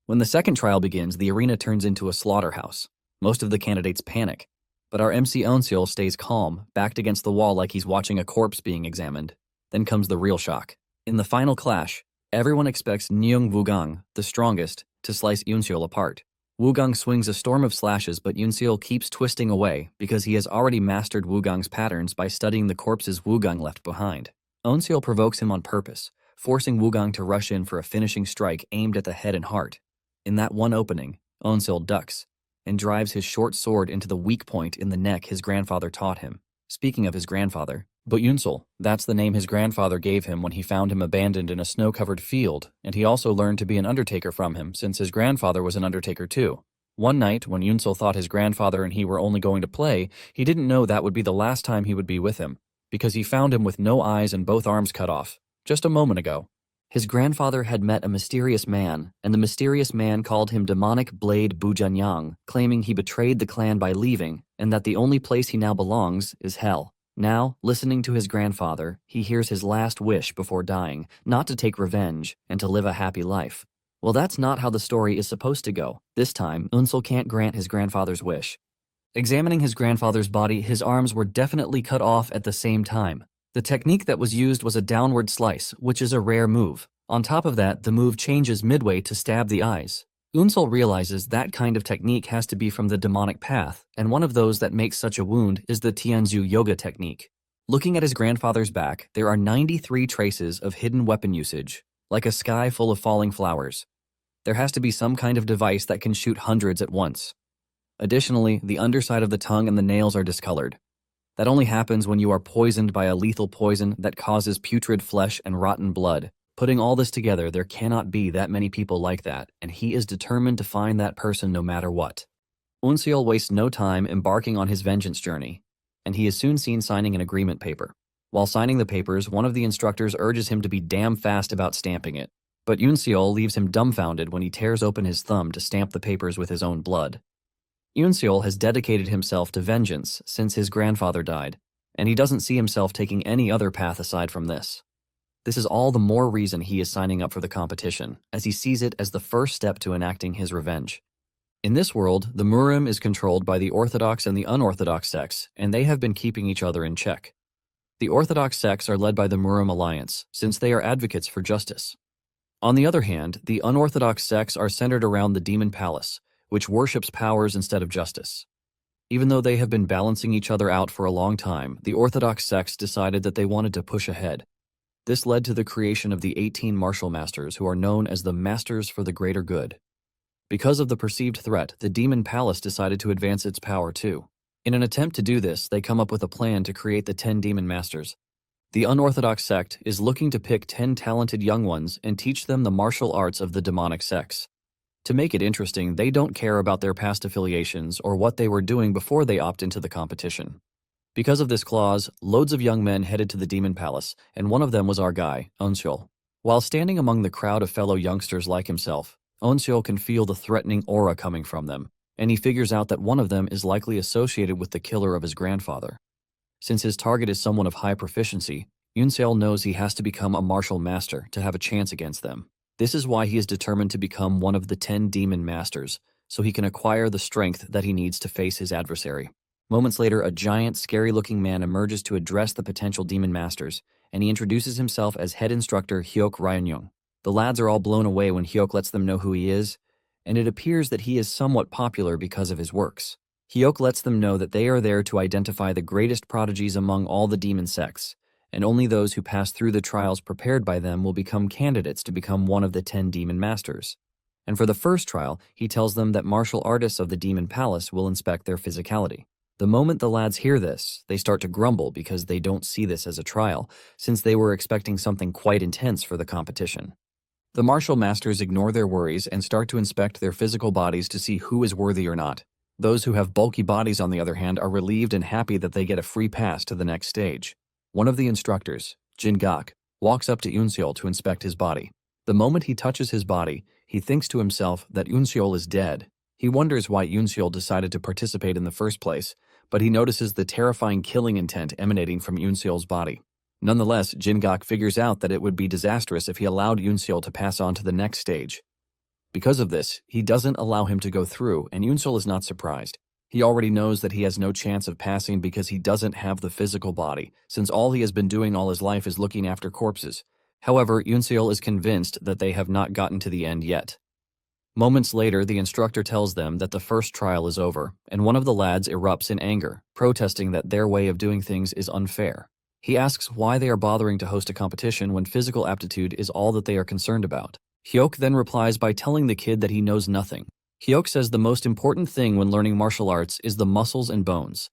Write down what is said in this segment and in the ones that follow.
When the second trial begins, the arena turns into a slaughterhouse. Most of the candidates panic, but our MC Onseol stays calm, backed against the wall like he's watching a corpse being examined. Then comes the real shock. In the final clash, everyone expects Nyung Woogang, the strongest, to slice Yoonseol apart. Woogang swings a storm of slashes, but Yoonseol keeps twisting away because he has already mastered Woogang's patterns by studying the corpses Woogang left behind. Onseol provokes him on purpose, forcing Woogang to rush in for a finishing strike aimed at the head and heart. In that one opening, Onseol ducks and drives his short sword into the weak point in the neck his grandfather taught him. Speaking of his grandfather, but Yoonseol, that's the name his grandfather gave him when he found him abandoned in a snow-covered field, and he also learned to be an Undertaker from him since his grandfather was an Undertaker too. One night, when Yoonseol thought his grandfather and he were only going to play, he didn't know that would be the last time he would be with him, because he found him with no eyes and both arms cut off, just a moment ago. His grandfather had met a mysterious man, and the mysterious man called him Demonic Blade Bujanyang, claiming he betrayed the clan by leaving, and that the only place he now belongs is hell. Now, listening to his grandfather, he hears his last wish before dying, not to take revenge, and to live a happy life. Well, that's not how the story is supposed to go. This time, Unsel can't grant his grandfather's wish. Examining his grandfather's body, his arms were definitely cut off at the same time. The technique that was used was a downward slice, which is a rare move. On top of that, the move changes midway to stab the eyes. Unsel realizes that kind of technique has to be from the demonic path, and one of those that makes such a wound is the Tianzu yoga technique. Looking at his grandfather's back, there are 93 traces of hidden weapon usage, like a sky full of falling flowers. There has to be some kind of device that can shoot hundreds at once. Additionally, the underside of the tongue and the nails are discolored. That only happens when you are poisoned by a lethal poison that causes putrid flesh and rotten blood. Putting all this together, there cannot be that many people like that, and he is determined to find that person no matter what. Unseol wastes no time embarking on his vengeance journey, and he is soon seen signing an agreement paper. While signing the papers, one of the instructors urges him to be damn fast about stamping it, but Unseol leaves him dumbfounded when he tears open his thumb to stamp the papers with his own blood. Unseol has dedicated himself to vengeance since his grandfather died, and he doesn't see himself taking any other path aside from this. This is all the more reason he is signing up for the competition, as he sees it as the first step to enacting his revenge. In this world, the Murim is controlled by the Orthodox and the unorthodox sects, and they have been keeping each other in check. The Orthodox sects are led by the Murim Alliance, since they are advocates for justice. On the other hand, the unorthodox sects are centered around the Demon Palace, which worships powers instead of justice. Even though they have been balancing each other out for a long time, the Orthodox sects decided that they wanted to push ahead. This led to the creation of the 18 martial masters, who are known as the Masters for the Greater Good. Because of the perceived threat, the Demon Palace decided to advance its power too. In an attempt to do this, they come up with a plan to create the 10 Demon Masters. The unorthodox sect is looking to pick 10 talented young ones and teach them the martial arts of the demonic sects. To make it interesting, they don't care about their past affiliations or what they were doing before they opt into the competition. Because of this clause, loads of young men headed to the Demon Palace, and one of them was our guy, Onseol. While standing among the crowd of fellow youngsters like himself, Onseol can feel the threatening aura coming from them, and he figures out that one of them is likely associated with the killer of his grandfather. Since his target is someone of high proficiency, Onseol knows he has to become a martial master to have a chance against them. This is why he is determined to become one of the 10 Demon Masters, so he can acquire the strength that he needs to face his adversary. Moments later, a giant, scary-looking man emerges to address the potential Demon Masters, and he introduces himself as head instructor Hyuk Ryanyung. The lads are all blown away when Hyuk lets them know who he is, and it appears that he is somewhat popular because of his works. Hyuk lets them know that they are there to identify the greatest prodigies among all the demon sects, and only those who pass through the trials prepared by them will become candidates to become one of the 10 Demon Masters. And for the first trial, he tells them that martial artists of the Demon Palace will inspect their physicality. The moment the lads hear this, they start to grumble because they don't see this as a trial, since they were expecting something quite intense for the competition. The martial masters ignore their worries and start to inspect their physical bodies to see who is worthy or not. Those who have bulky bodies, on the other hand, are relieved and happy that they get a free pass to the next stage. One of the instructors, Jin Gak, walks up to Unseol to inspect his body. The moment he touches his body, he thinks to himself that Unseol is dead. He wonders why Unseol decided to participate in the first place, but he notices the terrifying killing intent emanating from Unseol's body. Nonetheless, Jin Gak figures out that it would be disastrous if he allowed Unseol to pass on to the next stage. Because of this, he doesn't allow him to go through, and Yoon-seol is not surprised. He already knows that he has no chance of passing because he doesn't have the physical body, since all he has been doing all his life is looking after corpses. However, Yoon-seol is convinced that they have not gotten to the end yet. Moments later, the instructor tells them that the first trial is over, and one of the lads erupts in anger, protesting that their way of doing things is unfair. He asks why they are bothering to host a competition when physical aptitude is all that they are concerned about. Hyuk then replies by telling the kid that he knows nothing. Hyuk says the most important thing when learning martial arts is the muscles and bones.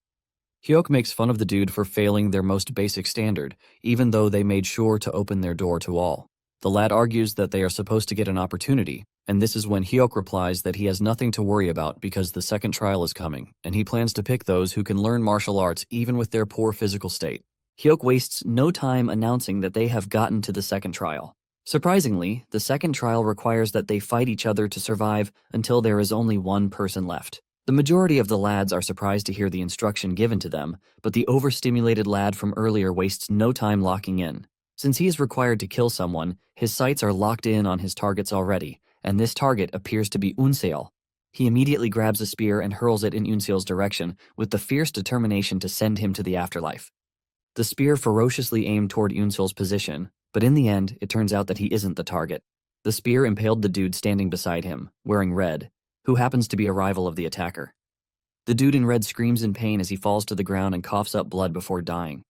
Hyuk makes fun of the dude for failing their most basic standard, even though they made sure to open their door to all. The lad argues that they are supposed to get an opportunity, and this is when Hyuk replies that he has nothing to worry about because the second trial is coming, and he plans to pick those who can learn martial arts even with their poor physical state. Hyuk wastes no time announcing that they have gotten to the second trial. Surprisingly, the second trial requires that they fight each other to survive until there is only one person left. The majority of the lads are surprised to hear the instruction given to them, but the overstimulated lad from earlier wastes no time locking in. Since he is required to kill someone, his sights are locked in on his targets already, and this target appears to be Yoon-seol. He immediately grabs a spear and hurls it in Yoon-seol's direction with the fierce determination to send him to the afterlife. The spear ferociously aimed toward Yoon-seol's position, but in the end, it turns out that he isn't the target. The spear impaled the dude standing beside him, wearing red, who happens to be a rival of the attacker. The dude in red screams in pain as he falls to the ground and coughs up blood before dying.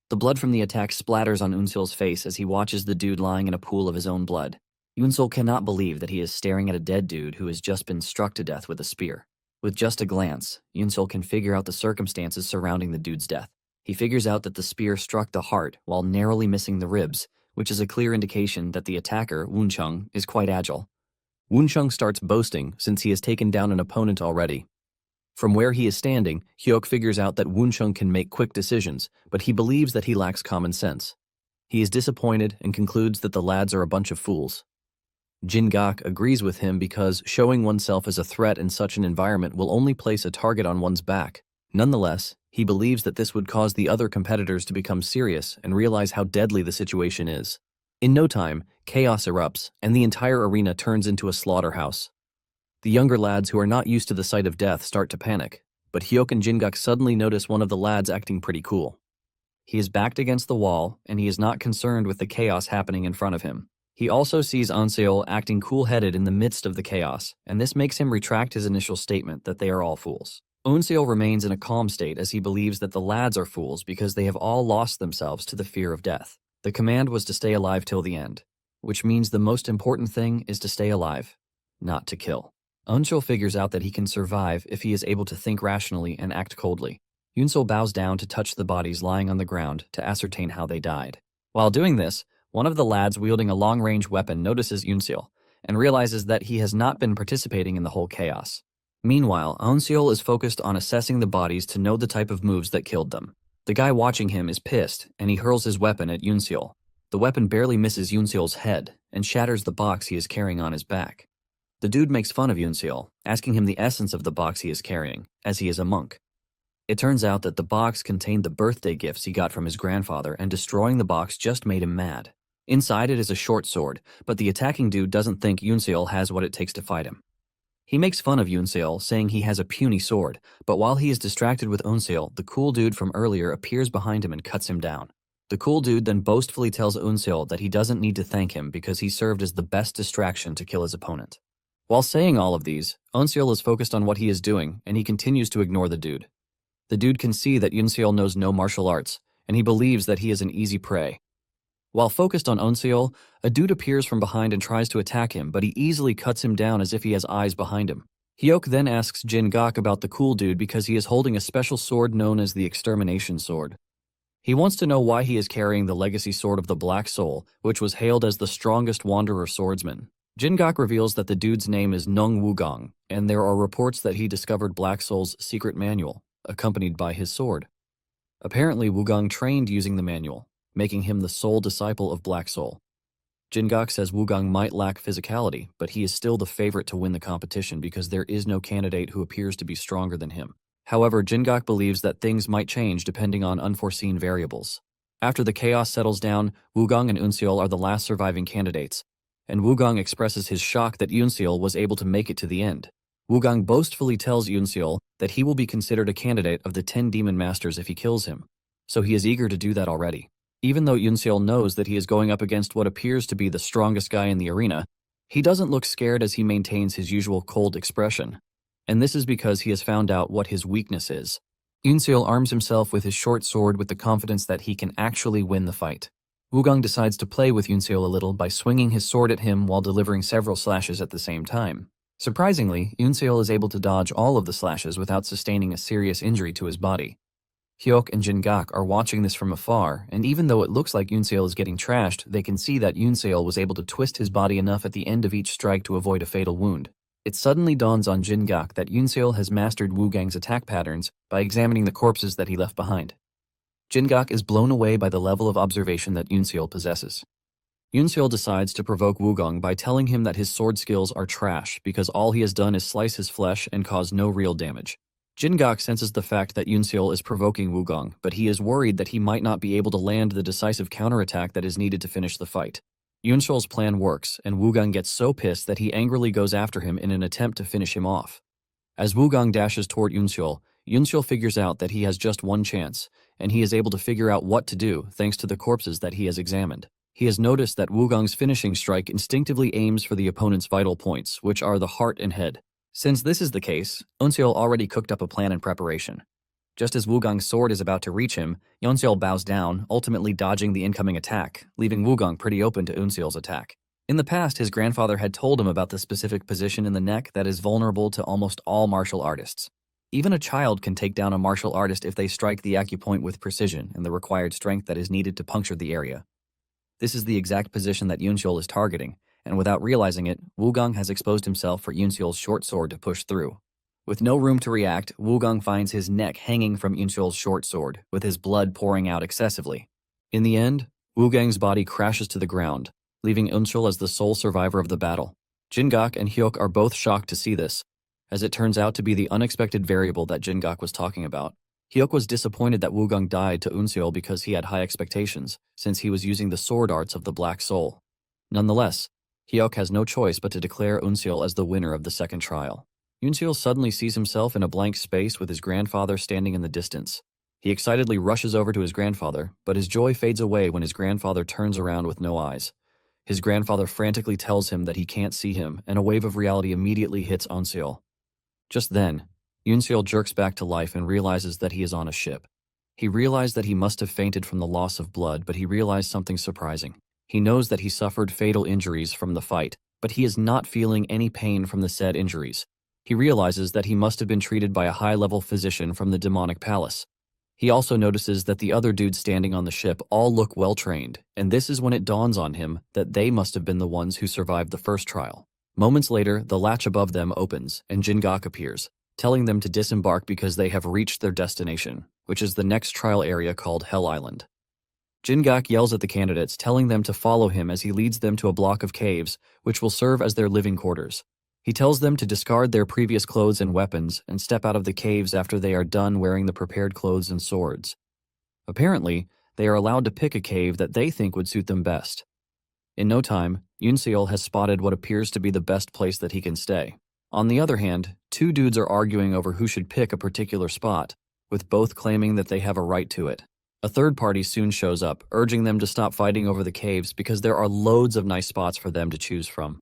The blood from the attack splatters on Yoon-seol's face as he watches the dude lying in a pool of his own blood. Yoon-seol cannot believe that he is staring at a dead dude who has just been struck to death with a spear. With just a glance, Yoon-seol can figure out the circumstances surrounding the dude's death. He figures out that the spear struck the heart while narrowly missing the ribs, which is a clear indication that the attacker, Woon-chung, is quite agile. Woon-chung starts boasting since he has taken down an opponent already. From where he is standing, Hyuk figures out that Woon-chung can make quick decisions, but he believes that he lacks common sense. He is disappointed and concludes that the lads are a bunch of fools. Jin-gak agrees with him because showing oneself as a threat in such an environment will only place a target on one's back. Nonetheless, he believes that this would cause the other competitors to become serious and realize how deadly the situation is. In no time, chaos erupts, and the entire arena turns into a slaughterhouse. The younger lads who are not used to the sight of death start to panic, but Hyuk and Jin-gak suddenly notice one of the lads acting pretty cool. He is backed against the wall, and he is not concerned with the chaos happening in front of him. He also sees Yoon-seol acting cool-headed in the midst of the chaos, and this makes him retract his initial statement that they are all fools. Yoon-seol remains in a calm state as he believes that the lads are fools because they have all lost themselves to the fear of death. The command was to stay alive till the end, which means the most important thing is to stay alive, not to kill. Yoon-seol figures out that he can survive if he is able to think rationally and act coldly. Yoon-seol bows down to touch the bodies lying on the ground to ascertain how they died. While doing this, one of the lads wielding a long-range weapon notices Yoon-seol and realizes that he has not been participating in the whole chaos. Meanwhile, Yoon-seol is focused on assessing the bodies to know the type of moves that killed them. The guy watching him is pissed, and he hurls his weapon at Yoon-seol. The weapon barely misses Yoon-seol's head and shatters the box he is carrying on his back. The dude makes fun of Yoon-seol, asking him the essence of the box he is carrying, as he is a monk. It turns out that the box contained the birthday gifts he got from his grandfather, and destroying the box just made him mad. Inside it is a short sword, but the attacking dude doesn't think Yoon-seol has what it takes to fight him. He makes fun of Yoon-seol, saying he has a puny sword, but while he is distracted with Yoon-seol, the cool dude from earlier appears behind him and cuts him down. The cool dude then boastfully tells Yoon-seol that he doesn't need to thank him because he served as the best distraction to kill his opponent. While saying all of these, Yoon-seol is focused on what he is doing, and he continues to ignore the dude. The dude can see that Yoon-seol knows no martial arts, and he believes that he is an easy prey. While focused on Yoon-seol, a dude appears from behind and tries to attack him, but he easily cuts him down as if he has eyes behind him. Hyuk then asks Jin-gak about the cool dude because he is holding a special sword known as the Extermination Sword. He wants to know why he is carrying the legacy sword of the Black Soul, which was hailed as the strongest wanderer swordsman. Jin-gak reveals that the dude's name is Nung Wugong, and there are reports that he discovered Black Soul's secret manual, accompanied by his sword. Apparently, Wugong trained using the manual, making him the sole disciple of Black Soul. Jin-gak says Wugong might lack physicality, but he is still the favorite to win the competition because there is no candidate who appears to be stronger than him. However, Jin-gak believes that things might change depending on unforeseen variables. After the chaos settles down, Wugong and Yoon-seol are the last surviving candidates, and Wugong expresses his shock that Yoonseol was able to make it to the end. Wugong boastfully tells Yoonseol that he will be considered a candidate of the 10 Demon Masters if he kills him, so he is eager to do that already. Even though Yoonseol knows that he is going up against what appears to be the strongest guy in the arena, he doesn't look scared as he maintains his usual cold expression. And this is because he has found out what his weakness is. Yoonseol arms himself with his short sword with the confidence that he can actually win the fight. Wugong decides to play with Yoonseol a little by swinging his sword at him while delivering several slashes at the same time. Surprisingly, Yoonseol is able to dodge all of the slashes without sustaining a serious injury to his body. Hyuk and Jin-gak are watching this from afar, and even though it looks like Yoonseol is getting trashed, they can see that Yoonseol was able to twist his body enough at the end of each strike to avoid a fatal wound. It suddenly dawns on Jin-gak that Yoonseol has mastered Wugong's attack patterns by examining the corpses that he left behind. Jin-gak is blown away by the level of observation that Yoonseol possesses. Yoonseol decides to provoke Wugong by telling him that his sword skills are trash because all he has done is slice his flesh and cause no real damage. Jin-gak senses the fact that Yoonseol is provoking Wugong, but he is worried that he might not be able to land the decisive counterattack that is needed to finish the fight. Yoonseol's plan works, and Wugong gets so pissed that he angrily goes after him in an attempt to finish him off. As Wugong dashes toward Yoonseol, Yoonseol figures out that he has just one chance, and he is able to figure out what to do thanks to the corpses that he has examined. He has noticed that Wugong's finishing strike instinctively aims for the opponent's vital points, which are the heart and head. Since this is the case, Yoonseol already cooked up a plan in preparation. Just as Wugong's sword is about to reach him, Yoonseol bows down, ultimately dodging the incoming attack, leaving Wugong pretty open to Yoonseol's attack. In the past, his grandfather had told him about the specific position in the neck that is vulnerable to almost all martial artists. Even a child can take down a martial artist if they strike the acupoint with precision and the required strength that is needed to puncture the area. This is the exact position that Yoonseol is targeting, and without realizing it, Wugong has exposed himself for Yoonseol's short sword to push through. With no room to react, Wugong finds his neck hanging from Yoonseol's short sword, with his blood pouring out excessively. In the end, Wugong's body crashes to the ground, leaving Yoonseol as the sole survivor of the battle. Jin-gak and Hyuk are both shocked to see this, as it turns out to be the unexpected variable that Jin-gak was talking about. Hyuk was disappointed that Wugong died to Yoonseol because he had high expectations, since he was using the sword arts of the Black Soul. Nonetheless, Hyuk has no choice but to declare Yoonseol as the winner of the second trial. Yoonseol suddenly sees himself in a blank space with his grandfather standing in the distance. He excitedly rushes over to his grandfather, but his joy fades away when his grandfather turns around with no eyes. His grandfather frantically tells him that he can't see him, and a wave of reality immediately hits Yoonseol. Just then, Yoonseol jerks back to life and realizes that he is on a ship. He realized that he must have fainted from the loss of blood, but he realized something surprising. He knows that he suffered fatal injuries from the fight, but he is not feeling any pain from the said injuries. He realizes that he must have been treated by a high-level physician from the demonic palace. He also notices that the other dudes standing on the ship all look well-trained, and this is when it dawns on him that they must have been the ones who survived the first trial. Moments later, the latch above them opens, and Jin-gak appears, telling them to disembark because they have reached their destination, which is the next trial area called Hell Island. Jin-gak yells at the candidates, telling them to follow him as he leads them to a block of caves, which will serve as their living quarters. He tells them to discard their previous clothes and weapons and step out of the caves after they are done wearing the prepared clothes and swords. Apparently, they are allowed to pick a cave that they think would suit them best. In no time, Yoonseol has spotted what appears to be the best place that he can stay. On the other hand, two dudes are arguing over who should pick a particular spot, with both claiming that they have a right to it. A third party soon shows up, urging them to stop fighting over the caves because there are loads of nice spots for them to choose from.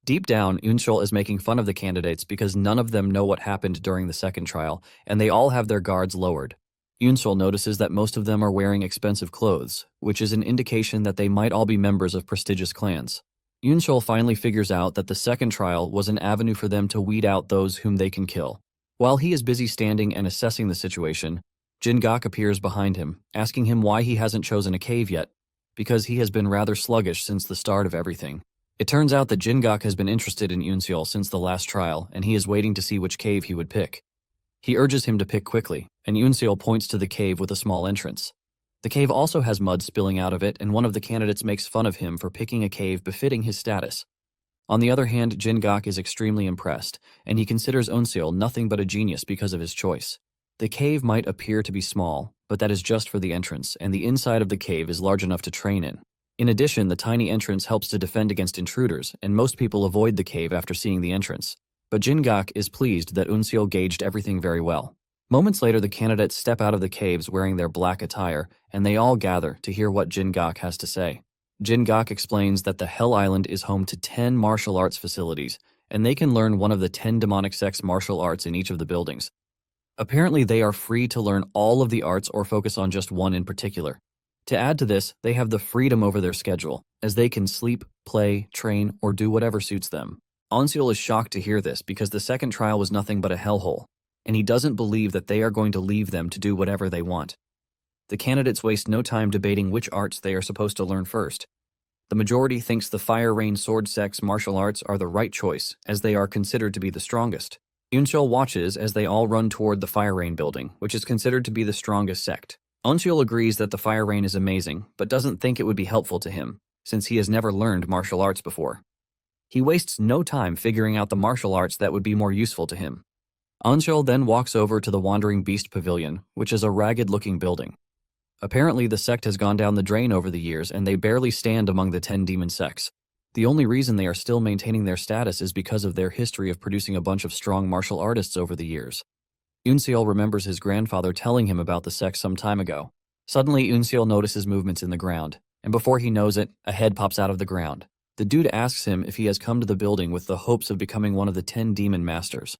Deep down, Yoonseol is making fun of the candidates because none of them know what happened during the second trial, and they all have their guards lowered. Yoonseol notices that most of them are wearing expensive clothes, which is an indication that they might all be members of prestigious clans. Yoonseol finally figures out that the second trial was an avenue for them to weed out those whom they can kill. While he is busy standing and assessing the situation, Jin-gak appears behind him, asking him why he hasn't chosen a cave yet, because he has been rather sluggish since the start of everything. It turns out that Jin-gak has been interested in Yoonseol since the last trial, and he is waiting to see which cave he would pick. He urges him to pick quickly, and Yoonseol points to the cave with a small entrance. The cave also has mud spilling out of it, and one of the candidates makes fun of him for picking a cave befitting his status. On the other hand, Jin-gak is extremely impressed, and he considers Yoonseol nothing but a genius because of his choice. The cave might appear to be small, but that is just for the entrance, and the inside of the cave is large enough to train in. In addition, the tiny entrance helps to defend against intruders, and most people avoid the cave after seeing the entrance. But Jin-gak is pleased that Unseol gauged everything very well. Moments later, the candidates step out of the caves wearing their black attire, and they all gather to hear what Jin-gak has to say. Jin-gak explains that the Hell Island is home to 10 martial arts facilities, and they can learn one of the 10 demonic sects martial arts in each of the buildings. Apparently, they are free to learn all of the arts or focus on just one in particular. To add to this, they have the freedom over their schedule, as they can sleep, play, train, or do whatever suits them. Onseol is shocked to hear this because the second trial was nothing but a hellhole, and he doesn't believe that they are going to leave them to do whatever they want. The candidates waste no time debating which arts they are supposed to learn first. The majority thinks the Fire Rain Sword Sect's martial arts are the right choice, as they are considered to be the strongest. Unseol watches as they all run toward the Fire Rain building, which is considered to be the strongest sect. Onseol agrees that the Fire Rain is amazing, but doesn't think it would be helpful to him, since he has never learned martial arts before. He wastes no time figuring out the martial arts that would be more useful to him. Onseol then walks over to the Wandering Beast Pavilion, which is a ragged-looking building. Apparently, the sect has gone down the drain over the years, and they barely stand among the 10 demon sects. The only reason they are still maintaining their status is because of their history of producing a bunch of strong martial artists over the years. Unseol remembers his grandfather telling him about the sect some time ago. Suddenly, Unseol notices movements in the ground, and before he knows it, a head pops out of the ground. The dude asks him if he has come to the building with the hopes of becoming one of the 10 demon masters.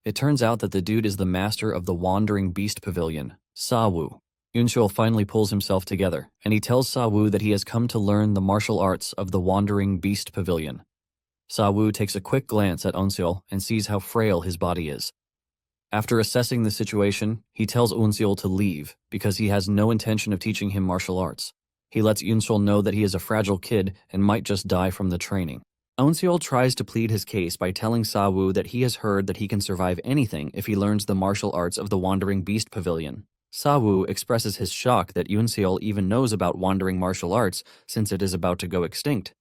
It turns out that the dude is the master of the Wandering Beast Pavilion, Sa-woo. Unseol finally pulls himself together, and he tells Sa-woo that he has come to learn the martial arts of the Wandering Beast Pavilion. Sa-woo takes a quick glance at Unseol and sees how frail his body is. After assessing the situation, he tells Unseol to leave because he has no intention of teaching him martial arts. He lets Unseol know that he is a fragile kid and might just die from the training. Unseol tries to plead his case by telling Sa-woo that he has heard that he can survive anything if he learns the martial arts of the Wandering Beast Pavilion. Sa-woo expresses his shock that Unseol even knows about wandering martial arts since it is about to go extinct.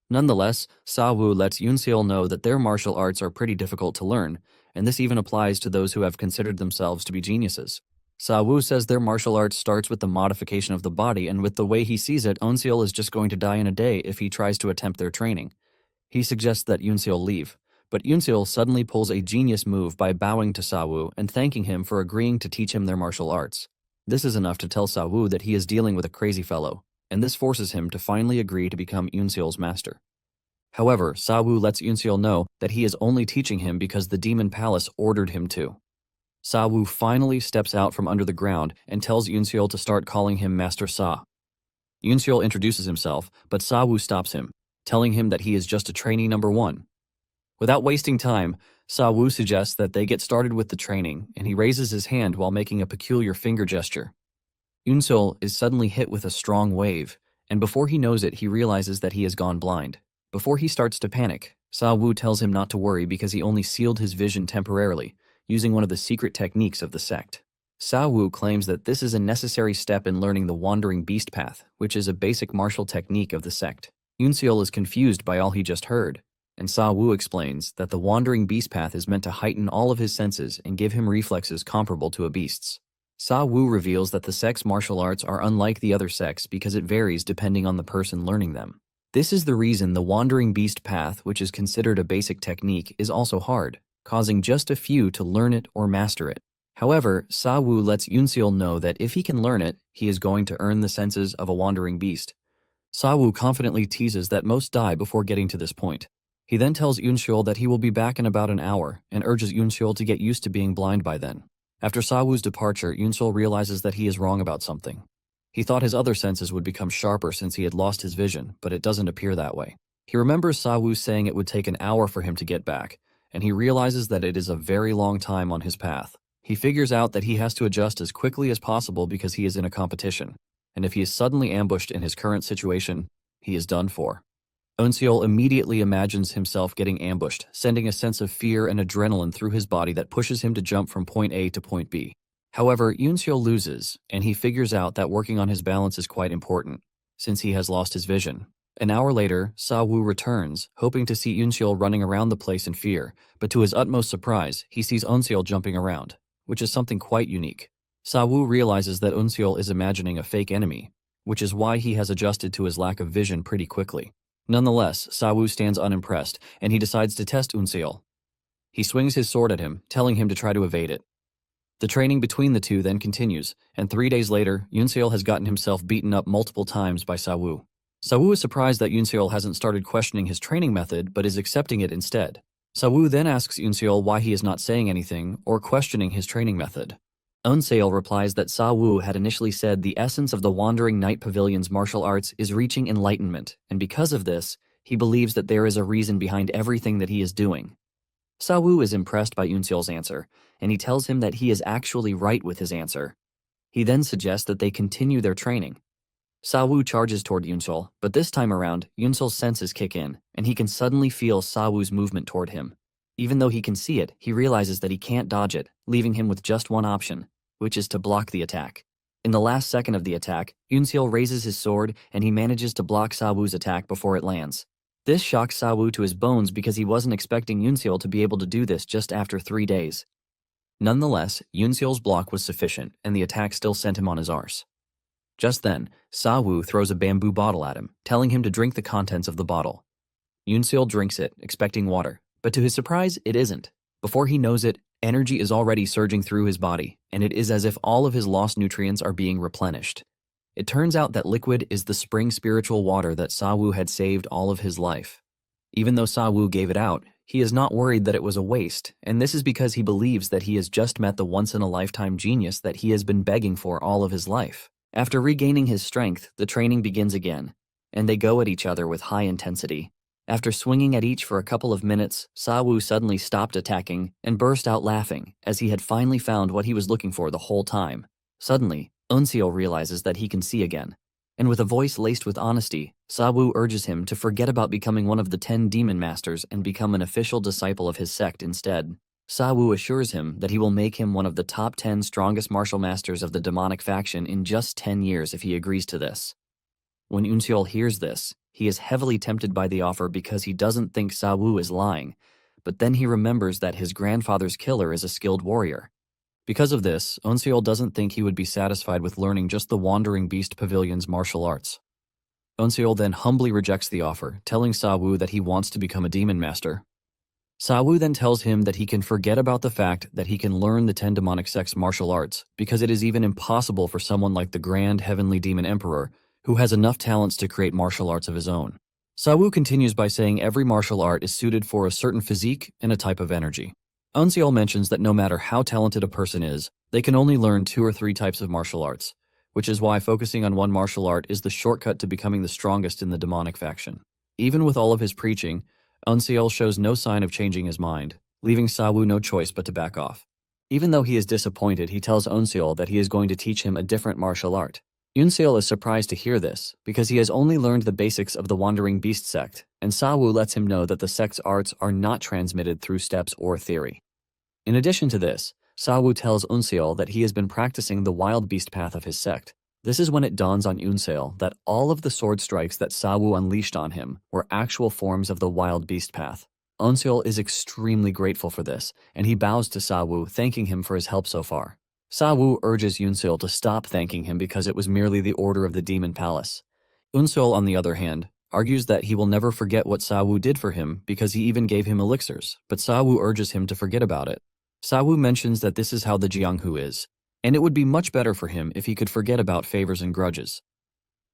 Nonetheless, Sa-woo lets Unseol know that their martial arts are pretty difficult to learn, and this even applies to those who have considered themselves to be geniuses. Sa-woo says their martial arts starts with the modification of the body, and with the way he sees it, Unseol is just going to die in a day if he tries to attempt their training. He suggests that Unseol leave, but Unseol suddenly pulls a genius move by bowing to Sa-woo and thanking him for agreeing to teach him their martial arts. This is enough to tell Sa-woo that he is dealing with a crazy fellow, and this forces him to finally agree to become Unseol's master. However, Sa-woo lets Unseol know that he is only teaching him because the Demon Palace ordered him to. Sa-woo finally steps out from under the ground and tells Unseol to start calling him Master Sa. Unseol introduces himself, but Sa-woo stops him, telling him that he is just a trainee number 1. Without wasting time, Sa-woo suggests that they get started with the training, and he raises his hand while making a peculiar finger gesture. Unseol is suddenly hit with a strong wave, and before he knows it, he realizes that he has gone blind. Before he starts to panic, Sa-woo tells him not to worry because he only sealed his vision temporarily, using one of the secret techniques of the sect. Sa-woo claims that this is a necessary step in learning the Wandering Beast Path, which is a basic martial technique of the sect. Unseol is confused by all he just heard, and Sa-woo explains that the Wandering Beast Path is meant to heighten all of his senses and give him reflexes comparable to a beast's. Sa-woo reveals that the sect's martial arts are unlike the other sects because it varies depending on the person learning them. This is the reason the Wandering Beast Path, which is considered a basic technique, is also hard, causing just a few to learn it or master it. However, Sa-woo lets Unseol know that if he can learn it, he is going to earn the senses of a wandering beast. Sa-woo confidently teases that most die before getting to this point. He then tells Unseol that he will be back in about an hour and urges Unseol to get used to being blind by then. After Sa-woo's departure, Unseol realizes that he is wrong about something. He thought his other senses would become sharper since he had lost his vision, but it doesn't appear that way. He remembers Sa-woo saying it would take an hour for him to get back, and he realizes that it is a very long time on his path. He figures out that he has to adjust as quickly as possible because he is in a competition, and if he is suddenly ambushed in his current situation, he is done for. Unseol immediately imagines himself getting ambushed, sending a sense of fear and adrenaline through his body that pushes him to jump from point A to point B. However, Unseol loses, and he figures out that working on his balance is quite important, since he has lost his vision. An hour later, Sa-woo returns, hoping to see Unseol running around the place in fear, but to his utmost surprise, he sees Unseol jumping around, which is something quite unique. Sa-woo realizes that Unseol is imagining a fake enemy, which is why he has adjusted to his lack of vision pretty quickly. Nonetheless, Sawu stands unimpressed, and he decides to test Unseol. He swings his sword at him, telling him to try to evade it. The training between the two then continues, and 3 days later, Unseol has gotten himself beaten up multiple times by Sawu. Sawu is surprised that Unseol hasn't started questioning his training method, but is accepting it instead. Sawu then asks Unseol why he is not saying anything or questioning his training method. Unseol replies that Sawu had initially said the essence of the Wandering Night Pavilion's martial arts is reaching enlightenment, and because of this, he believes that there is a reason behind everything that he is doing. Sawu is impressed by Unseol's answer, and he tells him that he is actually right with his answer. He then suggests that they continue their training. Sawu charges toward Unseol, but this time around, Unseol's senses kick in, and he can suddenly feel Sawu's movement toward him. Even though he can see it, he realizes that he can't dodge it, leaving him with just one option, which is to block the attack. In the last second of the attack, Unseol raises his sword, and he manages to block Sawu's attack before it lands. This shocks Sawu to his bones because he wasn't expecting Unseol to be able to do this just after 3 days. Nonetheless, Unseol's block was sufficient, and the attack still sent him on his arse. Just then, Sawu throws a bamboo bottle at him, telling him to drink the contents of the bottle. Unseol drinks it, expecting water, but to his surprise, it isn't. Before he knows it, energy is already surging through his body, and it is as if all of his lost nutrients are being replenished. It turns out that liquid is the spring spiritual water that Sawu had saved all of his life. Even though Sawu gave it out, he is not worried that it was a waste, and this is because he believes that he has just met the once-in-a-lifetime genius that he has been begging for all of his life. After regaining his strength, the training begins again, and they go at each other with high intensity. After swinging at each for a couple of minutes, Sawu suddenly stopped attacking and burst out laughing, as he had finally found what he was looking for the whole time. Suddenly, Unseol realizes that he can see again, and with a voice laced with honesty, Sawu urges him to forget about becoming one of the 10 demon masters and become an official disciple of his sect instead. Sawu assures him that he will make him one of the top 10 strongest martial masters of the demonic faction in just 10 years if he agrees to this. When Unseol hears this, he is heavily tempted by the offer because he doesn't think Sawu is lying, but then he remembers that his grandfather's killer is a skilled warrior. Because of this, Unseol doesn't think he would be satisfied with learning just the Wandering Beast Pavilion's martial arts. Unseol then humbly rejects the offer, telling Sawu that he wants to become a demon master. Sawu then tells him that he can forget about the fact that he can learn the 10 demonic sect's martial arts because it is even impossible for someone like the Grand Heavenly Demon Emperor, who has enough talents to create martial arts of his own. Sawu continues by saying every martial art is suited for a certain physique and a type of energy. Unseol mentions that no matter how talented a person is, they can only learn 2 or 3 types of martial arts, which is why focusing on one martial art is the shortcut to becoming the strongest in the demonic faction. Even with all of his preaching, Unseol shows no sign of changing his mind, leaving Sawu no choice but to back off. Even though he is disappointed, he tells Unseol that he is going to teach him a different martial art. Unseol is surprised to hear this, because he has only learned the basics of the Wandering Beast sect, and Sawu lets him know that the sect's arts are not transmitted through steps or theory. In addition to this, Sawu tells Unseol that he has been practicing the wild beast path of his sect. This is when it dawns on Unseol that all of the sword strikes that Sawu unleashed on him were actual forms of the wild beast path. Unseol is extremely grateful for this, and he bows to Sawu, thanking him for his help so far. Sawu urges Unseol to stop thanking him because it was merely the order of the Demon Palace. Unseol, on the other hand, argues that he will never forget what Sawu did for him because he even gave him elixirs, but Sawu urges him to forget about it. Sawu mentions that this is how the Jianghu is, and it would be much better for him if he could forget about favors and grudges.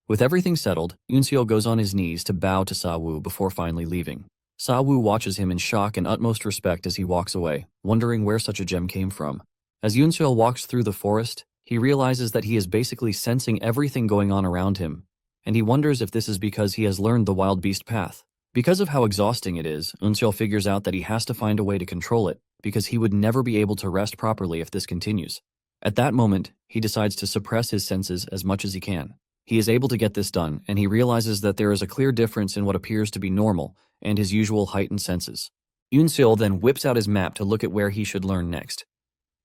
With everything settled, Unseol goes on his knees to bow to Sawu before finally leaving. Sawu watches him in shock and utmost respect as he walks away, wondering where such a gem came from. As Unseol walks through the forest, he realizes that he is basically sensing everything going on around him, and he wonders if this is because he has learned the wild beast path. Because of how exhausting it is, Unseol figures out that he has to find a way to control it, because he would never be able to rest properly if this continues. At that moment, he decides to suppress his senses as much as he can. He is able to get this done, and he realizes that there is a clear difference in what appears to be normal and his usual heightened senses. Unseol then whips out his map to look at where he should learn next.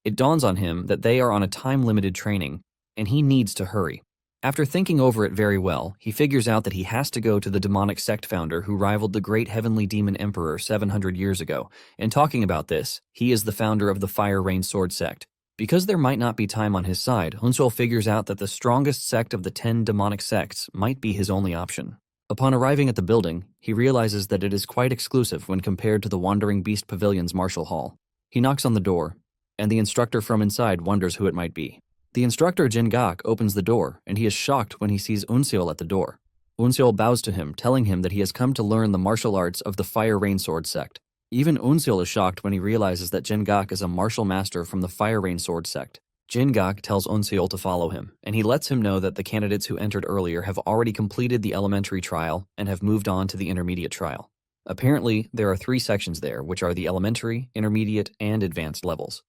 It dawns on him that they are on a time-limited training, and he needs to hurry. After thinking over it very well, he figures out that he has to go to the demonic sect founder who rivaled the great heavenly demon emperor 700 years ago, and talking about this, he is the founder of the Fire Rain Sword sect. Because there might not be time on his side, Unsul figures out that the strongest sect of the 10 demonic sects might be his only option. Upon arriving at the building, he realizes that it is quite exclusive when compared to the Wandering Beast Pavilion's martial hall. He knocks on the door, and the instructor from inside wonders who it might be. The instructor Jin-gak opens the door, and he is shocked when he sees Unsul at the door. Unsul bows to him, telling him that he has come to learn the martial arts of the Fire Rain Sword sect. Even Unsul is shocked when he realizes that Jin-gak is a martial master from the Fire Rain Sword sect. Jin-gak tells Unsul to follow him, and he lets him know that the candidates who entered earlier have already completed the elementary trial and have moved on to the intermediate trial. Apparently, there are 3 sections there, which are the elementary, intermediate, and advanced levels.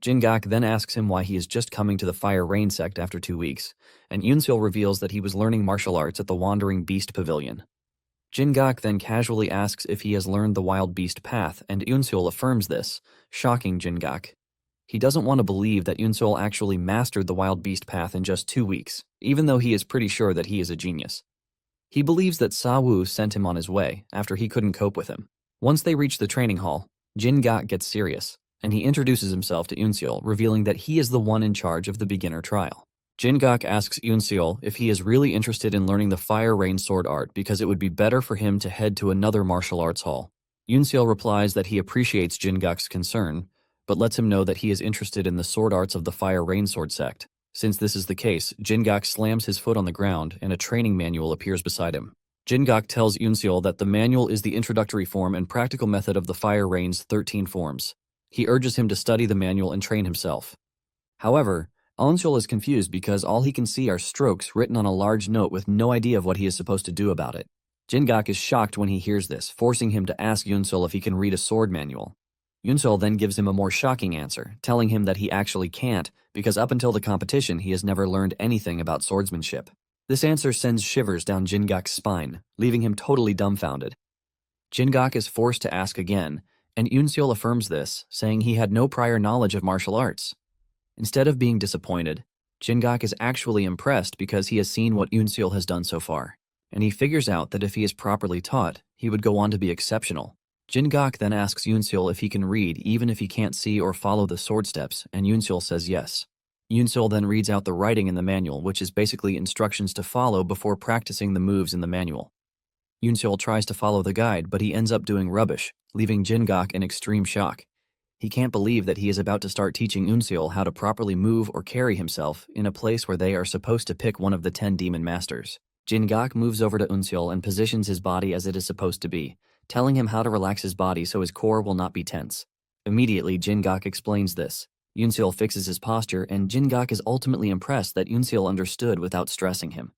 Jin-gak then asks him why he is just coming to the Fire Rain sect after 2 weeks, and Unsul reveals that he was learning martial arts at the Wandering Beast Pavilion. Jin-gak then casually asks if he has learned the Wild Beast Path, and Unsul affirms this, shocking Jin-gak. He doesn't want to believe that Unsul actually mastered the Wild Beast Path in just 2 weeks, even though he is pretty sure that he is a genius. He believes that Sa-woo sent him on his way after he couldn't cope with him. Once they reach the training hall, Jin-gak gets serious, and he introduces himself to Unsul, revealing that he is the one in charge of the beginner trial. Jin-gak asks Unsul if he is really interested in learning the Fire Rain sword art because it would be better for him to head to another martial arts hall. Unsul replies that he appreciates Jin-gak's concern, but lets him know that he is interested in the sword arts of the Fire Rain sword sect. Since this is the case, Jin-gak slams his foot on the ground and a training manual appears beside him. Jin-gak tells Unsul that the manual is the introductory form and practical method of the Fire Rain's 13 forms. He urges him to study the manual and train himself. However, Unsul is confused because all he can see are strokes written on a large note with no idea of what he is supposed to do about it. Jin-gak is shocked when he hears this, forcing him to ask Unsul if he can read a sword manual. Unsul then gives him a more shocking answer, telling him that he actually can't because up until the competition he has never learned anything about swordsmanship. This answer sends shivers down Jin-gak's spine, leaving him totally dumbfounded. Jin-gak is forced to ask again, and Unsul affirms this, saying he had no prior knowledge of martial arts. Instead of being disappointed, Jin-gak is actually impressed because he has seen what Unsul has done so far, and he figures out that if he is properly taught, he would go on to be exceptional. Jin-gak then asks Unsul if he can read even if he can't see or follow the sword steps, and Unsul says yes. Unsul then reads out the writing in the manual, which is basically instructions to follow before practicing the moves in the manual. Unsul tries to follow the guide, but he ends up doing rubbish, leaving Jin-gak in extreme shock. He can't believe that he is about to start teaching Unsul how to properly move or carry himself in a place where they are supposed to pick one of the 10 demon masters. Jin-gak moves over to Unsul and positions his body as it is supposed to be, telling him how to relax his body so his core will not be tense. Immediately, Jin-gak explains this. Unsul fixes his posture, and Jin-gak is ultimately impressed that Unsul understood without stressing him.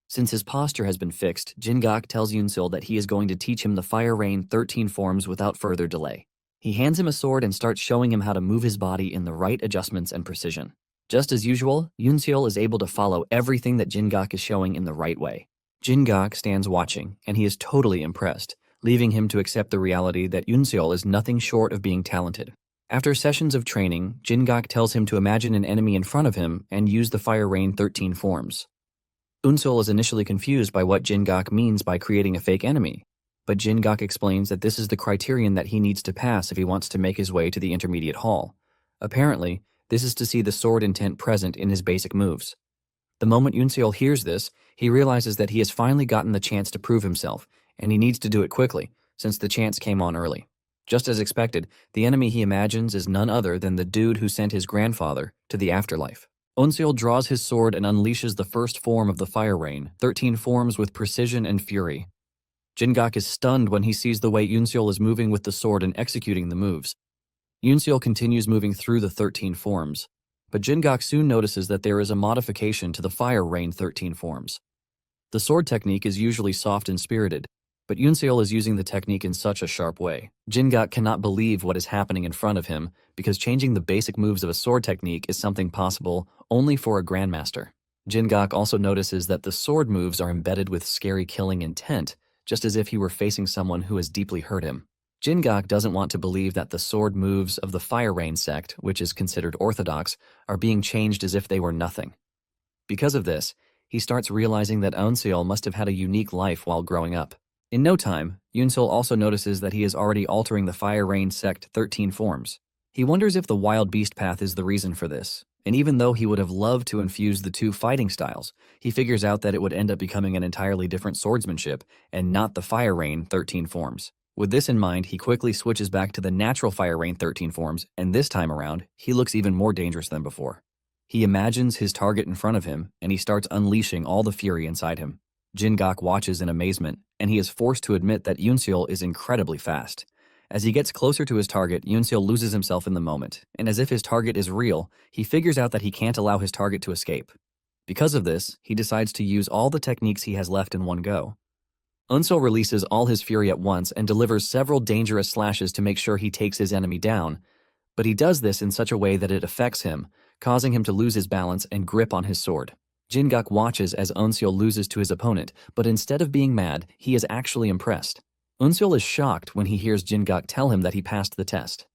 Since his posture has been fixed, Jin-gak tells Unsul that he is going to teach him the Fire Rain 13 forms without further delay. He hands him a sword and starts showing him how to move his body in the right adjustments and precision. Just as usual, Unsul is able to follow everything that Jin-gak is showing in the right way. Jin-gak stands watching, and he is totally impressed, leaving him to accept the reality that Unsul is nothing short of being talented. After sessions of training, Jin-gak tells him to imagine an enemy in front of him and use the Fire Rain 13 forms. Unsul is initially confused by what Jin-gak means by creating a fake enemy, but Jin-gak explains that this is the criterion that he needs to pass if he wants to make his way to the intermediate hall. Apparently, this is to see the sword intent present in his basic moves. The moment Unsul hears this, he realizes that he has finally gotten the chance to prove himself, and he needs to do it quickly, since the chance came on early. Just as expected, the enemy he imagines is none other than the dude who sent his grandfather to the afterlife. Unsul draws his sword and unleashes the first form of the Fire Rain, 13 forms with precision and fury. Jin-gak is stunned when he sees the way Unsul is moving with the sword and executing the moves. Unsul continues moving through the 13 forms, but Jin-gak soon notices that there is a modification to the Fire Rain 13 forms. The sword technique is usually soft and spirited, but Unsul is using the technique in such a sharp way. Jin-gak cannot believe what is happening in front of him because changing the basic moves of a sword technique is something possible only for a grandmaster. Jin-gak also notices that the sword moves are embedded with scary killing intent, just as if he were facing someone who has deeply hurt him. Jin-gak doesn't want to believe that the sword moves of the Fire Rain sect, which is considered orthodox, are being changed as if they were nothing. Because of this, he starts realizing that Unsul must have had a unique life while growing up. In no time, Unsul also notices that he is already altering the Fire Rain sect 13 forms. He wonders if the wild beast path is the reason for this, and even though he would have loved to infuse the two fighting styles, he figures out that it would end up becoming an entirely different swordsmanship and not the Fire Rain 13 forms. With this in mind, he quickly switches back to the natural Fire Rain 13 forms, and this time around, he looks even more dangerous than before. He imagines his target in front of him, and he starts unleashing all the fury inside him. Jin-gak watches in amazement, and he is forced to admit that Yoon-seol is incredibly fast. As he gets closer to his target, Yoon-seol loses himself in the moment, and as if his target is real, he figures out that he can't allow his target to escape. Because of this, he decides to use all the techniques he has left in one go. Yoon-seol releases all his fury at once and delivers several dangerous slashes to make sure he takes his enemy down, but he does this in such a way that it affects him, causing him to lose his balance and grip on his sword. Jin-gak watches as Yoon-seol loses to his opponent, but instead of being mad, he is actually impressed. Yoon-seol is shocked when he hears Jin-gak tell him that he passed the test.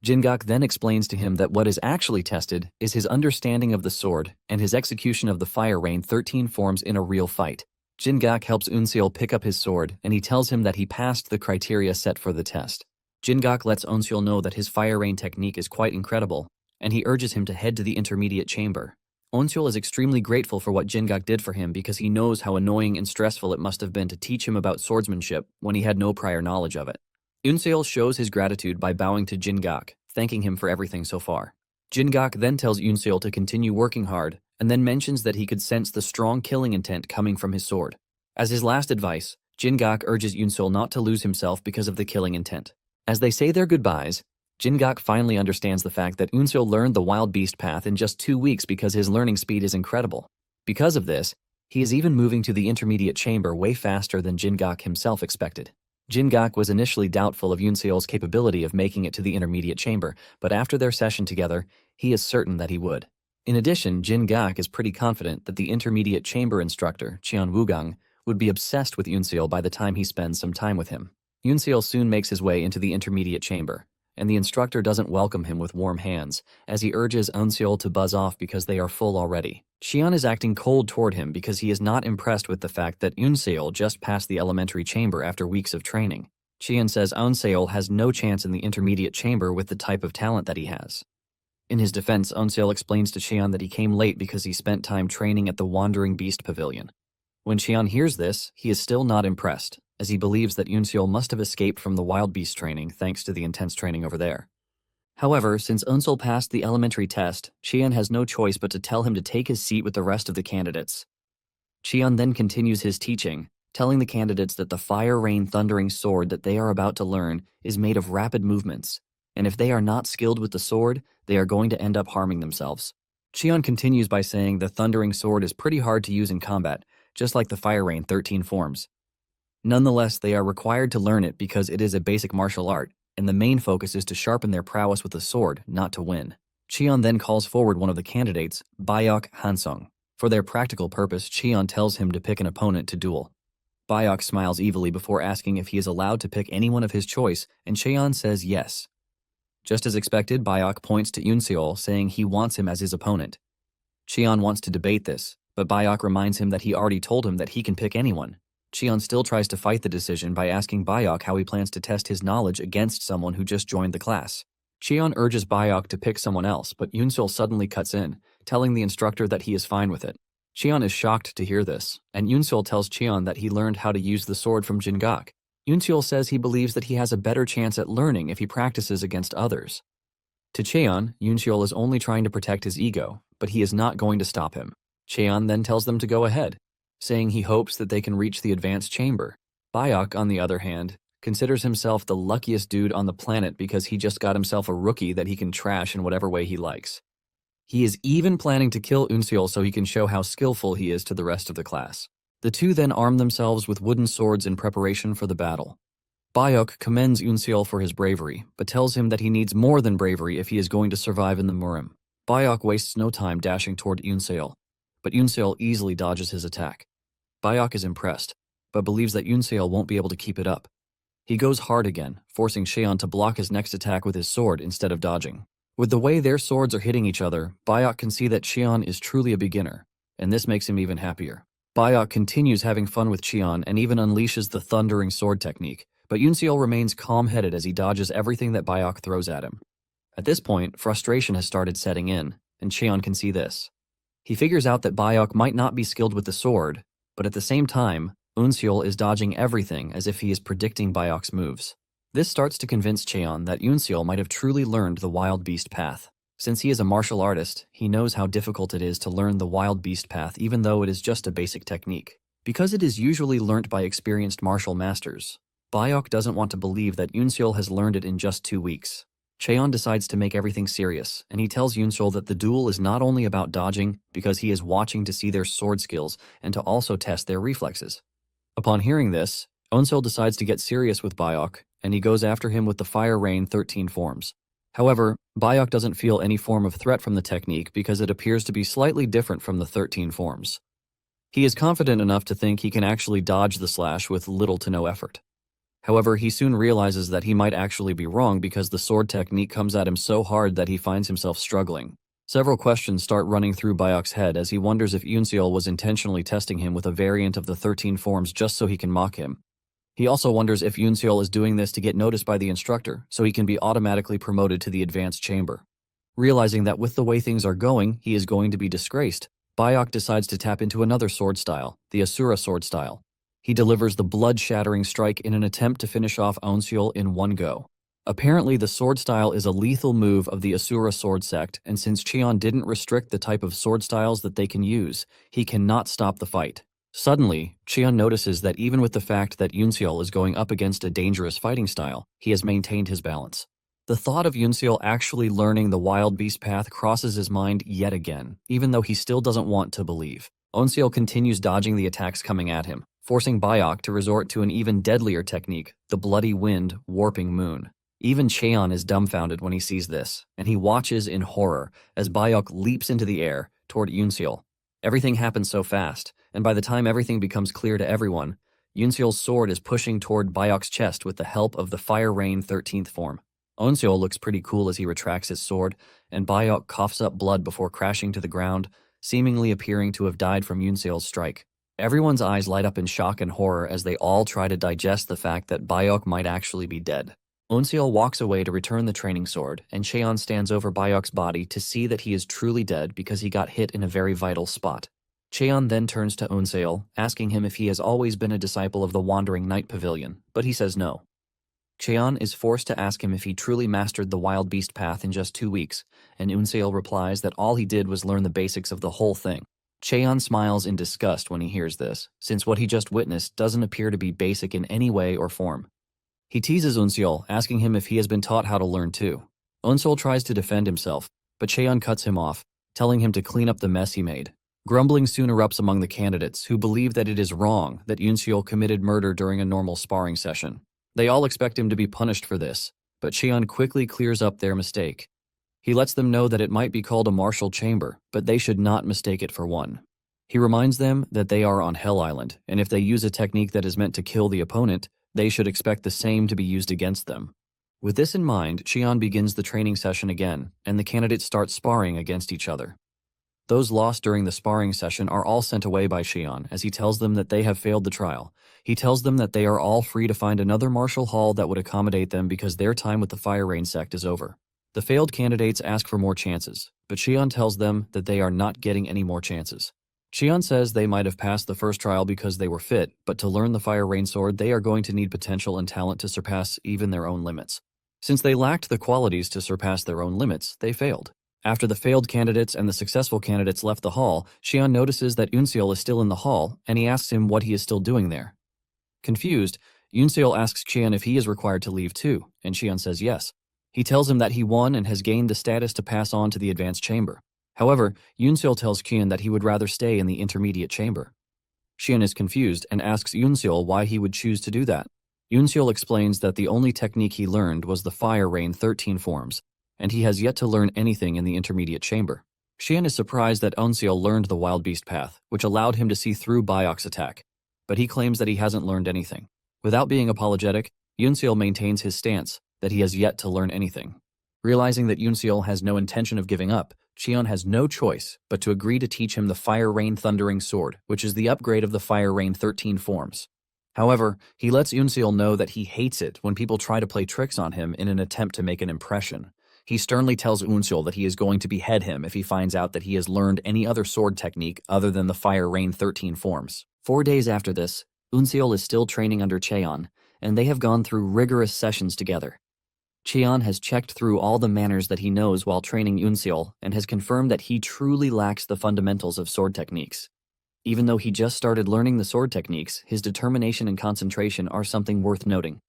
Jin-gak then explains to him that what is actually tested is his understanding of the sword and his execution of the Fire Rain 13 forms in a real fight. Jin-gak helps Yoon-seol pick up his sword, and he tells him that he passed the criteria set for the test. Jin-gak lets Yoon-seol know that his Fire Rain technique is quite incredible, and he urges him to head to the intermediate chamber. Yoon-seol is extremely grateful for what Jin-gak did for him because he knows how annoying and stressful it must have been to teach him about swordsmanship when he had no prior knowledge of it. Yoon-seol shows his gratitude by bowing to Jin-gak, thanking him for everything so far. Jin-gak then tells Yoon-seol to continue working hard, and then mentions that he could sense the strong killing intent coming from his sword. As his last advice, Jin-gak urges Yoon-seol not to lose himself because of the killing intent. As they say their goodbyes, Jin-gak finally understands the fact that Yoon-seol learned the wild beast path in just 2 weeks because his learning speed is incredible. Because of this, he is even moving to the intermediate chamber way faster than Jin-gak himself expected. Jin-gak was initially doubtful of Yoon-seol's capability of making it to the intermediate chamber, but after their session together, he is certain that he would. In addition, Jin-gak is pretty confident that the intermediate chamber instructor, Cheon Woogang, would be obsessed with Yoon-seol by the time he spends some time with him. Yoon-seol soon makes his way into the intermediate chamber, and the instructor doesn't welcome him with warm hands, as he urges Yoon-seol to buzz off because they are full already. Cheon is acting cold toward him because he is not impressed with the fact that Yoon-seol just passed the elementary chamber after weeks of training. Cheon says Yoon-seol has no chance in the intermediate chamber with the type of talent that he has. In his defense, Yoon-seol explains to Cheon that he came late because he spent time training at the Wandering Beast Pavilion. When Cheon hears this, he is still not impressed, as he believes that Yoon-seol must have escaped from the wild beast training thanks to the intense training over there. However, since Yoon-seol passed the elementary test, Cheon has no choice but to tell him to take his seat with the rest of the candidates. Cheon then continues his teaching, telling the candidates that the Fire Rain Thundering Sword that they are about to learn is made of rapid movements, and if they are not skilled with the sword, they are going to end up harming themselves. Cheon continues by saying the Thundering Sword is pretty hard to use in combat, just like the Fire Rain 13 forms. Nonetheless, they are required to learn it because it is a basic martial art, and the main focus is to sharpen their prowess with the sword, not to win. Cheon then calls forward one of the candidates, Bayok Hansung. For their practical purpose, Cheon tells him to pick an opponent to duel. Bayok smiles evilly before asking if he is allowed to pick anyone of his choice, and Cheon says yes. Just as expected, Bayok points to Yoon-seol, saying he wants him as his opponent. Cheon wants to debate this, but Bayok reminds him that he already told him that he can pick anyone. Cheon still tries to fight the decision by asking Bayok how he plans to test his knowledge against someone who just joined the class. Cheon urges Bayok to pick someone else, but Yoon-seol suddenly cuts in, telling the instructor that he is fine with it. Cheon is shocked to hear this, and Yoon-seol tells Cheon that he learned how to use the sword from Jin-gak. Yoon-seol says he believes that he has a better chance at learning if he practices against others. To Cheon, Yoon-seol is only trying to protect his ego, but he is not going to stop him. Cheon then tells them to go ahead, saying he hopes that they can reach the advanced chamber. Bayok, on the other hand, considers himself the luckiest dude on the planet because he just got himself a rookie that he can trash in whatever way he likes. He is even planning to kill Yoon-seol so he can show how skillful he is to the rest of the class. The two then arm themselves with wooden swords in preparation for the battle. Bayok commends Yoon-seol for his bravery, but tells him that he needs more than bravery if he is going to survive in the Murim. Bayok wastes no time dashing toward Yoon-seol, but Yoon-seol easily dodges his attack. Bayok is impressed, but believes that Yoon-seol won't be able to keep it up. He goes hard again, forcing Cheon to block his next attack with his sword instead of dodging. With the way their swords are hitting each other, Bayok can see that Cheon is truly a beginner, and this makes him even happier. Bayok continues having fun with Cheon and even unleashes the Thundering Sword technique, but Yoon-seol remains calm-headed as he dodges everything that Bayok throws at him. At this point, frustration has started setting in, and Cheon can see this. He figures out that Bayok might not be skilled with the sword, but at the same time, Eunseol is dodging everything as if he is predicting Bayok's moves. This starts to convince Cheon that Eunseol might have truly learned the wild beast path. Since he is a martial artist, he knows how difficult it is to learn the wild beast path even though it is just a basic technique. Because it is usually learnt by experienced martial masters, Bayok doesn't want to believe that Eunseol has learned it in just 2 weeks. Cheon decides to make everything serious, and he tells Eunseol that the duel is not only about dodging because he is watching to see their sword skills and to also test their reflexes. Upon hearing this, Eunseol decides to get serious with Bayok, and he goes after him with the Fire Rain 13 forms. However, Bayok doesn't feel any form of threat from the technique because it appears to be slightly different from the 13 forms. He is confident enough to think he can actually dodge the slash with little to no effort. However, he soon realizes that he might actually be wrong because the sword technique comes at him so hard that he finds himself struggling. Several questions start running through Bayok's head as he wonders if Eunseol was intentionally testing him with a variant of the 13 forms just so he can mock him. He also wonders if Eunseol is doing this to get noticed by the instructor so he can be automatically promoted to the advanced chamber. Realizing that with the way things are going, he is going to be disgraced, Bayok decides to tap into another sword style, the Asura sword style. He delivers the blood-shattering strike in an attempt to finish off Eunseol in one go. Apparently, the sword style is a lethal move of the Asura sword sect, and since Cheon didn't restrict the type of sword styles that they can use, he cannot stop the fight. Suddenly, Cheon notices that even with the fact that Eunseol is going up against a dangerous fighting style, he has maintained his balance. The thought of Eunseol actually learning the wild beast path crosses his mind yet again, even though he still doesn't want to believe. Eunseol continues dodging the attacks coming at him, forcing Bayok to resort to an even deadlier technique, the Bloody Wind Warping Moon. Even Cheon is dumbfounded when he sees this, and he watches in horror as Bayok leaps into the air toward Eunseol. Everything happens so fast, and by the time everything becomes clear to everyone, Eunseol's sword is pushing toward Bayok's chest with the help of the Fire Rain 13th form. Eunseol looks pretty cool as he retracts his sword, and Bayok coughs up blood before crashing to the ground, seemingly appearing to have died from Eunseol's strike. Everyone's eyes light up in shock and horror as they all try to digest the fact that Bayok might actually be dead. Eunseol walks away to return the training sword, and Cheon stands over Bayok's body to see that he is truly dead because he got hit in a very vital spot. Cheon then turns to Eunseol, asking him if he has always been a disciple of the Wandering Night Pavilion, but he says no. Cheon is forced to ask him if he truly mastered the wild beast path in just 2 weeks, and Eunseol replies that all he did was learn the basics of the whole thing. Cheon smiles in disgust when he hears this, since what he just witnessed doesn't appear to be basic in any way or form. He teases Eunseol, asking him if he has been taught how to learn too. Eunseol tries to defend himself, but Cheon cuts him off, telling him to clean up the mess he made. Grumbling soon erupts among the candidates, who believe that it is wrong that Eunseol committed murder during a normal sparring session. They all expect him to be punished for this, but Cheon quickly clears up their mistake. He lets them know that it might be called a martial chamber, but they should not mistake it for one. He reminds them that they are on Hell Island, and if they use a technique that is meant to kill the opponent, they should expect the same to be used against them. With this in mind, Cheon begins the training session again, and the candidates start sparring against each other. Those lost during the sparring session are all sent away by Cheon as he tells them that they have failed the trial. He tells them that they are all free to find another martial hall that would accommodate them because their time with the Fire Rain sect is over. The failed candidates ask for more chances, but Cheon tells them that they are not getting any more chances. Cheon says they might have passed the first trial because they were fit, but to learn the Fire Rain sword, they are going to need potential and talent to surpass even their own limits. Since they lacked the qualities to surpass their own limits, they failed. After the failed candidates and the successful candidates left the hall, Cheon notices that Eunseol is still in the hall, and he asks him what he is still doing there. Confused, Eunseol asks Cheon if he is required to leave too, and Cheon says yes. He tells him that he won and has gained the status to pass on to the advanced chamber. However, Eunseol tells Cheon that he would rather stay in the intermediate chamber. Cheon is confused and asks Eunseol why he would choose to do that. Eunseol explains that the only technique he learned was the Fire Rain 13 forms, and he has yet to learn anything in the intermediate chamber. Cheon is surprised that Eunseol learned the Wild Beast path, which allowed him to see through Bayok's attack, but he claims that he hasn't learned anything. Without being apologetic, Eunseol maintains his stance that he has yet to learn anything. Realizing that Eunseol has no intention of giving up, Cheon has no choice but to agree to teach him the Fire Rain Thundering Sword, which is the upgrade of the Fire Rain 13 forms. However, he lets Eunseol know that he hates it when people try to play tricks on him in an attempt to make an impression. He sternly tells Unseol that he is going to behead him if he finds out that he has learned any other sword technique other than the Fire Rain 13 forms. 4 days after this, Unseol is still training under Cheon, and they have gone through rigorous sessions together. Cheon has checked through all the manners that he knows while training Unseol and has confirmed that he truly lacks the fundamentals of sword techniques. Even though he just started learning the sword techniques, his determination and concentration are something worth noting.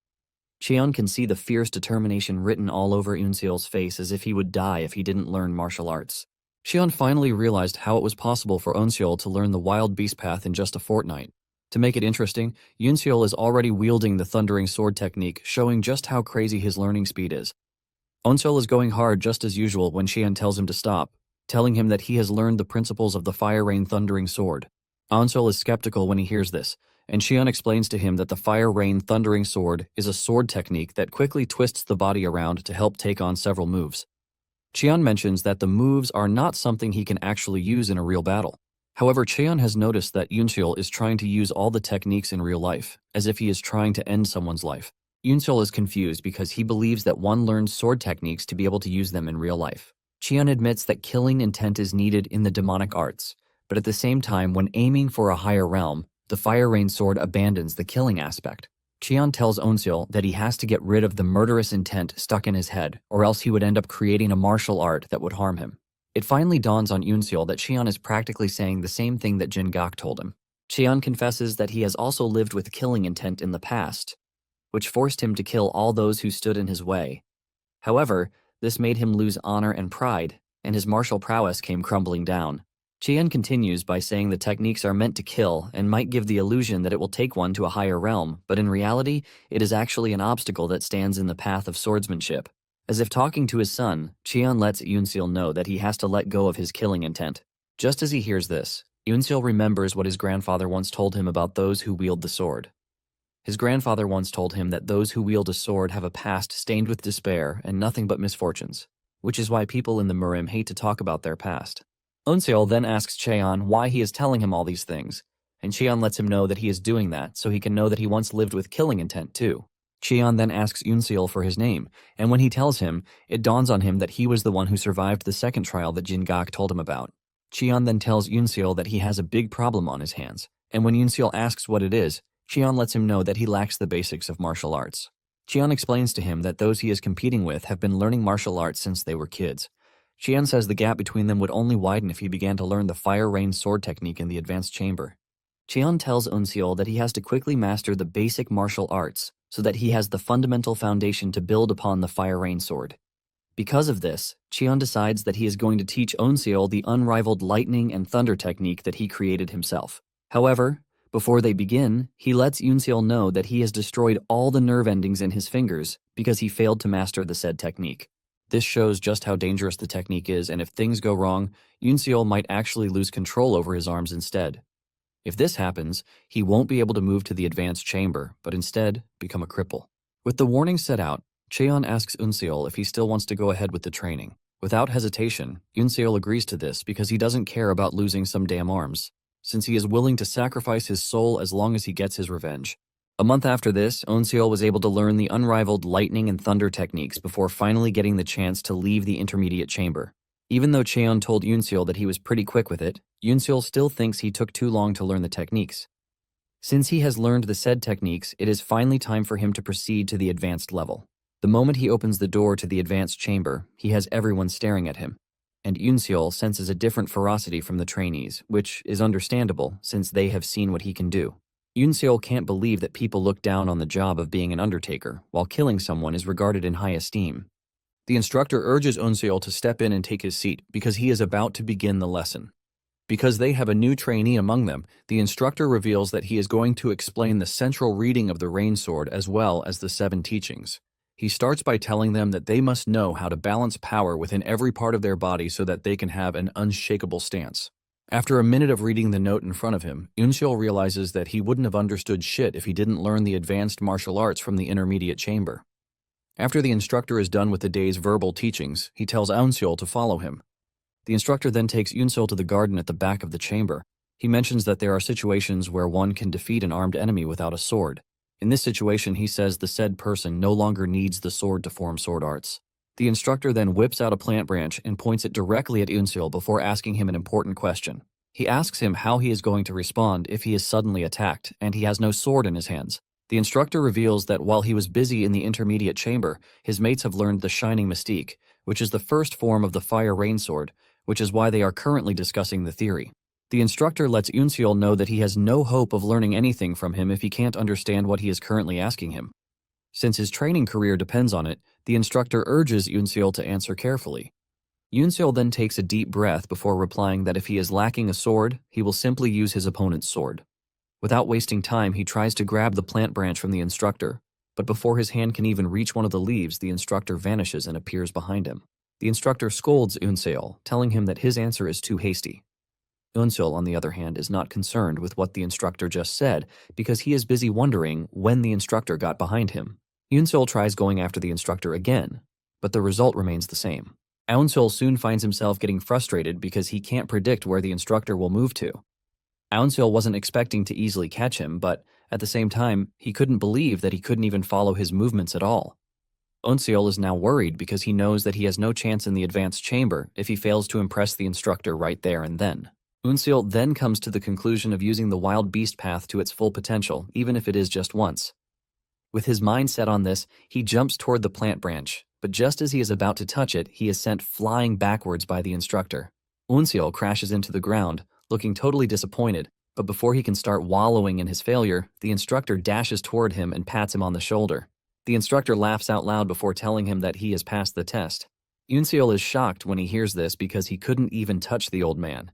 Cheon can see the fierce determination written all over Unseol's face, as if he would die if he didn't learn martial arts. Cheon finally realized how it was possible for Unseol to learn the Wild Beast Path in just a fortnight. To make it interesting, Unseol is already wielding the Thundering Sword technique, showing just how crazy his learning speed is. Unseol is going hard just as usual when Cheon tells him to stop, telling him that he has learned the principles of the Fire Rain Thundering Sword. Unseol is skeptical when he hears this, and Cheon explains to him that the Fire Rain Thundering Sword is a sword technique that quickly twists the body around to help take on several moves. Cheon mentions that the moves are not something he can actually use in a real battle. However, Cheon has noticed that Unseol is trying to use all the techniques in real life, as if he is trying to end someone's life. Unseol is confused because he believes that one learns sword techniques to be able to use them in real life. Cheon admits that killing intent is needed in the demonic arts, but at the same time, when aiming for a higher realm, the Fire Rain Sword abandons the killing aspect. Cheon tells Unseol that he has to get rid of the murderous intent stuck in his head, or else he would end up creating a martial art that would harm him. It finally dawns on Unseol that Cheon is practically saying the same thing that Jin-gak told him. Cheon confesses that he has also lived with killing intent in the past, which forced him to kill all those who stood in his way. However, this made him lose honor and pride, and his martial prowess came crumbling down. Cheon continues by saying the techniques are meant to kill and might give the illusion that it will take one to a higher realm, but in reality, it is actually an obstacle that stands in the path of swordsmanship. As if talking to his son, Cheon lets Unseol know that he has to let go of his killing intent. Just as he hears this, Unseol remembers what his grandfather once told him about those who wield the sword. His grandfather once told him that those who wield a sword have a past stained with despair and nothing but misfortunes, which is why people in the Murim hate to talk about their past. Unseol then asks Cheon why he is telling him all these things, and Cheon lets him know that he is doing that so he can know that he once lived with killing intent too. Cheon then asks Unseol for his name, and when he tells him, it dawns on him that he was the one who survived the second trial that Jin-gak told him about. Cheon then tells Unseol that he has a big problem on his hands, and when Unseol asks what it is, Cheon lets him know that he lacks the basics of martial arts. Cheon explains to him that those he is competing with have been learning martial arts since they were kids. Cheon says the gap between them would only widen if he began to learn the Fire Rain sword technique in the advanced chamber. Cheon tells Unseol that he has to quickly master the basic martial arts so that he has the fundamental foundation to build upon the Fire Rain sword. Because of this, Cheon decides that he is going to teach Unseol the unrivaled lightning and thunder technique that he created himself. However, before they begin, he lets Unseol know that he has destroyed all the nerve endings in his fingers because he failed to master the said technique. This shows just how dangerous the technique is, and if things go wrong, Unseol might actually lose control over his arms instead. If this happens, he won't be able to move to the advanced chamber, but instead become a cripple. With the warning set out, Cheon asks Unseol if he still wants to go ahead with the training. Without hesitation, Unseol agrees to this because he doesn't care about losing some damn arms, since he is willing to sacrifice his soul as long as he gets his revenge. A month after this, Unseol was able to learn the unrivaled lightning and thunder techniques before finally getting the chance to leave the intermediate chamber. Even though Cheon told Unseol that he was pretty quick with it, Unseol still thinks he took too long to learn the techniques. Since he has learned the said techniques, it is finally time for him to proceed to the advanced level. The moment he opens the door to the advanced chamber, he has everyone staring at him, and Unseol senses a different ferocity from the trainees, which is understandable since they have seen what he can do. Unseol can't believe that people look down on the job of being an Undertaker, while killing someone is regarded in high esteem. The instructor urges Unseol to step in and take his seat because he is about to begin the lesson. Because they have a new trainee among them, the instructor reveals that he is going to explain the central reading of the Rain Sword as well as the 7 teachings. He starts by telling them that they must know how to balance power within every part of their body so that they can have an unshakable stance. After a minute of reading the note in front of him, Unseol realizes that he wouldn't have understood shit if he didn't learn the advanced martial arts from the intermediate chamber. After the instructor is done with the day's verbal teachings, he tells Unseol to follow him. The instructor then takes Unseol to the garden at the back of the chamber. He mentions that there are situations where one can defeat an armed enemy without a sword. In this situation, he says the said person no longer needs the sword to form sword arts. The instructor then whips out a plant branch and points it directly at Unseol before asking him an important question. He asks him how he is going to respond if he is suddenly attacked and he has no sword in his hands. The instructor reveals that while he was busy in the intermediate chamber, his mates have learned the Shining Mystique, which is the first form of the Fire Rain Sword, which is why they are currently discussing the theory. The instructor lets Unseol know that he has no hope of learning anything from him if he can't understand what he is currently asking him. Since his training career depends on it, the instructor urges Unseol to answer carefully. Unseol then takes a deep breath before replying that if he is lacking a sword, he will simply use his opponent's sword. Without wasting time, he tries to grab the plant branch from the instructor, but before his hand can even reach one of the leaves, the instructor vanishes and appears behind him. The instructor scolds Unseol, telling him that his answer is too hasty. Unseol, on the other hand, is not concerned with what the instructor just said because he is busy wondering when the instructor got behind him. Unseol tries going after the instructor again, but the result remains the same. Unseol soon finds himself getting frustrated because he can't predict where the instructor will move to. Unseol wasn't expecting to easily catch him, but at the same time, he couldn't believe that he couldn't even follow his movements at all. Unseol is now worried because he knows that he has no chance in the advanced chamber if he fails to impress the instructor right there and then. Unseol then comes to the conclusion of using the wild beast path to its full potential, even if it is just once. With his mind set on this, he jumps toward the plant branch, but just as he is about to touch it, he is sent flying backwards by the instructor. Unseol crashes into the ground, looking totally disappointed, but before he can start wallowing in his failure, the instructor dashes toward him and pats him on the shoulder. The instructor laughs out loud before telling him that he has passed the test. Unseol is shocked when he hears this because he couldn't even touch the old man,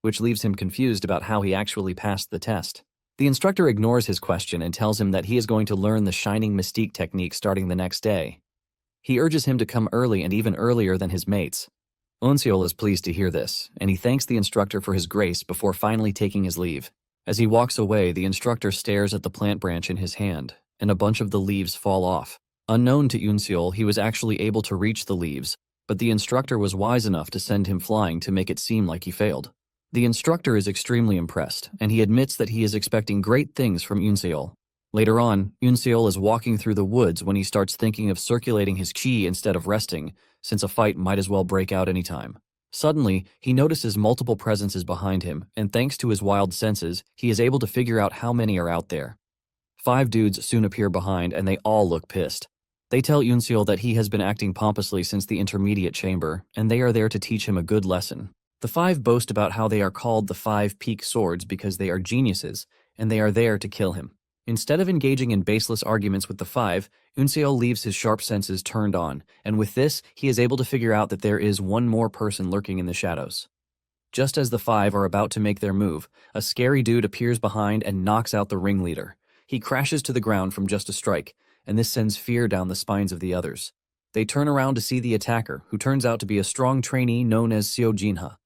which leaves him confused about how he actually passed the test. The instructor ignores his question and tells him that he is going to learn the Shining Mystique technique starting the next day. He urges him to come early and even earlier than his mates. Unseol is pleased to hear this, and he thanks the instructor for his grace before finally taking his leave. As he walks away, the instructor stares at the plant branch in his hand, and a bunch of the leaves fall off. Unknown to Unseol, he was actually able to reach the leaves, but the instructor was wise enough to send him flying to make it seem like he failed. The instructor is extremely impressed, and he admits that he is expecting great things from Unseol. Later on, Unseol is walking through the woods when he starts thinking of circulating his chi instead of resting, since a fight might as well break out anytime. Suddenly, he notices multiple presences behind him, and thanks to his wild senses, he is able to figure out how many are out there. 5 dudes soon appear behind, and they all look pissed. They tell Unseol that he has been acting pompously since the intermediate chamber, and they are there to teach him a good lesson. The 5 boast about how they are called the 5 peak swords because they are geniuses, and they are there to kill him. Instead of engaging in baseless arguments with the 5, Unseol leaves his sharp senses turned on, and with this, he is able to figure out that there is one more person lurking in the shadows. Just as the 5 are about to make their move, a scary dude appears behind and knocks out the ringleader. He crashes to the ground from just a strike, and this sends fear down the spines of the others. They turn around to see the attacker, who turns out to be a strong trainee known as Seo Jinha.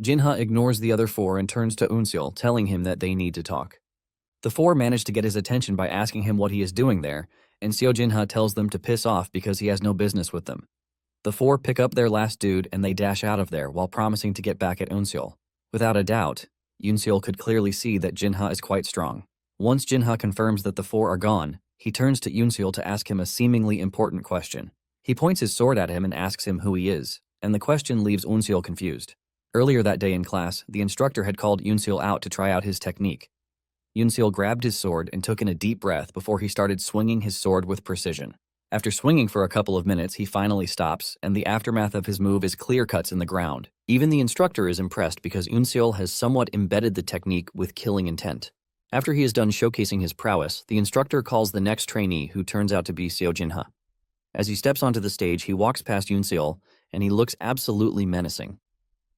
Jinha ignores the other 4 and turns to Unseol, telling him that they need to talk. The 4 manage to get his attention by asking him what he is doing there, and Seo Jinha tells them to piss off because he has no business with them. The 4 pick up their last dude and they dash out of there while promising to get back at Unseol. Without a doubt, Unseol could clearly see that Jinha is quite strong. Once Jinha confirms that the 4 are gone, he turns to Unseol to ask him a seemingly important question. He points his sword at him and asks him who he is, and the question leaves Unseol confused. Earlier that day in class, the instructor had called Unseol out to try out his technique. Unseol grabbed his sword and took in a deep breath before he started swinging his sword with precision. After swinging for a couple of minutes, he finally stops, and the aftermath of his move is clear cuts in the ground. Even the instructor is impressed because Unseol has somewhat embedded the technique with killing intent. After he is done showcasing his prowess, the instructor calls the next trainee, who turns out to be Seo Jinha. As he steps onto the stage, he walks past Unseol, and he looks absolutely menacing.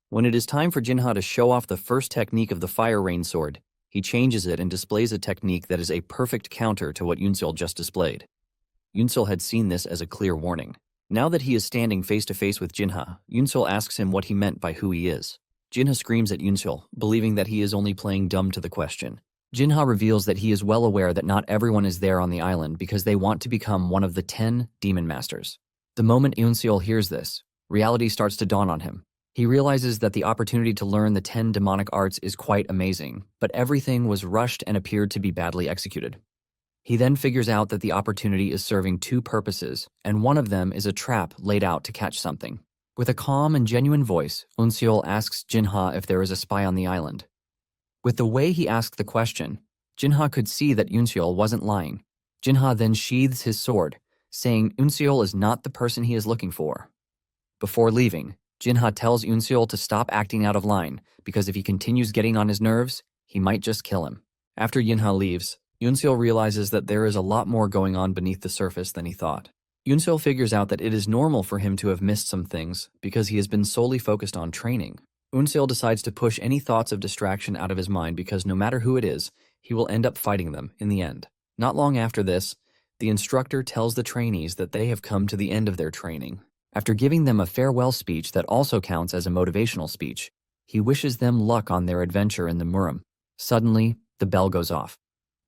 When it is time for Jinha to show off the first technique of the Fire Rain Sword, he changes it and displays a technique that is a perfect counter to what Unseol just displayed. Unseol had seen this as a clear warning. Now that he is standing face to face with Jinha, Unseol asks him what he meant by who he is. Jinha screams at Unseol, believing that he is only playing dumb to the question. Jinha reveals that he is well aware that not everyone is there on the island because they want to become one of the 10 Demon Masters. The moment Unseol hears this, reality starts to dawn on him. He realizes that the opportunity to learn the 10 demonic arts is quite amazing, but everything was rushed and appeared to be badly executed. He then figures out that the opportunity is serving two purposes, and one of them is a trap laid out to catch something. With a calm and genuine voice, Unseol asks Jinha if there is a spy on the island. With the way he asked the question, Jinha could see that Unseol wasn't lying. Jinha then sheathes his sword, saying Unseol is not the person he is looking for. Before leaving, Jinha tells Unseol to stop acting out of line, because if he continues getting on his nerves, he might just kill him. After Jinha leaves, Unseol realizes that there is a lot more going on beneath the surface than he thought. Unseol figures out that it is normal for him to have missed some things because he has been solely focused on training. Unseol decides to push any thoughts of distraction out of his mind because no matter who it is, he will end up fighting them in the end. Not long after this, the instructor tells the trainees that they have come to the end of their training. After giving them a farewell speech that also counts as a motivational speech, he wishes them luck on their adventure in the Murim. Suddenly, the bell goes off.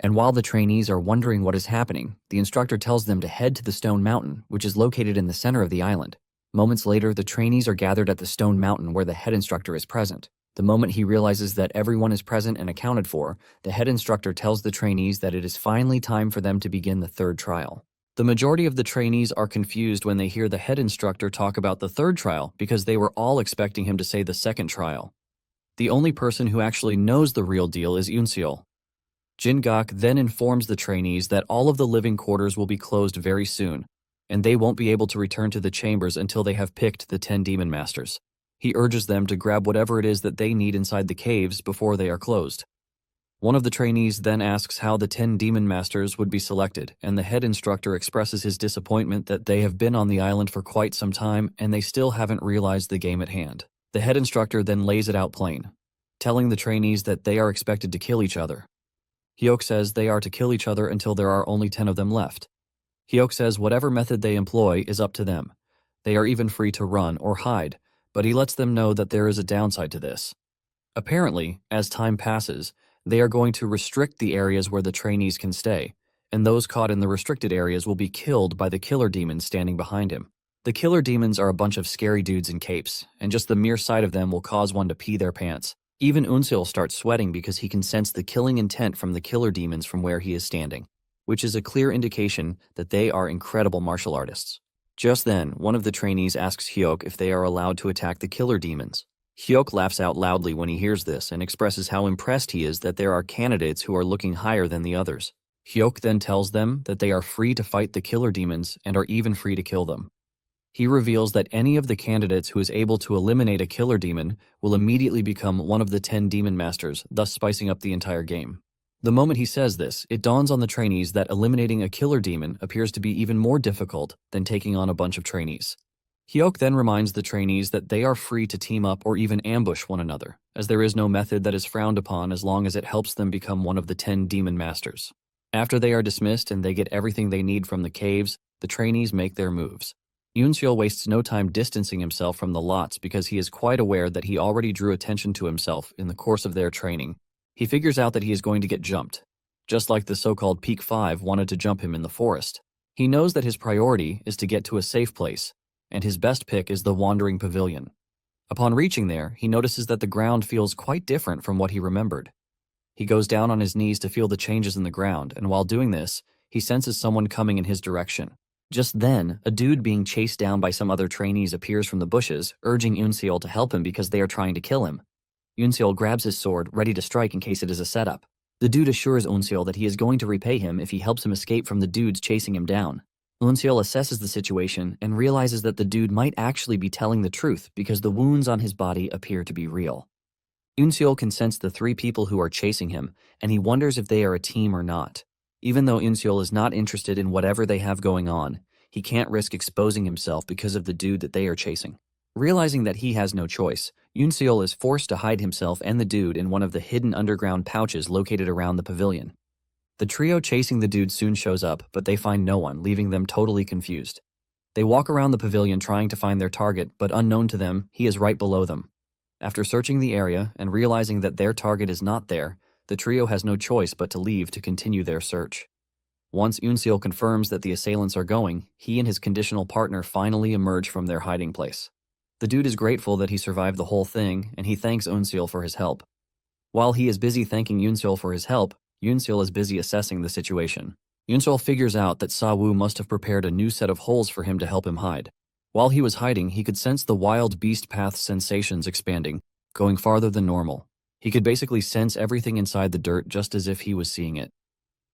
And while the trainees are wondering what is happening, the instructor tells them to head to the Stone Mountain, which is located in the center of the island. Moments later, the trainees are gathered at the Stone Mountain where the head instructor is present. The moment he realizes that everyone is present and accounted for, the head instructor tells the trainees that it is finally time for them to begin the third trial. The majority of the trainees are confused when they hear the head instructor talk about the third trial because they were all expecting him to say the second trial. The only person who actually knows the real deal is Unseol. Jin-gak then informs the trainees that all of the living quarters will be closed very soon, and they won't be able to return to the chambers until they have picked the 10 demon masters. He urges them to grab whatever it is that they need inside the caves before they are closed. One of the trainees then asks how the 10 demon masters would be selected, and the head instructor expresses his disappointment that they have been on the island for quite some time and they still haven't realized the game at hand. The head instructor then lays it out plain, telling the trainees that they are expected to kill each other. Hyuk says they are to kill each other until there are only 10 of them left. Hyuk says whatever method they employ is up to them. They are even free to run or hide, but he lets them know that there is a downside to this. Apparently, as time passes, they are going to restrict the areas where the trainees can stay, and those caught in the restricted areas will be killed by the killer demons standing behind him. The killer demons are a bunch of scary dudes in capes, and just the mere sight of them will cause one to pee their pants. Even Unseol starts sweating because he can sense the killing intent from the killer demons from where he is standing, which is a clear indication that they are incredible martial artists. Just then, one of the trainees asks Hyuk if they are allowed to attack the killer demons. Hyuk laughs out loudly when he hears this and expresses how impressed he is that there are candidates who are looking higher than the others. Hyuk then tells them that they are free to fight the killer demons and are even free to kill them. He reveals that any of the candidates who is able to eliminate a killer demon will immediately become one of the 10 demon masters, thus spicing up the entire game. The moment he says this, it dawns on the trainees that eliminating a killer demon appears to be even more difficult than taking on a bunch of trainees. Hyuk then reminds the trainees that they are free to team up or even ambush one another, as there is no method that is frowned upon as long as it helps them become one of the 10 demon masters. After they are dismissed and they get everything they need from the caves, the trainees make their moves. Unseol wastes no time distancing himself from the lots because he is quite aware that he already drew attention to himself in the course of their training. He figures out that he is going to get jumped, just like the so-called Peak 5 wanted to jump him in the forest. He knows that his priority is to get to a safe place, and his best pick is the Wandering Pavilion. Upon reaching there, he notices that the ground feels quite different from what he remembered. He goes down on his knees to feel the changes in the ground, and while doing this, he senses someone coming in his direction. Just then, a dude being chased down by some other trainees appears from the bushes, urging Unseol to help him because they are trying to kill him. Unseol grabs his sword, ready to strike in case it is a setup. The dude assures Unseol that he is going to repay him if he helps him escape from the dudes chasing him down. Unseol assesses the situation and realizes that the dude might actually be telling the truth because the wounds on his body appear to be real. Unseol can sense the 3 people who are chasing him, and he wonders if they are a team or not. Even though Unseol is not interested in whatever they have going on, he can't risk exposing himself because of the dude that they are chasing. Realizing that he has no choice, Unseol is forced to hide himself and the dude in one of the hidden underground pouches located around the pavilion. The trio chasing the dude soon shows up, but they find no one, leaving them totally confused. They walk around the pavilion trying to find their target, but unknown to them, he is right below them. After searching the area and realizing that their target is not there, the trio has no choice but to leave to continue their search. Once Unseol confirms that the assailants are going, he and his conditional partner finally emerge from their hiding place. The dude is grateful that he survived the whole thing, and he thanks Unseol for his help. While he is busy thanking Unseol for his help, Unseol is busy assessing the situation. Yunseol figures out that Sa-woo must have prepared a new set of holes for him to help him hide. While he was hiding, he could sense the wild beast path's sensations expanding, going farther than normal. He could basically sense everything inside the dirt just as if he was seeing it.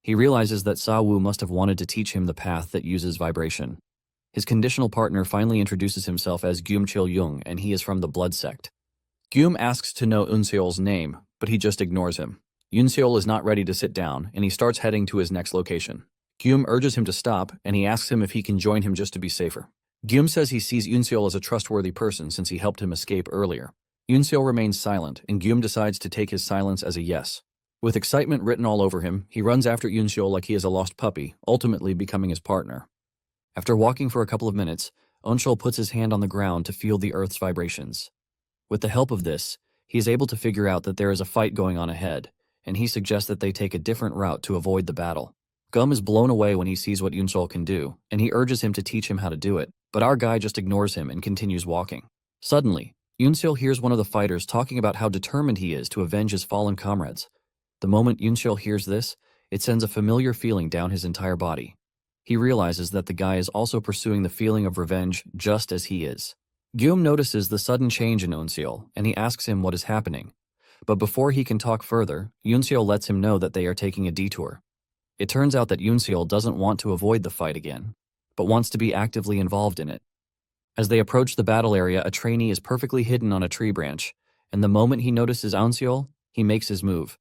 He realizes that Sa-woo must have wanted to teach him the path that uses vibration. His conditional partner finally introduces himself as Gyum Chil-young, and he is from the blood sect. Gyum asks to know Eunseol's name, but he just ignores him. Eunseol is not ready to sit down, and he starts heading to his next location. Gyum urges him to stop, and he asks him if he can join him just to be safer. Gyum says he sees Eunseol as a trustworthy person since he helped him escape earlier. Eunseol remains silent, and Gyum decides to take his silence as a yes. With excitement written all over him, he runs after Eunseol like he is a lost puppy, ultimately becoming his partner. After walking for a couple of minutes, Eunseol puts his hand on the ground to feel the earth's vibrations. With the help of this, he is able to figure out that there is a fight going on ahead, and he suggests that they take a different route to avoid the battle. Gum is blown away when he sees what Eunseol can do, and he urges him to teach him how to do it, but our guy just ignores him and continues walking. Suddenly, Eunseol hears one of the fighters talking about how determined he is to avenge his fallen comrades. The moment Eunseol hears this, it sends a familiar feeling down his entire body. He realizes that the guy is also pursuing the feeling of revenge just as he is. Gyum notices the sudden change in Eunseol, and he asks him what is happening. But before he can talk further, Eunseol lets him know that they are taking a detour. It turns out that Eunseol doesn't want to avoid the fight again, but wants to be actively involved in it. As they approach the battle area, a trainee is perfectly hidden on a tree branch, and the moment he notices Eunseol, he makes his move.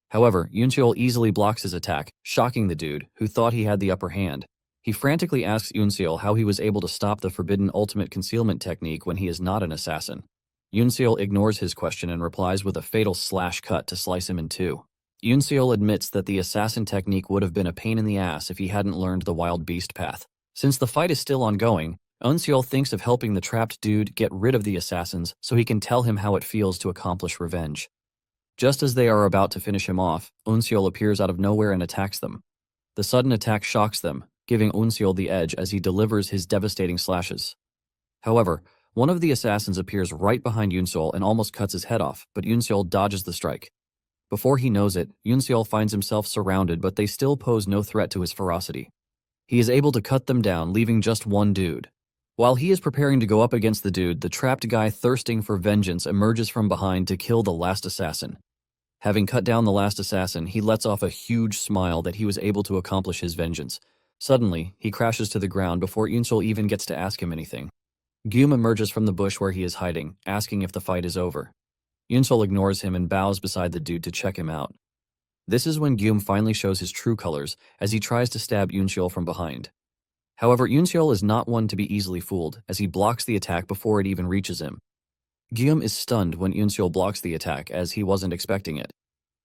However, Eunseol easily blocks his attack, shocking the dude, who thought he had the upper hand. He frantically asks Eunseol how he was able to stop the forbidden ultimate concealment technique when he is not an assassin. Eunseol ignores his question and replies with a fatal slash cut to slice him in two. Eunseol admits that the assassin technique would have been a pain in the ass if he hadn't learned the wild beast path. Since the fight is still ongoing, Eunseol thinks of helping the trapped dude get rid of the assassins so he can tell him how it feels to accomplish revenge. Just as they are about to finish him off, Eunseol appears out of nowhere and attacks them. The sudden attack shocks them, giving Eunseol the edge as he delivers his devastating slashes. However, one of the assassins appears right behind Eunseol and almost cuts his head off, but Eunseol dodges the strike. Before he knows it, Eunseol finds himself surrounded, but they still pose no threat to his ferocity. He is able to cut them down, leaving just one dude. While he is preparing to go up against the dude, the trapped guy thirsting for vengeance emerges from behind to kill the last assassin. Having cut down the last assassin, he lets off a huge smile that he was able to accomplish his vengeance. Suddenly, he crashes to the ground before Eunseol even gets to ask him anything. Gyum emerges from the bush where he is hiding, asking if the fight is over. Eunseol ignores him and bows beside the dude to check him out. This is when Gyum finally shows his true colors as he tries to stab Eunseol from behind. However, Eunseol is not one to be easily fooled, as he blocks the attack before it even reaches him. Gyum is stunned when Eunseol blocks the attack, as he wasn't expecting it.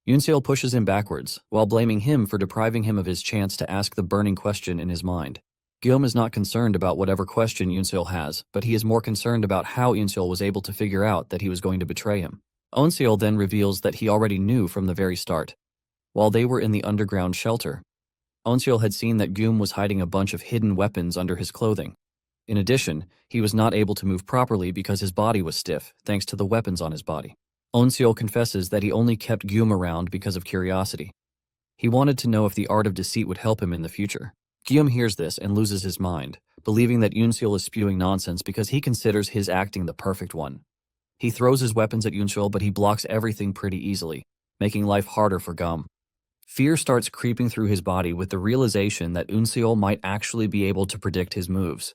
Eunseol pushes him backwards, while blaming him for depriving him of his chance to ask the burning question in his mind. Gyum is not concerned about whatever question Eunseol has, but he is more concerned about how Eunseol was able to figure out that he was going to betray him. Eunseol then reveals that he already knew from the very start. While they were in the underground shelter, Eunseol had seen that Gyum was hiding a bunch of hidden weapons under his clothing. In addition, he was not able to move properly because his body was stiff, thanks to the weapons on his body. Eunseol confesses that he only kept Gyum around because of curiosity. He wanted to know if the art of deceit would help him in the future. Gyum hears this and loses his mind, believing that Eunseol is spewing nonsense because he considers his acting the perfect one. He throws his weapons at Eunseol, but he blocks everything pretty easily, making life harder for Gyum. Fear starts creeping through his body with the realization that Eunseol might actually be able to predict his moves.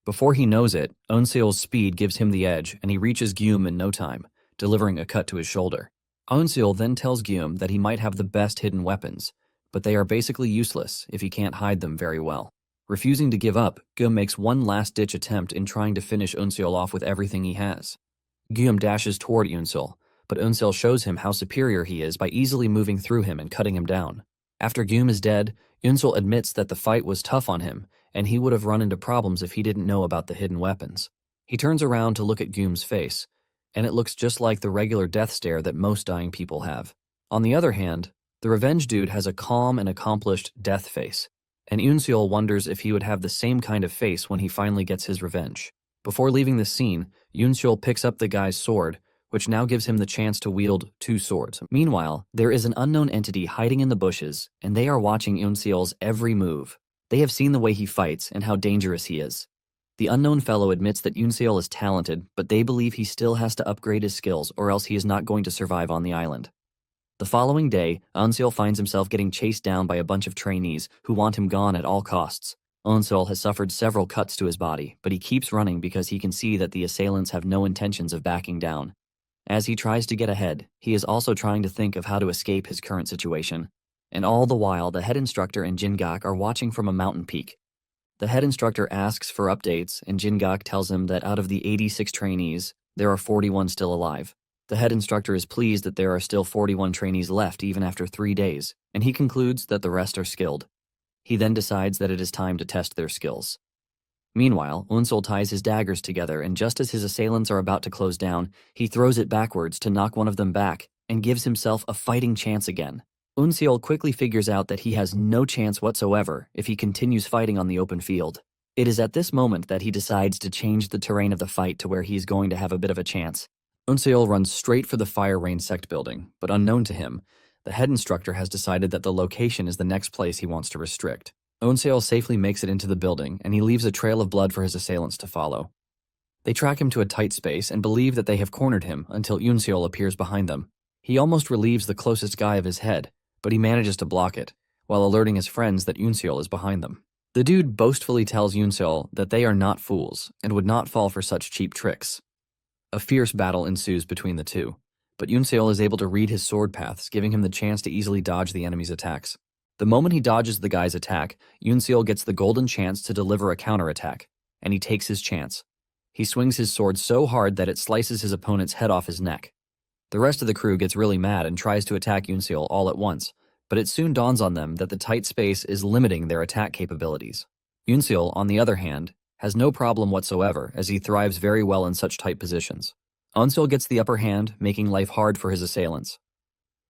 Before he knows it, Eunseol's speed gives him the edge, and he reaches Gyum in no time, delivering a cut to his shoulder. Eunseol then tells Gyum that he might have the best hidden weapons, but they are basically useless if he can't hide them very well. Refusing to give up, Gyum makes one last-ditch attempt in trying to finish Eunseol off with everything he has. Gyum dashes toward Eunseol, but Eunseol shows him how superior he is by easily moving through him and cutting him down. After Gyum is dead, Eunseol admits that the fight was tough on him, and he would have run into problems if he didn't know about the hidden weapons. He turns around to look at Gyum's face, and it looks just like the regular death stare that most dying people have. On the other hand, the revenge dude has a calm and accomplished death face, and Eunseol wonders if he would have the same kind of face when he finally gets his revenge. Before leaving the scene, Eunseol picks up the guy's sword, which now gives him the chance to wield 2 swords. Meanwhile, there is an unknown entity hiding in the bushes, and they are watching Yoon-seol's every move. They have seen the way he fights and how dangerous he is. The unknown fellow admits that Yoon-seol is talented, but they believe he still has to upgrade his skills or else he is not going to survive on the island. The following day, Yoon-seol finds himself getting chased down by a bunch of trainees who want him gone at all costs. Yoon-seol has suffered several cuts to his body, but he keeps running because he can see that the assailants have no intentions of backing down. As he tries to get ahead, he is also trying to think of how to escape his current situation. And all the while, the head instructor and Jin-gak are watching from a mountain peak. The head instructor asks for updates, and Jin-gak tells him that out of the 86 trainees, there are 41 still alive. The head instructor is pleased that there are still 41 trainees left even after 3 days, and he concludes that the rest are skilled. He then decides that it is time to test their skills. Meanwhile, Yoon-seol ties his daggers together, and just as his assailants are about to close down, he throws it backwards to knock one of them back and gives himself a fighting chance again. Yoon-seol quickly figures out that he has no chance whatsoever if he continues fighting on the open field. It is at this moment that he decides to change the terrain of the fight to where he is going to have a bit of a chance. Yoon-seol runs straight for the Fire Rain Sect building, but unknown to him, the head instructor has decided that the location is the next place he wants to restrict. Yoon-seol safely makes it into the building, and he leaves a trail of blood for his assailants to follow. They track him to a tight space and believe that they have cornered him until Yoon-seol appears behind them. He almost relieves the closest guy of his head, but he manages to block it, while alerting his friends that Yoon-seol is behind them. The dude boastfully tells Yoon-seol that they are not fools and would not fall for such cheap tricks. A fierce battle ensues between the two, but Yoon-seol is able to read his sword paths, giving him the chance to easily dodge the enemy's attacks. The moment he dodges the guy's attack, Yoon-seol gets the golden chance to deliver a counterattack, and he takes his chance. He swings his sword so hard that it slices his opponent's head off his neck. The rest of the crew gets really mad and tries to attack Yoon-seol all at once, but it soon dawns on them that the tight space is limiting their attack capabilities. Yoon-seol, on the other hand, has no problem whatsoever as he thrives very well in such tight positions. Yoon-seol gets the upper hand, making life hard for his assailants.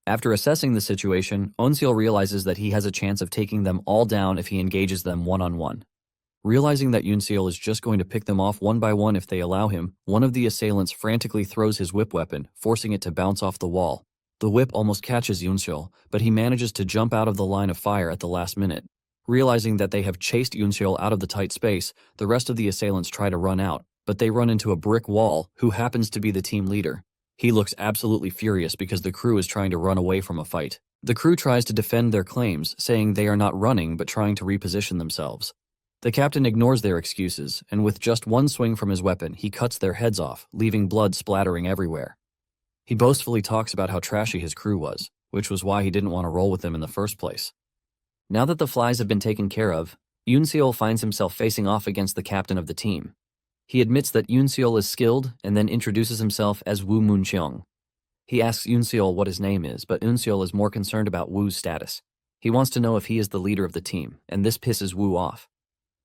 After assessing the situation, Yoon-seol realizes that he has a chance of taking them all down if he engages them one-on-one. Realizing that Yoon-seol is just going to pick them off one by one if they allow him, one of the assailants frantically throws his whip weapon, forcing it to bounce off the wall. The whip almost catches Yoon-seol, but he manages to jump out of the line of fire at the last minute. Realizing that they have chased Yoon-seol out of the tight space, the rest of the assailants try to run out, but they run into a brick wall, who happens to be the team leader. He looks absolutely furious because the crew is trying to run away from a fight. The crew tries to defend their claims, saying they are not running but trying to reposition themselves. The captain ignores their excuses, and with just one swing from his weapon, he cuts their heads off, leaving blood splattering everywhere. He boastfully talks about how trashy his crew was, which was why he didn't want to roll with them in the first place. Now that the flies have been taken care of, Yoon-seol finds himself facing off against the captain of the team. He admits that Yoon-seol is skilled and then introduces himself as Woo Moon-cheong. He asks Yoon-seol what his name is, but Yoon-seol is more concerned about Woo's status. He wants to know if he is the leader of the team, and this pisses Woo off.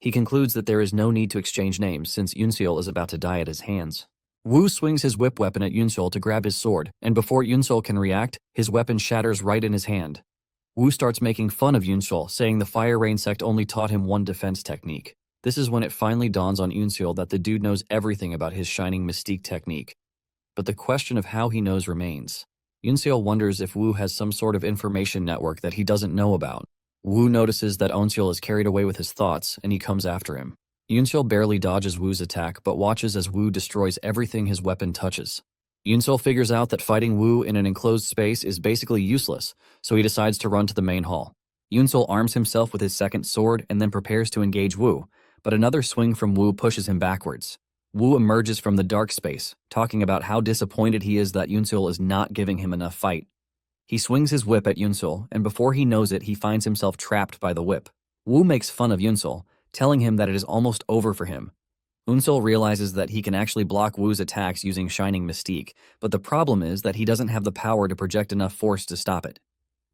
He concludes that there is no need to exchange names since Yoon-seol is about to die at his hands. Woo swings his whip weapon at Yoon-seol to grab his sword, and before Yoon-seol can react, his weapon shatters right in his hand. Woo starts making fun of Yoon-seol, saying the Fire Rain sect only taught him one defense technique. This is when it finally dawns on Yoon-seol that the dude knows everything about his Shining Mystique technique. But the question of how he knows remains. Yoon-seol wonders if Woo has some sort of information network that he doesn't know about. Woo notices that Yoon-seol is carried away with his thoughts, and he comes after him. Yoon-seol barely dodges Woo's attack, but watches as Woo destroys everything his weapon touches. Yoon-seol figures out that fighting Woo in an enclosed space is basically useless, so he decides to run to the main hall. Yoon-seol arms himself with his second sword and then prepares to engage Woo, but another swing from Woo pushes him backwards. Woo emerges from the dark space, talking about how disappointed he is that Yoon-seol is not giving him enough fight. He swings his whip at Yoon-seol, and before he knows it, he finds himself trapped by the whip. Woo makes fun of Yoon-seol, telling him that it is almost over for him. Yoon-seol realizes that he can actually block Woo's attacks using Shining Mystique, but the problem is that he doesn't have the power to project enough force to stop it.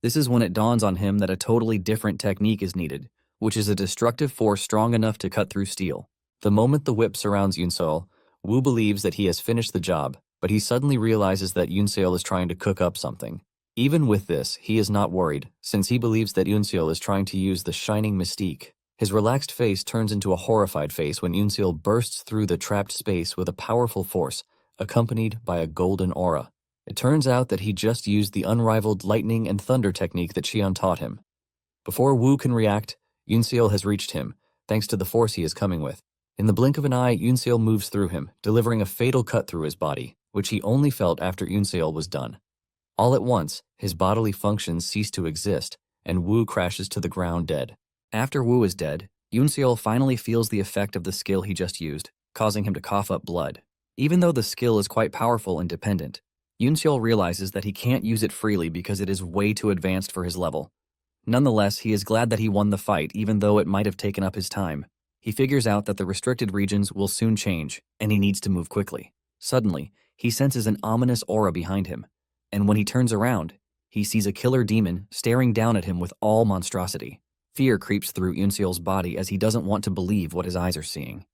This is when it dawns on him that a totally different technique is needed, which is a destructive force strong enough to cut through steel. The moment the whip surrounds Yoon-seol, Woo believes that he has finished the job, but he suddenly realizes that Yoon-seol is trying to cook up something. Even with this, he is not worried, since he believes that Yoon-seol is trying to use the Shining Mystique. His relaxed face turns into a horrified face when Yoon-seol bursts through the trapped space with a powerful force, accompanied by a golden aura. It turns out that he just used the unrivaled lightning and thunder technique that Xion taught him. Before Wu can react, Yunseal has reached him, thanks to the force he is coming with. In the blink of an eye, Yunseal moves through him, delivering a fatal cut through his body, which he only felt after Yunseal was done. All at once, his bodily functions cease to exist, and Wu crashes to the ground dead. After Wu is dead, Yunseal finally feels the effect of the skill he just used, causing him to cough up blood. Even though the skill is quite powerful and dependent, Yunseal realizes that he can't use it freely because it is way too advanced for his level. Nonetheless, he is glad that he won the fight, even though it might have taken up his time. He figures out that the restricted regions will soon change, and he needs to move quickly. Suddenly, he senses an ominous aura behind him, and when he turns around, he sees a killer demon staring down at him with all monstrosity. Fear creeps through Yunseal's body as he doesn't want to believe what his eyes are seeing.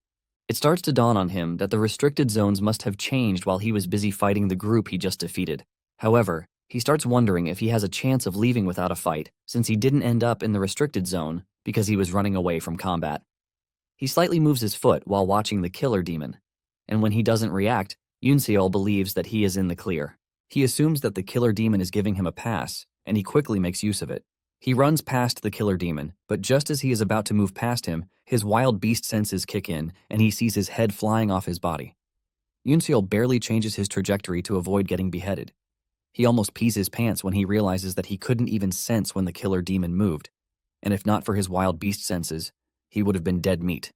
It starts to dawn on him that the restricted zones must have changed while he was busy fighting the group he just defeated. However, he starts wondering if he has a chance of leaving without a fight, since he didn't end up in the restricted zone because he was running away from combat. He slightly moves his foot while watching the killer demon, and when he doesn't react, Yunseal believes that he is in the clear. He assumes that the killer demon is giving him a pass, and he quickly makes use of it. He runs past the killer demon, but just as he is about to move past him, his wild beast senses kick in, and he sees his head flying off his body. Yunseal barely changes his trajectory to avoid getting beheaded. He almost pees his pants when he realizes that he couldn't even sense when the killer demon moved, and if not for his wild beast senses, he would have been dead meat.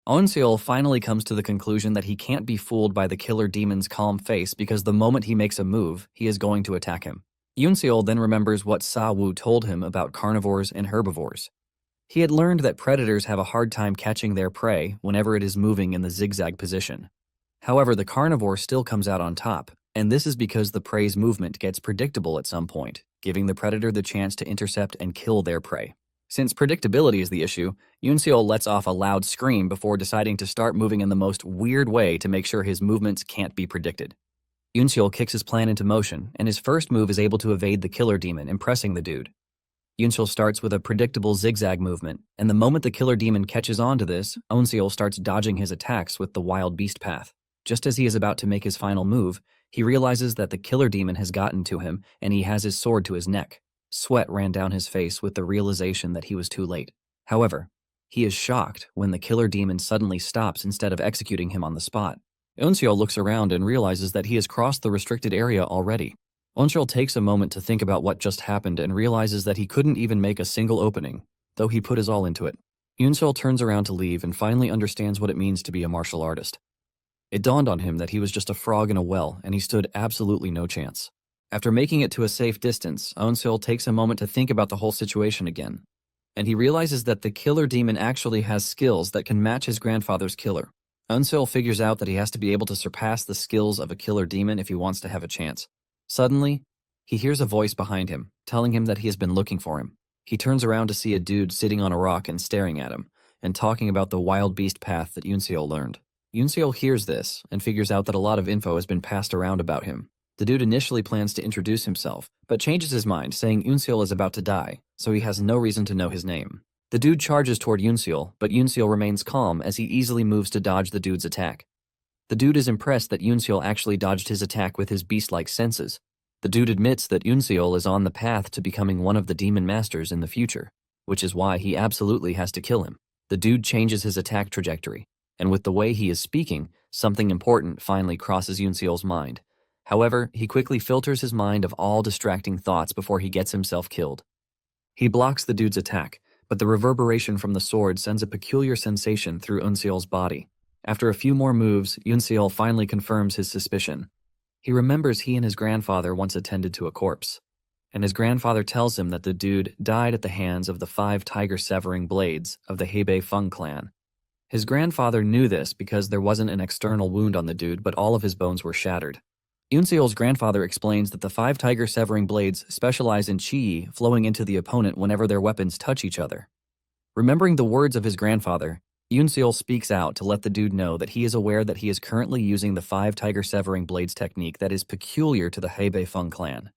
Yunseal finally comes to the conclusion that he can't be fooled by the killer demon's calm face because the moment he makes a move, he is going to attack him. Yunseal then remembers what Sa Wu told him about carnivores and herbivores. He had learned that predators have a hard time catching their prey whenever it is moving in the zigzag position. However, the carnivore still comes out on top, and this is because the prey's movement gets predictable at some point, giving the predator the chance to intercept and kill their prey. Since predictability is the issue, Yunseal lets off a loud scream before deciding to start moving in the most weird way to make sure his movements can't be predicted. Yunseal kicks his plan into motion, and his first move is able to evade the killer demon, impressing the dude. Yunseal starts with a predictable zigzag movement, and the moment the killer demon catches on to this, Yunseal starts dodging his attacks with the wild beast path. Just as he is about to make his final move, he realizes that the killer demon has gotten to him, and he has his sword to his neck. Sweat ran down his face with the realization that he was too late. However, he is shocked when the killer demon suddenly stops instead of executing him on the spot. Yunseal looks around and realizes that he has crossed the restricted area already. Yunseal takes a moment to think about what just happened and realizes that he couldn't even make a single opening, though he put his all into it. Yunseal turns around to leave and finally understands what it means to be a martial artist. It dawned on him that he was just a frog in a well, and he stood absolutely no chance. After making it to a safe distance, Yunseal takes a moment to think about the whole situation again, and he realizes that the killer demon actually has skills that can match his grandfather's killer. Yunseal figures out that he has to be able to surpass the skills of a killer demon if he wants to have a chance. Suddenly, he hears a voice behind him, telling him that he has been looking for him. He turns around to see a dude sitting on a rock and staring at him, and talking about the wild beast path that Yunseal learned. Yunseal hears this, and figures out that a lot of info has been passed around about him. The dude initially plans to introduce himself, but changes his mind, saying Yunseal is about to die, so he has no reason to know his name. The dude charges toward Yunseal, but Yunseal remains calm as he easily moves to dodge the dude's attack. The dude is impressed that Yunseal actually dodged his attack with his beast-like senses. The dude admits that Yunseal is on the path to becoming one of the demon masters in the future, which is why he absolutely has to kill him. The dude changes his attack trajectory, and with the way he is speaking, something important finally crosses Yunseal's mind. However, he quickly filters his mind of all distracting thoughts before he gets himself killed. He blocks the dude's attack, but the reverberation from the sword sends a peculiar sensation through Yunseal's body. After a few more moves, Yunseal finally confirms his suspicion. He remembers he and his grandfather once attended to a corpse, and his grandfather tells him that the dude died at the hands of the 5 tiger-severing blades of the Hebei Feng clan. His grandfather knew this because there wasn't an external wound on the dude, but all of his bones were shattered. Yunseal's grandfather explains that the 5 tiger-severing blades specialize in chi flowing into the opponent whenever their weapons touch each other. Remembering the words of his grandfather, Yunseal speaks out to let the dude know that he is aware that he is currently using the 5 tiger-severing blades technique that is peculiar to the Hebei Feng clan.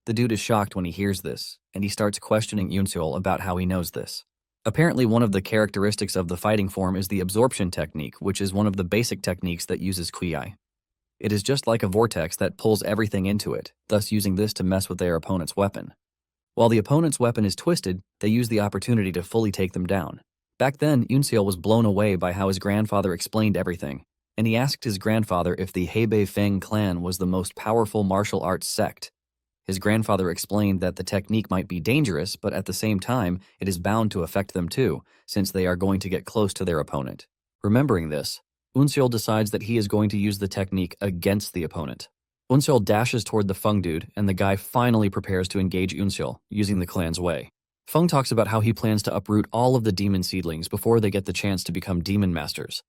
The dude is shocked when he hears this, and he starts questioning Yunseal about how he knows this. Apparently, one of the characteristics of the fighting form is the absorption technique, which is one of the basic techniques that uses Kui. It is just like a vortex that pulls everything into it, thus using this to mess with their opponent's weapon. While the opponent's weapon is twisted, they use the opportunity to fully take them down. Back then, Yunseol was blown away by how his grandfather explained everything, and he asked his grandfather if the Hebei Feng clan was the most powerful martial arts sect. His grandfather explained that the technique might be dangerous, but at the same time, it is bound to affect them too, since they are going to get close to their opponent. Remembering this, Unseol decides that he is going to use the technique against the opponent. Unseol dashes toward the Feng dude, and the guy finally prepares to engage Unseol, using the clan's way. Feng talks about how he plans to uproot all of the demon seedlings before they get the chance to become demon masters.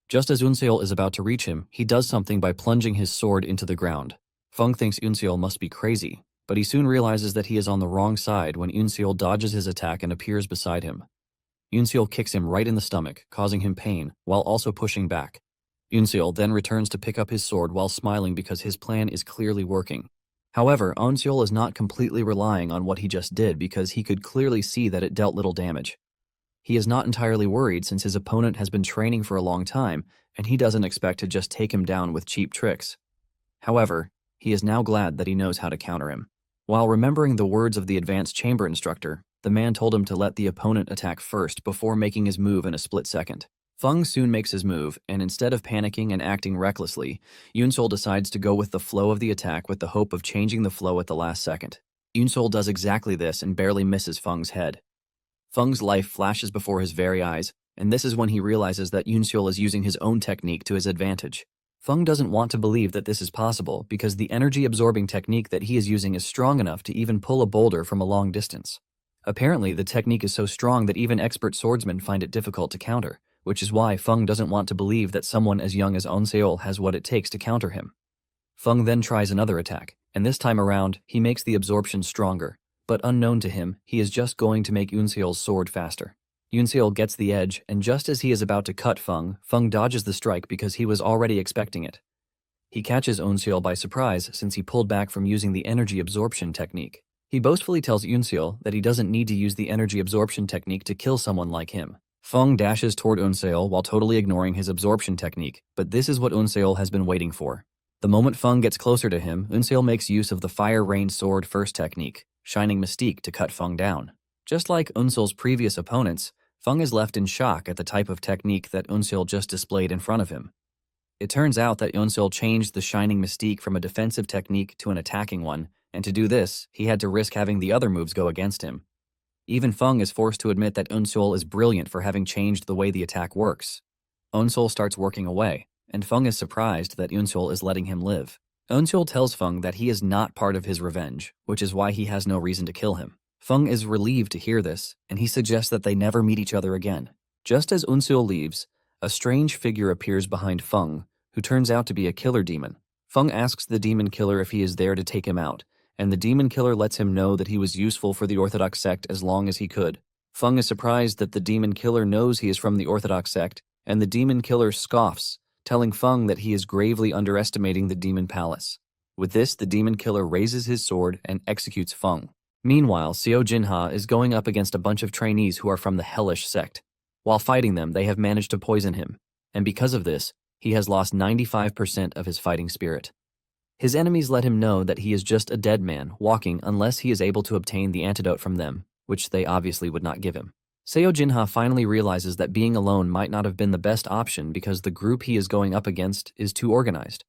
Just as Unseol is about to reach him, he does something by plunging his sword into the ground. Feng thinks Unseol must be crazy, but he soon realizes that he is on the wrong side when Unseol dodges his attack and appears beside him. Unseol kicks him right in the stomach, causing him pain, while also pushing back. Unseol then returns to pick up his sword while smiling because his plan is clearly working. However, Unseol is not completely relying on what he just did because he could clearly see that it dealt little damage. He is not entirely worried since his opponent has been training for a long time, and he doesn't expect to just take him down with cheap tricks. However, he is now glad that he knows how to counter him. While remembering the words of the advanced chamber instructor, the man told him to let the opponent attack first before making his move in a split second. Feng soon makes his move, and instead of panicking and acting recklessly, Yunseol decides to go with the flow of the attack with the hope of changing the flow at the last second. Yunseol does exactly this and barely misses Feng's head. Feng's life flashes before his very eyes, and this is when he realizes that Yunseol is using his own technique to his advantage. Feng doesn't want to believe that this is possible because the energy-absorbing technique that he is using is strong enough to even pull a boulder from a long distance. Apparently, the technique is so strong that even expert swordsmen find it difficult to counter, which is why Feng doesn't want to believe that someone as young as Onseol has what it takes to counter him. Feng then tries another attack, and this time around, he makes the absorption stronger, but unknown to him, he is just going to make Unseol's sword faster. Unseol gets the edge, and just as he is about to cut Feng, Feng dodges the strike because he was already expecting it. He catches Unseol by surprise since he pulled back from using the energy absorption technique. He boastfully tells Unseol that he doesn't need to use the energy absorption technique to kill someone like him. Feng dashes toward Unseol while totally ignoring his absorption technique, but this is what Unseol has been waiting for. The moment Feng gets closer to him, Unseol makes use of the Fire Rain Sword First technique, Shining Mystique, to cut Feng down. Just like Unseol's previous opponents, Feng is left in shock at the type of technique that Unseol just displayed in front of him. It turns out that Unseol changed the Shining Mystique from a defensive technique to an attacking one, and to do this, he had to risk having the other moves go against him. Even Feng is forced to admit that Unseol is brilliant for having changed the way the attack works. Unseol starts working away, and Feng is surprised that Unseol is letting him live. Unseol tells Feng that he is not part of his revenge, which is why he has no reason to kill him. Feng is relieved to hear this, and he suggests that they never meet each other again. Just as Unseol leaves, a strange figure appears behind Feng, who turns out to be a killer demon. Feng asks the demon killer if he is there to take him out, and the demon killer lets him know that he was useful for the Orthodox sect as long as he could. Feng is surprised that the demon killer knows he is from the Orthodox sect, and the demon killer scoffs, telling Feng that he is gravely underestimating the demon palace. With this, the demon killer raises his sword and executes Feng. Meanwhile, Seo Jinha is going up against a bunch of trainees who are from the hellish sect. While fighting them, they have managed to poison him, and because of this, he has lost 95% of his fighting spirit. His enemies let him know that he is just a dead man, walking unless he is able to obtain the antidote from them, which they obviously would not give him. Seo Jinha finally realizes that being alone might not have been the best option because the group he is going up against is too organized.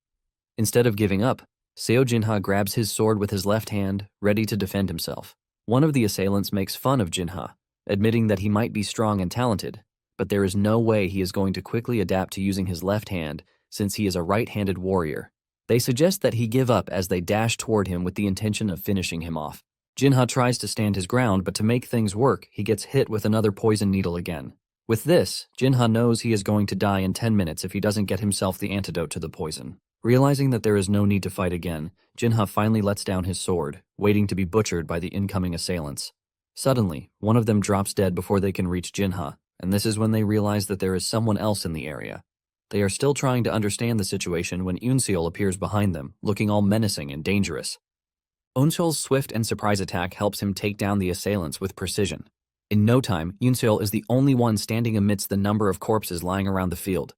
Instead of giving up, Seo Jinha grabs his sword with his left hand, ready to defend himself. One of the assailants makes fun of Jinha, admitting that he might be strong and talented, but there is no way he is going to quickly adapt to using his left hand since he is a right-handed warrior. They suggest that he give up as they dash toward him with the intention of finishing him off. Jinha tries to stand his ground, but to make things work, he gets hit with another poison needle again. With this, Jinha knows he is going to die in 10 minutes if he doesn't get himself the antidote to the poison. Realizing that there is no need to fight again, Jinha finally lets down his sword, waiting to be butchered by the incoming assailants. Suddenly, one of them drops dead before they can reach Jinha, and this is when they realize that there is someone else in the area. They are still trying to understand the situation when Unseol appears behind them, looking all menacing and dangerous. Unseol's swift and surprise attack helps him take down the assailants with precision. In no time, Unseol is the only one standing amidst the number of corpses lying around the field.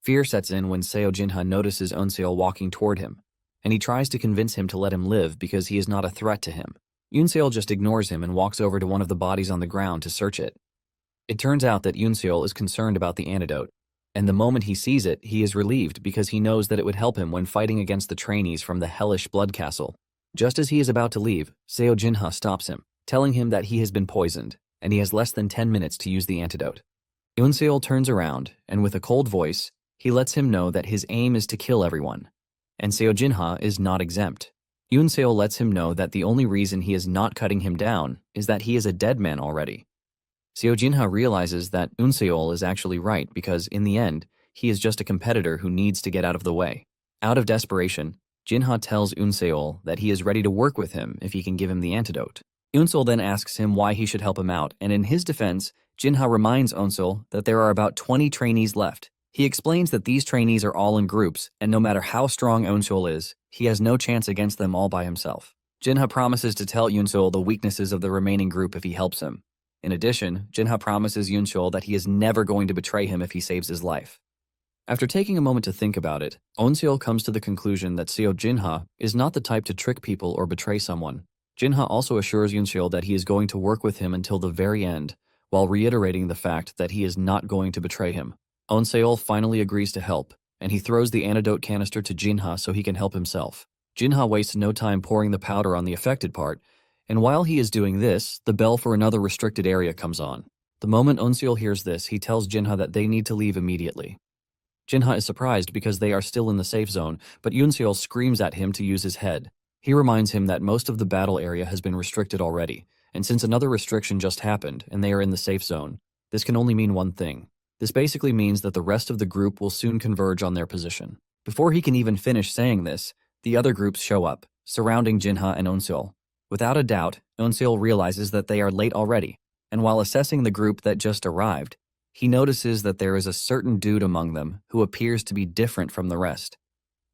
Fear sets in when Seo Jinha notices Eunseol walking toward him, and he tries to convince him to let him live because he is not a threat to him. Eunseol just ignores him and walks over to one of the bodies on the ground to search it. It turns out that Eunseol is concerned about the antidote, and the moment he sees it, he is relieved because he knows that it would help him when fighting against the trainees from the hellish blood castle. Just as he is about to leave, Seo Jinha stops him, telling him that he has been poisoned, and he has less than 10 minutes to use the antidote. Eunseol turns around, and with a cold voice, he lets him know that his aim is to kill everyone, and Seo Jinha is not exempt. Eunseol lets him know that the only reason he is not cutting him down is that he is a dead man already. Seo Jinha realizes that Eunseol is actually right because, in the end, he is just a competitor who needs to get out of the way. Out of desperation, Jinha tells Eunseol that he is ready to work with him if he can give him the antidote. Eunseol then asks him why he should help him out, and in his defense, Jinha reminds Eunseol that there are about 20 trainees left. He explains that these trainees are all in groups, and no matter how strong Eunseol is, he has no chance against them all by himself. Jinha promises to tell Eunseol the weaknesses of the remaining group if he helps him. In addition, Jinha promises Eunseol that he is never going to betray him if he saves his life. After taking a moment to think about it, Eunseol comes to the conclusion that Seo Jinha is not the type to trick people or betray someone. Jinha also assures Eunseol that he is going to work with him until the very end, while reiterating the fact that he is not going to betray him. Eunseol finally agrees to help, and he throws the antidote canister to Jinha so he can help himself. Jinha wastes no time pouring the powder on the affected part, and while he is doing this, the bell for another restricted area comes on. The moment Eunseol hears this, he tells Jinha that they need to leave immediately. Jinha is surprised because they are still in the safe zone, but Eunseol screams at him to use his head. He reminds him that most of the battle area has been restricted already, and since another restriction just happened and they are in the safe zone, this can only mean one thing. This basically means that the rest of the group will soon converge on their position. Before he can even finish saying this, the other groups show up, surrounding Jinha and Eunseol. Without a doubt, Eunseol realizes that they are late already, and while assessing the group that just arrived, he notices that there is a certain dude among them who appears to be different from the rest.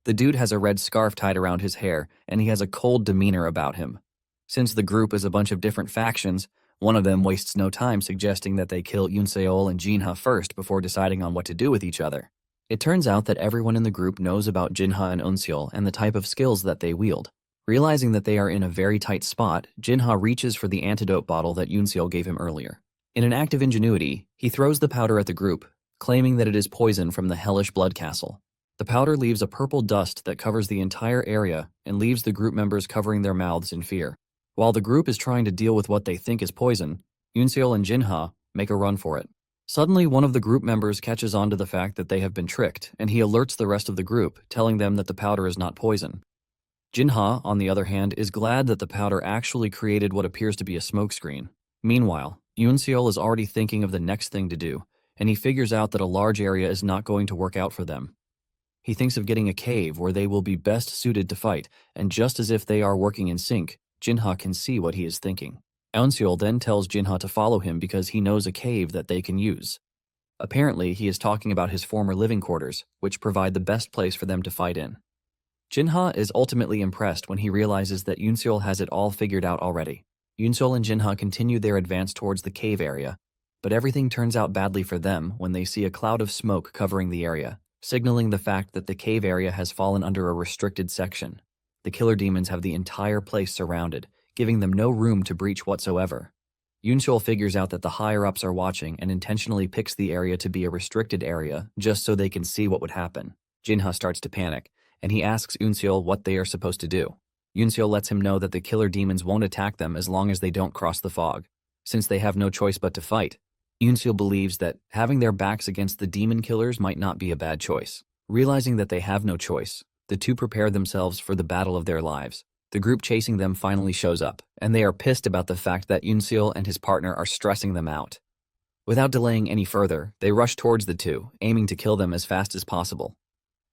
The dude has a red scarf tied around his hair, and he has a cold demeanor about him. Since the group is a bunch of different factions, one of them wastes no time suggesting that they kill Eunseol and Jinha first before deciding on what to do with each other. It turns out that everyone in the group knows about Jinha and Eunseol and the type of skills that they wield. Realizing that they are in a very tight spot, Jinha reaches for the antidote bottle that Eunseol gave him earlier. In an act of ingenuity, he throws the powder at the group, claiming that it is poison from the hellish blood castle. The powder leaves a purple dust that covers the entire area and leaves the group members covering their mouths in fear. While the group is trying to deal with what they think is poison, Eunseol and Jinha make a run for it. Suddenly, one of the group members catches on to the fact that they have been tricked, and he alerts the rest of the group, telling them that the powder is not poison. Jinha, on the other hand, is glad that the powder actually created what appears to be a smokescreen. Meanwhile, Eunseol is already thinking of the next thing to do, and he figures out that a large area is not going to work out for them. He thinks of getting a cave where they will be best suited to fight, and just as if they are working in sync, Jinha can see what he is thinking. Eunseol then tells Jinha to follow him because he knows a cave that they can use. Apparently, he is talking about his former living quarters, which provide the best place for them to fight in. Jinha is ultimately impressed when he realizes that Eunseol has it all figured out already. Eunseol and Jinha continue their advance towards the cave area, but everything turns out badly for them when they see a cloud of smoke covering the area, signaling the fact that the cave area has fallen under a restricted section. The killer demons have the entire place surrounded, giving them no room to breach whatsoever. Eunseol figures out that the higher-ups are watching and intentionally picks the area to be a restricted area just so they can see what would happen. Jinha starts to panic, and he asks Eunseol what they are supposed to do. Eunseol lets him know that the killer demons won't attack them as long as they don't cross the fog, since they have no choice but to fight. Eunseol believes that having their backs against the demon killers might not be a bad choice. Realizing that they have no choice, the two prepare themselves for the battle of their lives. The group chasing them finally shows up, and they are pissed about the fact that Eunseol and his partner are stressing them out. Without delaying any further, they rush towards the two, aiming to kill them as fast as possible.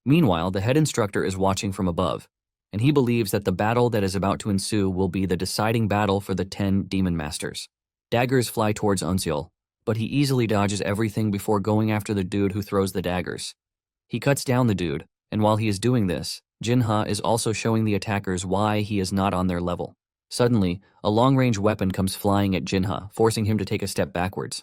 Meanwhile, the head instructor is watching from above, and he believes that the battle that is about to ensue will be the deciding battle for the 10 demon masters. Daggers fly towards Eunseol, but he easily dodges everything before going after the dude who throws the daggers. He cuts down the dude, and while he is doing this, Jinha is also showing the attackers why he is not on their level. Suddenly, a long-range weapon comes flying at Jinha, forcing him to take a step backwards.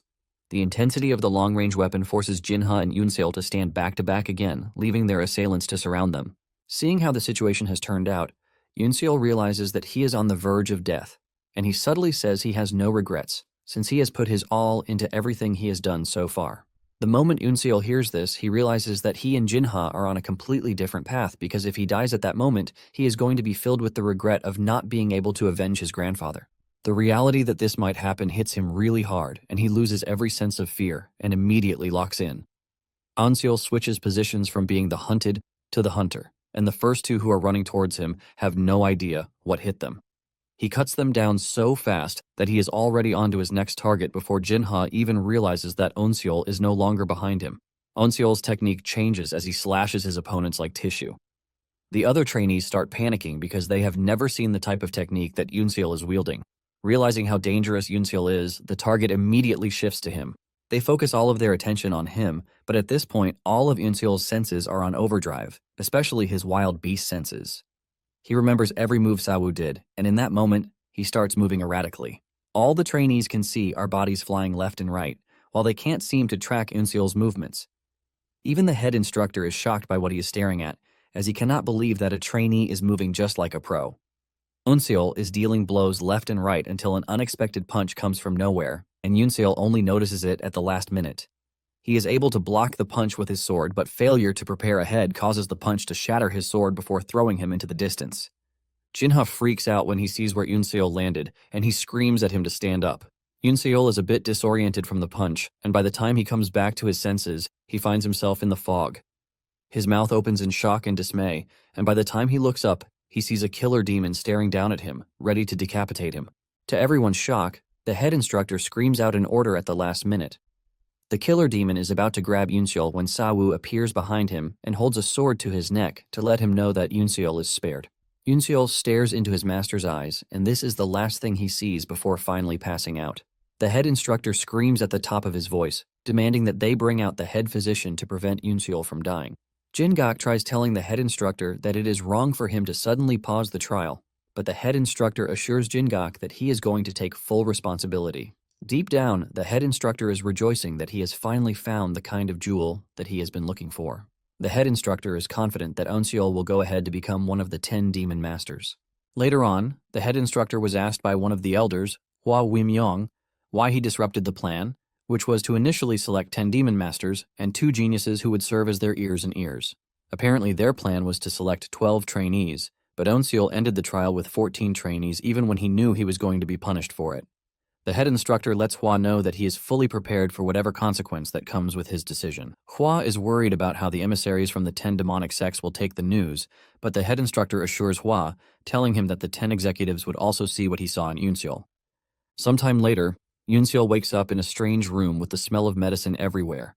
The intensity of the long-range weapon forces Jinha and Yoonseol to stand back-to-back again, leaving their assailants to surround them. Seeing how the situation has turned out, Yoonseol realizes that he is on the verge of death, and he subtly says he has no regrets, since he has put his all into everything he has done so far. The moment Yoonseol hears this, he realizes that he and Jinha are on a completely different path because if he dies at that moment, he is going to be filled with the regret of not being able to avenge his grandfather. The reality that this might happen hits him really hard, and he loses every sense of fear and immediately locks in. Anseol switches positions from being the hunted to the hunter, and the first two who are running towards him have no idea what hit them. He cuts them down so fast that he is already onto his next target before Jinha even realizes that Anseol is no longer behind him. Anseol's technique changes as he slashes his opponents like tissue. The other trainees start panicking because they have never seen the type of technique that Yoonseol is wielding. Realizing how dangerous Yoonseol is, the target immediately shifts to him. They focus all of their attention on him, but at this point, all of Yoonseol's senses are on overdrive, especially his wild beast senses. He remembers every move Sawu did, and in that moment, he starts moving erratically. All the trainees can see are bodies flying left and right, while they can't seem to track Yoonseol's movements. Even the head instructor is shocked by what he is staring at, as he cannot believe that a trainee is moving just like a pro. Yoonseol is dealing blows left and right until an unexpected punch comes from nowhere, and Yoonseol only notices it at the last minute. He is able to block the punch with his sword, but failure to prepare ahead causes the punch to shatter his sword before throwing him into the distance. Jinha freaks out when he sees where Yoonseol landed, and he screams at him to stand up. Yoonseol is a bit disoriented from the punch, and by the time he comes back to his senses, he finds himself in the fog. His mouth opens in shock and dismay, and by the time he looks up, he sees a killer demon staring down at him, ready to decapitate him. To everyone's shock, the head instructor screams out an order at the last minute. The killer demon is about to grab Yoonseol when Sawu appears behind him and holds a sword to his neck to let him know that Yoonseol is spared. Yoonseol stares into his master's eyes, and this is the last thing he sees before finally passing out. The head instructor screams at the top of his voice, demanding that they bring out the head physician to prevent Yoonseol from dying. Jin-gak tries telling the head instructor that it is wrong for him to suddenly pause the trial, but the head instructor assures Jin-gak that he is going to take full responsibility. Deep down, the head instructor is rejoicing that he has finally found the kind of jewel that he has been looking for. The head instructor is confident that Anseol will go ahead to become one of the 10 demon masters. Later on, the head instructor was asked by one of the elders, Hua Wimyong, why he disrupted the plan, which was to initially select 10 demon masters and 2 geniuses who would serve as their ears and ears. Apparently their plan was to select 12 trainees, but Anseol ended the trial with 14 trainees even when he knew he was going to be punished for it. The head instructor lets Hua know that he is fully prepared for whatever consequence that comes with his decision. Hua is worried about how the emissaries from the 10 demonic sects will take the news, but the head instructor assures Hua, telling him that the 10 executives would also see what he saw in Yoonseol. Sometime later, Yoonseol wakes up in a strange room with the smell of medicine everywhere.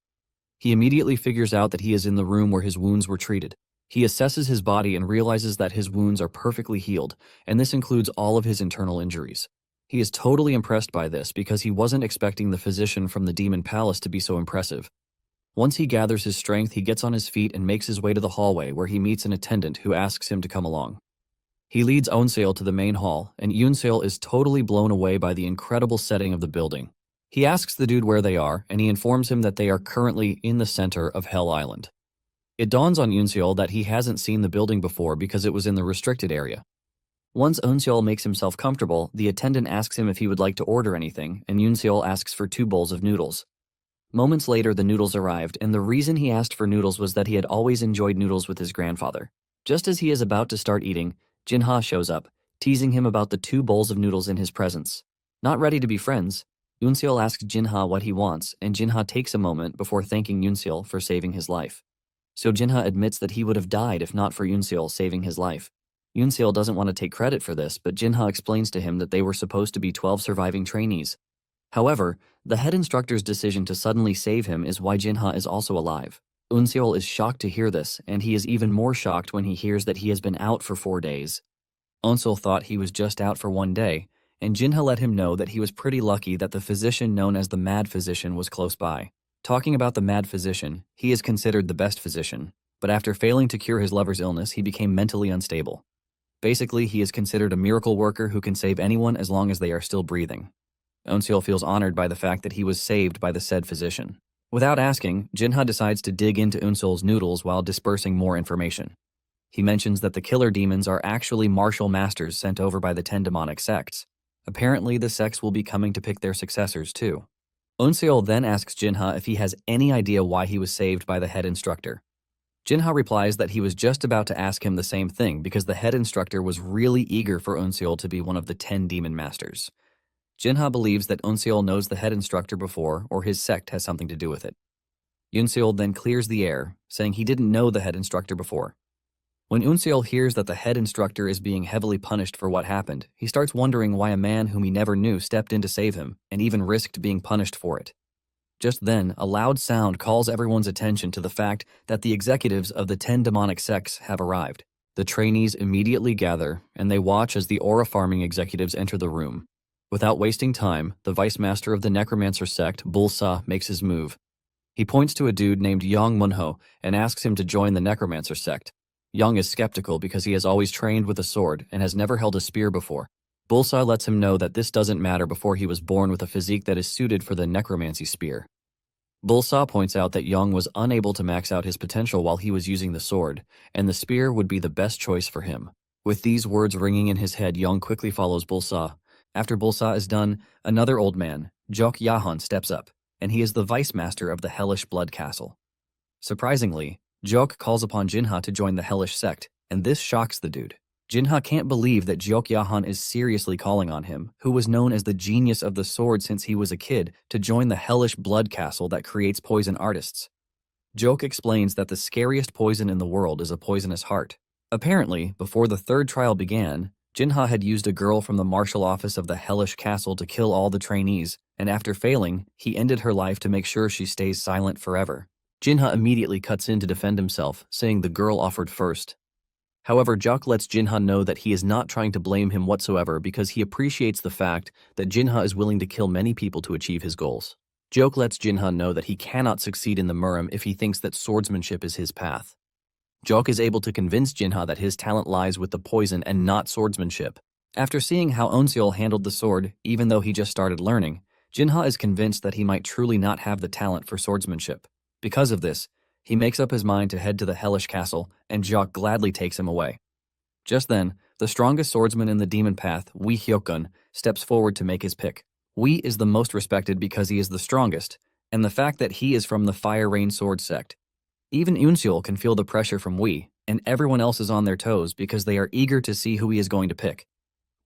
He immediately figures out that he is in the room where his wounds were treated. He assesses his body and realizes that his wounds are perfectly healed, and this includes all of his internal injuries. He is totally impressed by this because he wasn't expecting the physician from the Demon Palace to be so impressive. Once he gathers his strength, he gets on his feet and makes his way to the hallway where he meets an attendant who asks him to come along. He leads Anseol to the main hall, and Yoonseol is totally blown away by the incredible setting of the building. He asks the dude where they are, and he informs him that they are currently in the center of Hell Island. It dawns on Yoonseol that he hasn't seen the building before because it was in the restricted area. Once Yoonseol makes himself comfortable, the attendant asks him if he would like to order anything, and Yoonseol asks for 2 bowls of noodles. Moments later, the noodles arrived, and the reason he asked for noodles was that he had always enjoyed noodles with his grandfather. Just as he is about to start eating, Jinha shows up, teasing him about the 2 bowls of noodles in his presence. Not ready to be friends, Yoonseol asks Jinha what he wants, and Jinha takes a moment before thanking Yoonseol for saving his life. So Jinha admits that he would have died if not for Yoonseol saving his life. Yoonseol doesn't want to take credit for this, but Jinha explains to him that they were supposed to be 12 surviving trainees. However, the head instructor's decision to suddenly save him is why Jinha is also alive. Yoonseol is shocked to hear this, and he is even more shocked when he hears that he has been out for 4 days. Yoonseol thought he was just out for 1 day, and Jinha let him know that he was pretty lucky that the physician known as the Mad Physician was close by. Talking about the Mad Physician, he is considered the best physician, but after failing to cure his lover's illness, he became mentally unstable. Basically, he is considered a miracle worker who can save anyone as long as they are still breathing. Eunseol feels honored by the fact that he was saved by the said physician. Without asking, Jinha decides to dig into Eunseol's noodles while dispersing more information. He mentions that the killer demons are actually martial masters sent over by the 10 demonic sects. Apparently, the sects will be coming to pick their successors too. Eunseol then asks Jinha if he has any idea why he was saved by the head instructor. Jinha replies that he was just about to ask him the same thing because the head instructor was really eager for Eunseol to be one of the 10 demon masters. Jinha believes that Eunseol knows the head instructor before or his sect has something to do with it. Eunseol then clears the air, saying he didn't know the head instructor before. When Eunseol hears that the head instructor is being heavily punished for what happened, he starts wondering why a man whom he never knew stepped in to save him and even risked being punished for it. Just then, a loud sound calls everyone's attention to the fact that the executives of the 10 demonic sects have arrived. The trainees immediately gather, and they watch as the aura farming executives enter the room. Without wasting time, the vice master of the necromancer sect, Bulsa, makes his move. He points to a dude named Yang Manhwa and asks him to join the necromancer sect. Yang is skeptical because he has always trained with a sword and has never held a spear before. Bulsa lets him know that this doesn't matter before he was born with a physique that is suited for the necromancy spear. Bulsa points out that Yang was unable to max out his potential while he was using the sword, and the spear would be the best choice for him. With these words ringing in his head, Yang quickly follows Bulsa. After Bulsa is done, another old man, Jok Yahan, steps up, and he is the vice master of the Hellish Blood Castle. Surprisingly, Jok calls upon Jinha to join the Hellish sect, and this shocks the dude. Jinha can't believe that Jok Yahan is seriously calling on him, who was known as the genius of the sword since he was a kid, to join the Hellish Blood Castle that creates poison artists. Jok explains that the scariest poison in the world is a poisonous heart. Apparently, before the third trial began, Jinha had used a girl from the martial office of the Hellish Castle to kill all the trainees, and after failing, he ended her life to make sure she stays silent forever. Jinha immediately cuts in to defend himself, saying the girl offered first. However, Jok lets Jinha know that he is not trying to blame him whatsoever because he appreciates the fact that Jinha is willing to kill many people to achieve his goals. Jok lets Jinha know that he cannot succeed in the Murim if he thinks that swordsmanship is his path. Jok is able to convince Jinha that his talent lies with the poison and not swordsmanship. After seeing how Eunseol handled the sword, even though he just started learning, Jinha is convinced that he might truly not have the talent for swordsmanship. Because of this, he makes up his mind to head to the Hellish Castle, and Jok gladly takes him away. Just then, the strongest swordsman in the demon path, Wee Hyokgun, steps forward to make his pick. Wee is the most respected because he is the strongest, and the fact that he is from the Fire Rain Sword sect. Even Eunseol can feel the pressure from Wee, and everyone else is on their toes because they are eager to see who he is going to pick.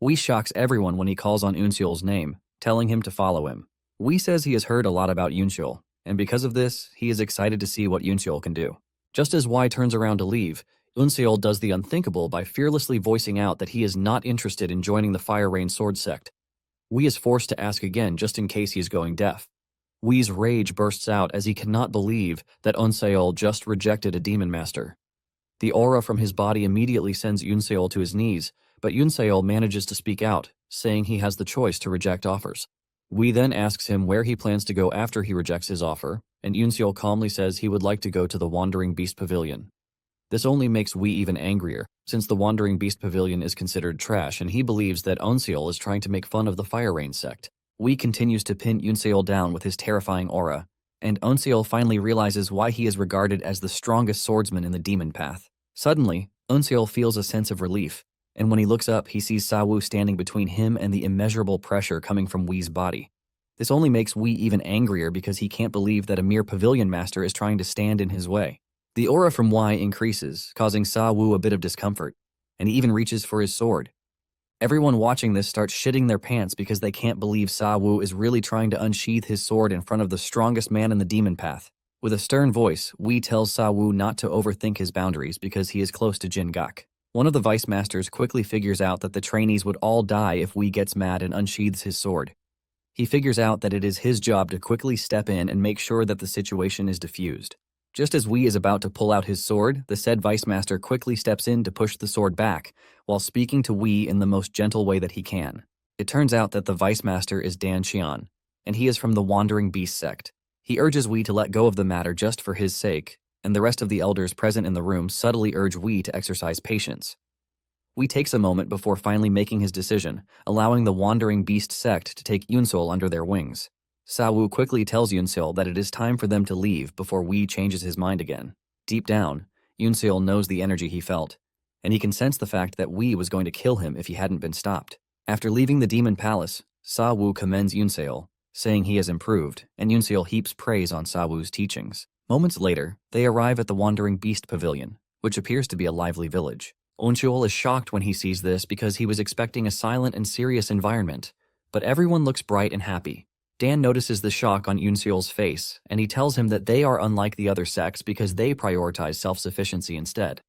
Wee shocks everyone when he calls on Eunseol's name, telling him to follow him. Wee says he has heard a lot about Eunseol, and because of this, he is excited to see what Eunseol can do. Just as Wei turns around to leave, Eunseol does the unthinkable by fearlessly voicing out that he is not interested in joining the Fire Rain Sword sect. Wei is forced to ask again just in case he is going deaf. Wei's rage bursts out as he cannot believe that Eunseol just rejected a demon master. The aura from his body immediately sends Eunseol to his knees, but Eunseol manages to speak out, saying he has the choice to reject offers. Wei then asks him where he plans to go after he rejects his offer, and Eunseol calmly says he would like to go to the Wandering Beast Pavilion. This only makes Wei even angrier, since the Wandering Beast Pavilion is considered trash and he believes that Eunseol is trying to make fun of the Fire Rain sect. Wei continues to pin Eunseol down with his terrifying aura, and Eunseol finally realizes why he is regarded as the strongest swordsman in the demon path. Suddenly, Eunseol feels a sense of relief, and when he looks up, he sees Sawu standing between him and the immeasurable pressure coming from Wei's body. This only makes Wei even angrier because he can't believe that a mere pavilion master is trying to stand in his way. The aura from Wei increases, causing Sawu a bit of discomfort, and he even reaches for his sword. Everyone watching this starts shitting their pants because they can't believe Sawu is really trying to unsheath his sword in front of the strongest man in the demon path. With a stern voice, Wei tells Sawu not to overthink his boundaries because he is close to Jin Gak. One of the vice masters quickly figures out that the trainees would all die if Wei gets mad and unsheathes his sword. He figures out that it is his job to quickly step in and make sure that the situation is diffused. Just as Wei is about to pull out his sword, the said vice master quickly steps in to push the sword back, while speaking to Wei in the most gentle way that he can. It turns out that the vice master is Dan Xian, and he is from the Wandering Beast sect. He urges Wei to let go of the matter just for his sake, and the rest of the elders present in the room subtly urge Wei to exercise patience. Wee takes a moment before finally making his decision, allowing the Wandering Beast sect to take Yunseol under their wings. Sa-woo quickly tells Yunseol that it is time for them to leave before Wee changes his mind again. Deep down, Yunseol knows the energy he felt, and he can sense the fact that Wee was going to kill him if he hadn't been stopped. After leaving the Demon Palace, Sa-woo commends Yunseol, saying he has improved, and Yunseol heaps praise on Sa-woo's teachings. Moments later, they arrive at the Wandering Beast Pavilion, which appears to be a lively village. Eunseol is shocked when he sees this because he was expecting a silent and serious environment, but everyone looks bright and happy. Dan notices the shock on Eunseol's face, and he tells him that they are unlike the other sects because they prioritize self-sufficiency instead.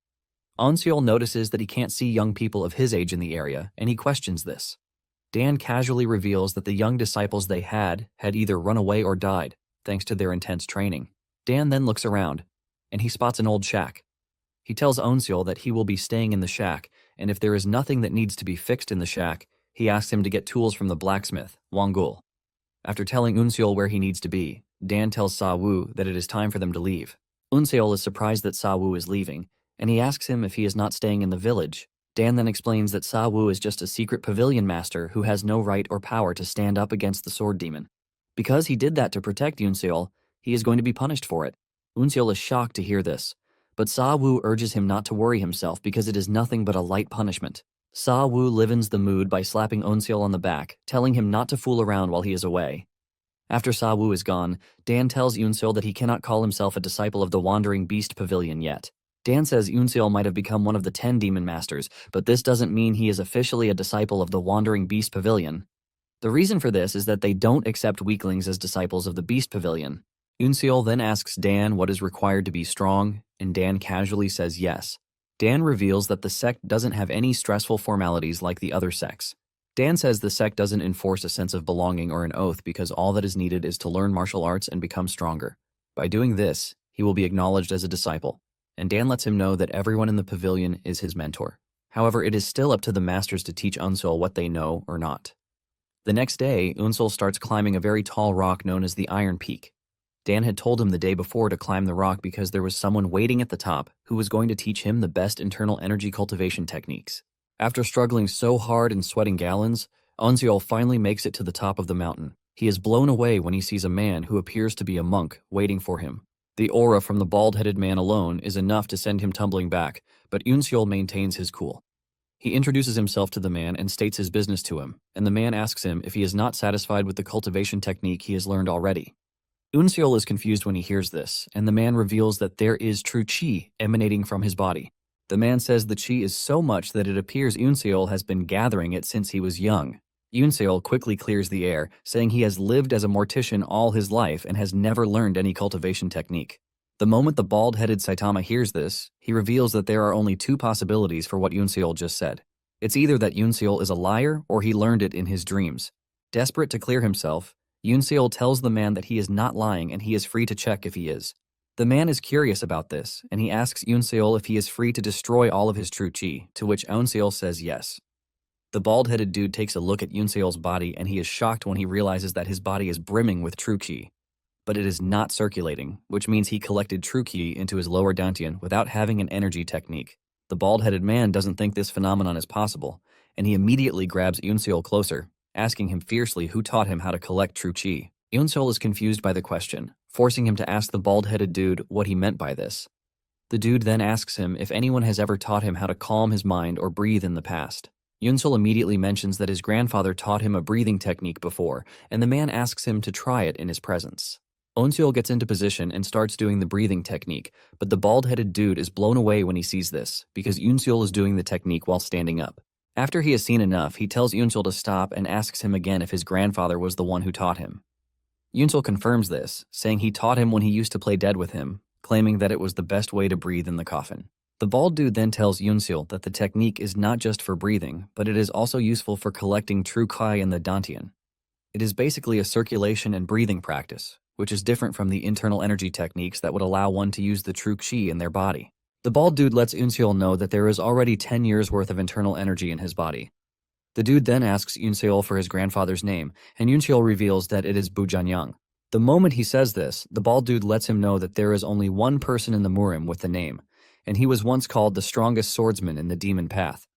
Eunseol notices that he can't see young people of his age in the area, and he questions this. Dan casually reveals that the young disciples they had either run away or died, thanks to their intense training. Dan then looks around, and he spots an old shack. He tells Eunseol that he will be staying in the shack, and if there is nothing that needs to be fixed in the shack, he asks him to get tools from the blacksmith, Wangul. After telling Eunseol where he needs to be, Dan tells Sa-woo that it is time for them to leave. Eunseol is surprised that Sa-woo is leaving, and he asks him if he is not staying in the village. Dan then explains that Sa-woo is just a secret pavilion master who has no right or power to stand up against the sword demon. Because he did that to protect Eunseol, he is going to be punished for it. Eunseol is shocked to hear this, but Sa-woo urges him not to worry himself because it is nothing but a light punishment. Sa-woo livens the mood by slapping Eunseol on the back, telling him not to fool around while he is away. After Sa-woo is gone, Dan tells Eunseol that he cannot call himself a disciple of the Wandering Beast Pavilion yet. Dan says Eunseol might have become one of the 10 demon masters, but this doesn't mean he is officially a disciple of the Wandering Beast Pavilion. The reason for this is that they don't accept weaklings as disciples of the Beast Pavilion. Eunseol then asks Dan what is required to be strong, and Dan casually says yes. Dan reveals that the sect doesn't have any stressful formalities like the other sects. Dan says the sect doesn't enforce a sense of belonging or an oath because all that is needed is to learn martial arts and become stronger. By doing this, he will be acknowledged as a disciple, and Dan lets him know that everyone in the pavilion is his mentor. However, it is still up to the masters to teach Eunseol what they know or not. The next day, Eunseol starts climbing a very tall rock known as the Iron Peak. Dan had told him the day before to climb the rock because there was someone waiting at the top who was going to teach him the best internal energy cultivation techniques. After struggling so hard and sweating gallons, Eunseol finally makes it to the top of the mountain. He is blown away when he sees a man who appears to be a monk waiting for him. The aura from the bald-headed man alone is enough to send him tumbling back, but Eunseol maintains his cool. He introduces himself to the man and states his business to him, and the man asks him if he is not satisfied with the cultivation technique he has learned already. Eunseol is confused when he hears this, and the man reveals that there is true qi emanating from his body. The man says the qi is so much that it appears Eunseol has been gathering it since he was young. Eunseol quickly clears the air, saying he has lived as a mortician all his life and has never learned any cultivation technique. The moment the bald-headed Saitama hears this, he reveals that there are only two possibilities for what Eunseol just said. It's either that Eunseol is a liar or he learned it in his dreams. Desperate to clear himself, Eunseol tells the man that he is not lying and he is free to check if he is. The man is curious about this, and he asks Eunseol if he is free to destroy all of his true qi, to which Eunseol says yes. The bald-headed dude takes a look at Eunseol's body and he is shocked when he realizes that his body is brimming with true qi. But it is not circulating, which means he collected true qi into his lower dantian without having an energy technique. The bald-headed man doesn't think this phenomenon is possible, and he immediately grabs Eunseol closer, asking him fiercely who taught him how to collect true qi. Eunseol is confused by the question, forcing him to ask the bald-headed dude what he meant by this. The dude then asks him if anyone has ever taught him how to calm his mind or breathe in the past. Eunseol immediately mentions that his grandfather taught him a breathing technique before, and the man asks him to try it in his presence. Eunseol gets into position and starts doing the breathing technique, but the bald-headed dude is blown away when he sees this, because Eunseol is doing the technique while standing up. After he has seen enough, he tells Eunseol to stop and asks him again if his grandfather was the one who taught him. Eunseol confirms this, saying he taught him when he used to play dead with him, claiming that it was the best way to breathe in the coffin. The bald dude then tells Eunseol that the technique is not just for breathing, but it is also useful for collecting true qi in the dantian. It is basically a circulation and breathing practice, which is different from the internal energy techniques that would allow one to use the true qi in their body. The bald dude lets Eunseol know that there is already 10 years worth of internal energy in his body. The dude then asks Eunseol for his grandfather's name, and Eunseol reveals that it is Bujanyang. The moment he says this, the bald dude lets him know that there is only one person in the Murim with the name, and he was once called the strongest swordsman in the demon path.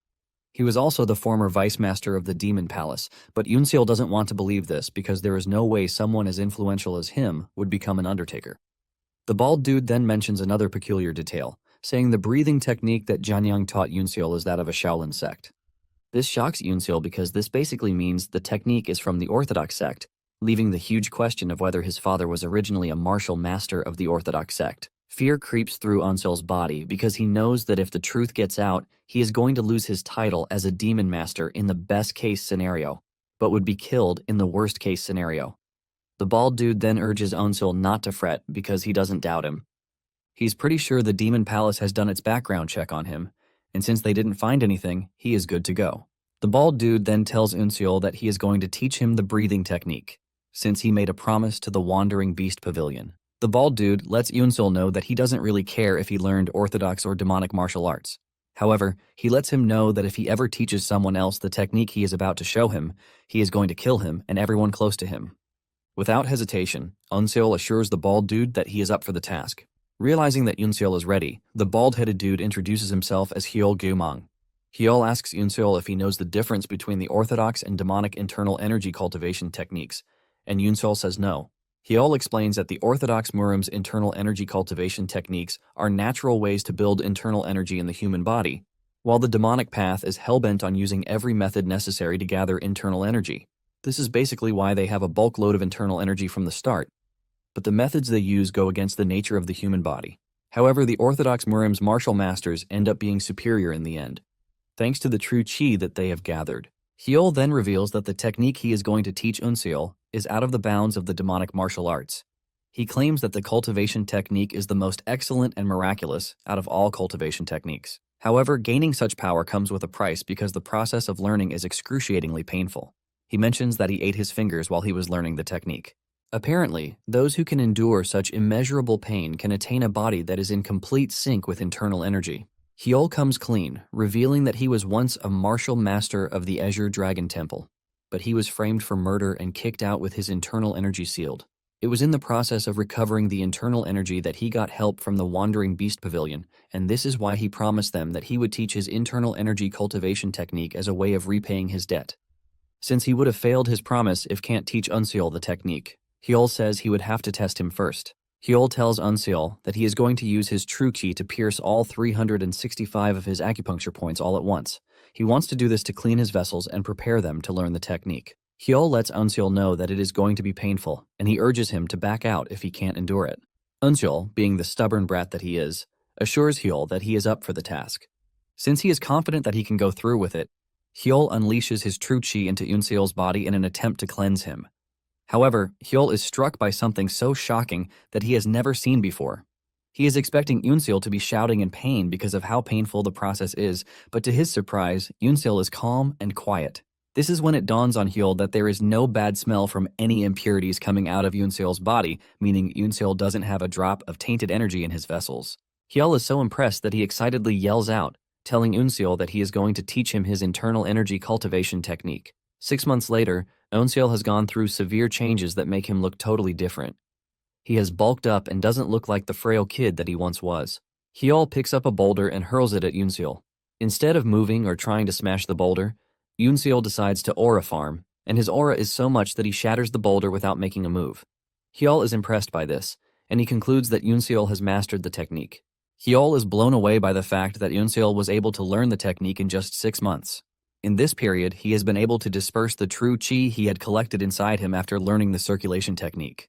He was also the former vice master of the Demon Palace, but Yunseol doesn't want to believe this because there is no way someone as influential as him would become an Undertaker. The bald dude then mentions another peculiar detail, saying the breathing technique that Jianyang taught Yunseol is that of a Shaolin sect. This shocks Yunseol because this basically means the technique is from the Orthodox sect, leaving the huge question of whether his father was originally a martial master of the Orthodox sect. Fear creeps through Unseol's body because he knows that if the truth gets out, he is going to lose his title as a demon master in the best-case scenario, but would be killed in the worst-case scenario. The bald dude then urges Unseol not to fret because he doesn't doubt him. He's pretty sure the Demon Palace has done its background check on him, and since they didn't find anything, he is good to go. The bald dude then tells Unseol that he is going to teach him the breathing technique, since he made a promise to the Wandering Beast Pavilion. The bald dude lets Yunseol know that he doesn't really care if he learned orthodox or demonic martial arts. However, he lets him know that if he ever teaches someone else the technique he is about to show him, he is going to kill him and everyone close to him. Without hesitation, Unseol assures the bald dude that he is up for the task. Realizing that Yunseol is ready, the bald-headed dude introduces himself as Hyeol Gyumang. Hyeol asks Yunseol if he knows the difference between the orthodox and demonic internal energy cultivation techniques, and Yunseol says no. Hyeol explains that the orthodox Murim's internal energy cultivation techniques are natural ways to build internal energy in the human body, while the demonic path is hell-bent on using every method necessary to gather internal energy. This is basically why they have a bulk load of internal energy from the start, but the methods they use go against the nature of the human body. However, the orthodox Murim's martial masters end up being superior in the end, thanks to the true chi that they have gathered. Hyeol then reveals that the technique he is going to teach Unseol is out of the bounds of the demonic martial arts. He claims that the cultivation technique is the most excellent and miraculous out of all cultivation techniques. However, gaining such power comes with a price because the process of learning is excruciatingly painful. He mentions that he ate his fingers while he was learning the technique. Apparently, those who can endure such immeasurable pain can attain a body that is in complete sync with internal energy. Hyeol comes clean, revealing that he was once a martial master of the Azure Dragon Temple, but he was framed for murder and kicked out with his internal energy sealed. It was in the process of recovering the internal energy that he got help from the Wandering Beast Pavilion, and this is why he promised them that he would teach his internal energy cultivation technique as a way of repaying his debt. Since he would have failed his promise if can't teach Unseol the technique, Hyeol says he would have to test him first. Hyeol tells Unseol that he is going to use his true chi to pierce all 365 of his acupuncture points all at once. He wants to do this to clean his vessels and prepare them to learn the technique. Hyeol lets Unseol know that it is going to be painful, and he urges him to back out if he can't endure it. Unseol, being the stubborn brat that he is, assures Hyeol that he is up for the task. Since he is confident that he can go through with it, Hyeol unleashes his true chi into Unseol's body in an attempt to cleanse him. However, Hyeol is struck by something so shocking that he has never seen before. He is expecting Unseol to be shouting in pain because of how painful the process is, but to his surprise, Unseol is calm and quiet. This is when it dawns on Hyeol that there is no bad smell from any impurities coming out of Unseol's body, meaning Unseol doesn't have a drop of tainted energy in his vessels. Hyeol is so impressed that he excitedly yells out, telling Unseol that he is going to teach him his internal energy cultivation technique. 6 months later, Unseol has gone through severe changes that make him look totally different. He has bulked up and doesn't look like the frail kid that he once was. Hyeol picks up a boulder and hurls it at Unseol. Instead of moving or trying to smash the boulder, Unseol decides to aura farm, and his aura is so much that he shatters the boulder without making a move. Hyeol is impressed by this, and he concludes that Unseol has mastered the technique. Hyeol is blown away by the fact that Unseol was able to learn the technique in just 6 months. In this period, he has been able to disperse the true chi he had collected inside him after learning the circulation technique.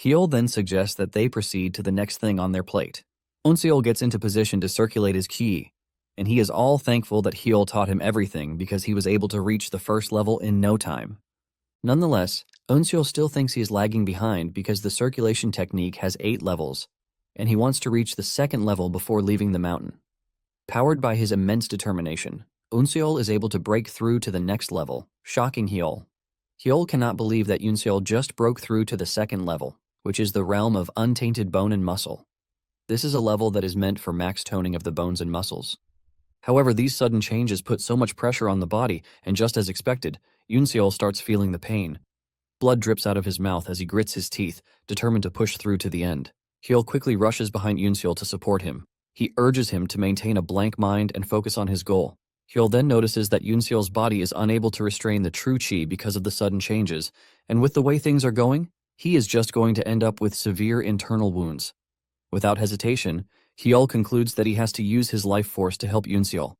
Hyeol then suggests that they proceed to the next thing on their plate. Unseol gets into position to circulate his chi, and he is all thankful that Hyeol taught him everything because he was able to reach the first level in no time. Nonetheless, Unseol still thinks he is lagging behind because the circulation technique has 8 levels, and he wants to reach the second level before leaving the mountain. Powered by his immense determination, Unseol is able to break through to the next level, shocking Hyeol. Hyeol cannot believe that Unseol just broke through to the second level, which is the realm of untainted bone and muscle. This is a level that is meant for max toning of the bones and muscles. However, these sudden changes put so much pressure on the body, and just as expected, Unseol starts feeling the pain. Blood drips out of his mouth as he grits his teeth, determined to push through to the end. Hyeol quickly rushes behind Unseol to support him. He urges him to maintain a blank mind and focus on his goal. Hyul then notices that Yoonseol's body is unable to restrain the true chi because of the sudden changes, and with the way things are going, he is just going to end up with severe internal wounds. Without hesitation, Hyul concludes that he has to use his life force to help Yoonseol.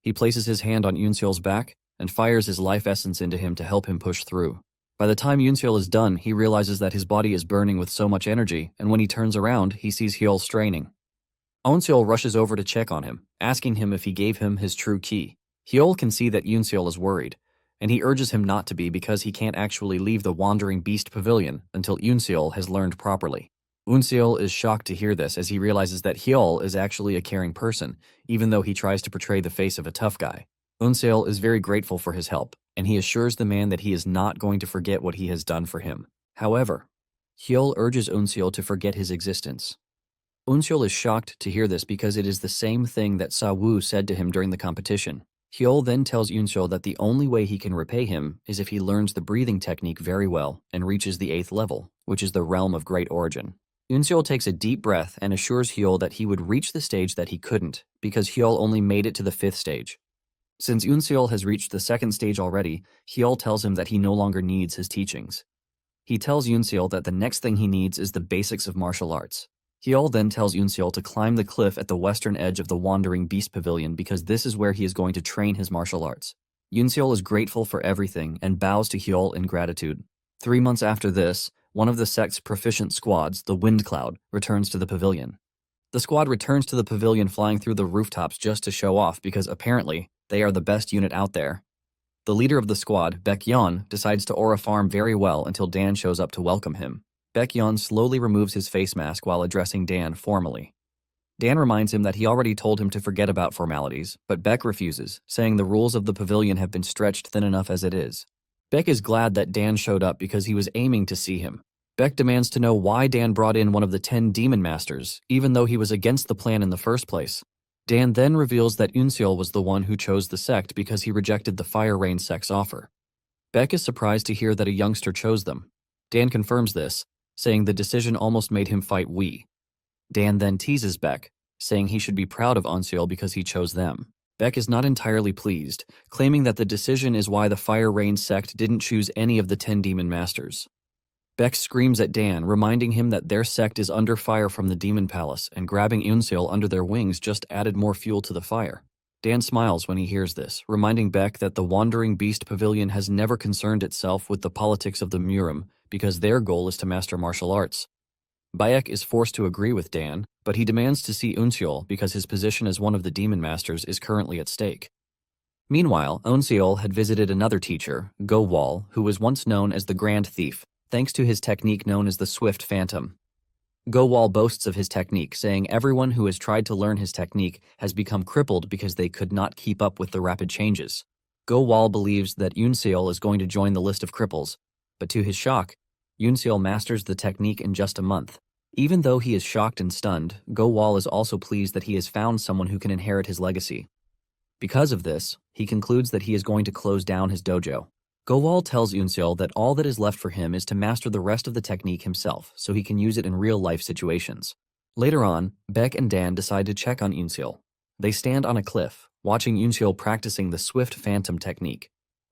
He places his hand on Yoonseol's back and fires his life essence into him to help him push through. By the time Yoonseol is done, he realizes that his body is burning with so much energy, and when he turns around, he sees Hyul straining. Yoonseol rushes over to check on him, asking him if he gave him his true ki. Hyul can see that Yoonseol is worried, and he urges him not to be because he can't actually leave the Wandering Beast Pavilion until Yoonseol has learned properly. Yoonseol is shocked to hear this as he realizes that Hyul is actually a caring person, even though he tries to portray the face of a tough guy. Yoonseol is very grateful for his help, and he assures the man that he is not going to forget what he has done for him. However, Hyul urges Yoonseol to forget his existence. Yoonseol is shocked to hear this because it is the same thing that Sa-woo said to him during the competition. Hyul then tells Yoonseol that the only way he can repay him is if he learns the breathing technique very well and reaches the 8th level, which is the realm of great origin. Yoonseol takes a deep breath and assures Hyul that he would reach the stage that he couldn't, because Hyul only made it to the 5th stage. Since Yoonseol has reached the 2nd stage already, Hyul tells him that he no longer needs his teachings. He tells Yoonseol that the next thing he needs is the basics of martial arts. Hyul then tells Yoonseol to climb the cliff at the western edge of the Wandering Beast Pavilion because this is where he is going to train his martial arts. Yoonseol is grateful for everything and bows to Hyul in gratitude. 3 months after this, one of the sect's proficient squads, the Wind Cloud, returns to the pavilion. The squad returns to the pavilion flying through the rooftops just to show off because apparently they are the best unit out there. The leader of the squad, Baekhyun, decides to aura farm very well until Dan shows up to welcome him. Baekhyun slowly removes his face mask while addressing Dan formally. Dan reminds him that he already told him to forget about formalities, but Baek refuses, saying the rules of the pavilion have been stretched thin enough as it is. Baek is glad that Dan showed up because he was aiming to see him. Baek demands to know why Dan brought in one of the 10 demon masters, even though he was against the plan in the first place. Dan then reveals that Yoonseol was the one who chose the sect because he rejected the Fire Rain sect's offer. Baek is surprised to hear that a youngster chose them. Dan confirms this, saying the decision almost made him fight Wee. Dan then teases Baek, saying he should be proud of Yoonseol because he chose them. Baek is not entirely pleased, claiming that the decision is why the Fire Rain sect didn't choose any of the 10 demon masters. Baek screams at Dan, reminding him that their sect is under fire from the Demon Palace, and grabbing Yoonseol under their wings just added more fuel to the fire. Dan smiles when he hears this, reminding Baek that the Wandering Beast Pavilion has never concerned itself with the politics of the Murim because their goal is to master martial arts. Baek is forced to agree with Dan, but he demands to see Yoonseol because his position as one of the Demon Masters is currently at stake. Meanwhile, Yoonseol had visited another teacher, Go-wal, who was once known as the Grand Thief, thanks to his technique known as the Swift Phantom. Go-wal boasts of his technique, saying everyone who has tried to learn his technique has become crippled because they could not keep up with the rapid changes. Go-wal believes that Yoonseol is going to join the list of cripples, but to his shock, Yoonseol masters the technique in just a month. Even though he is shocked and stunned, Go-wal is also pleased that he has found someone who can inherit his legacy. Because of this, he concludes that he is going to close down his dojo. Go-wal tells Yoonseol that all that is left for him is to master the rest of the technique himself so he can use it in real-life situations. Later on, Baek and Dan decide to check on Yoonseol. They stand on a cliff, watching Yoonseol practicing the Swift Phantom technique.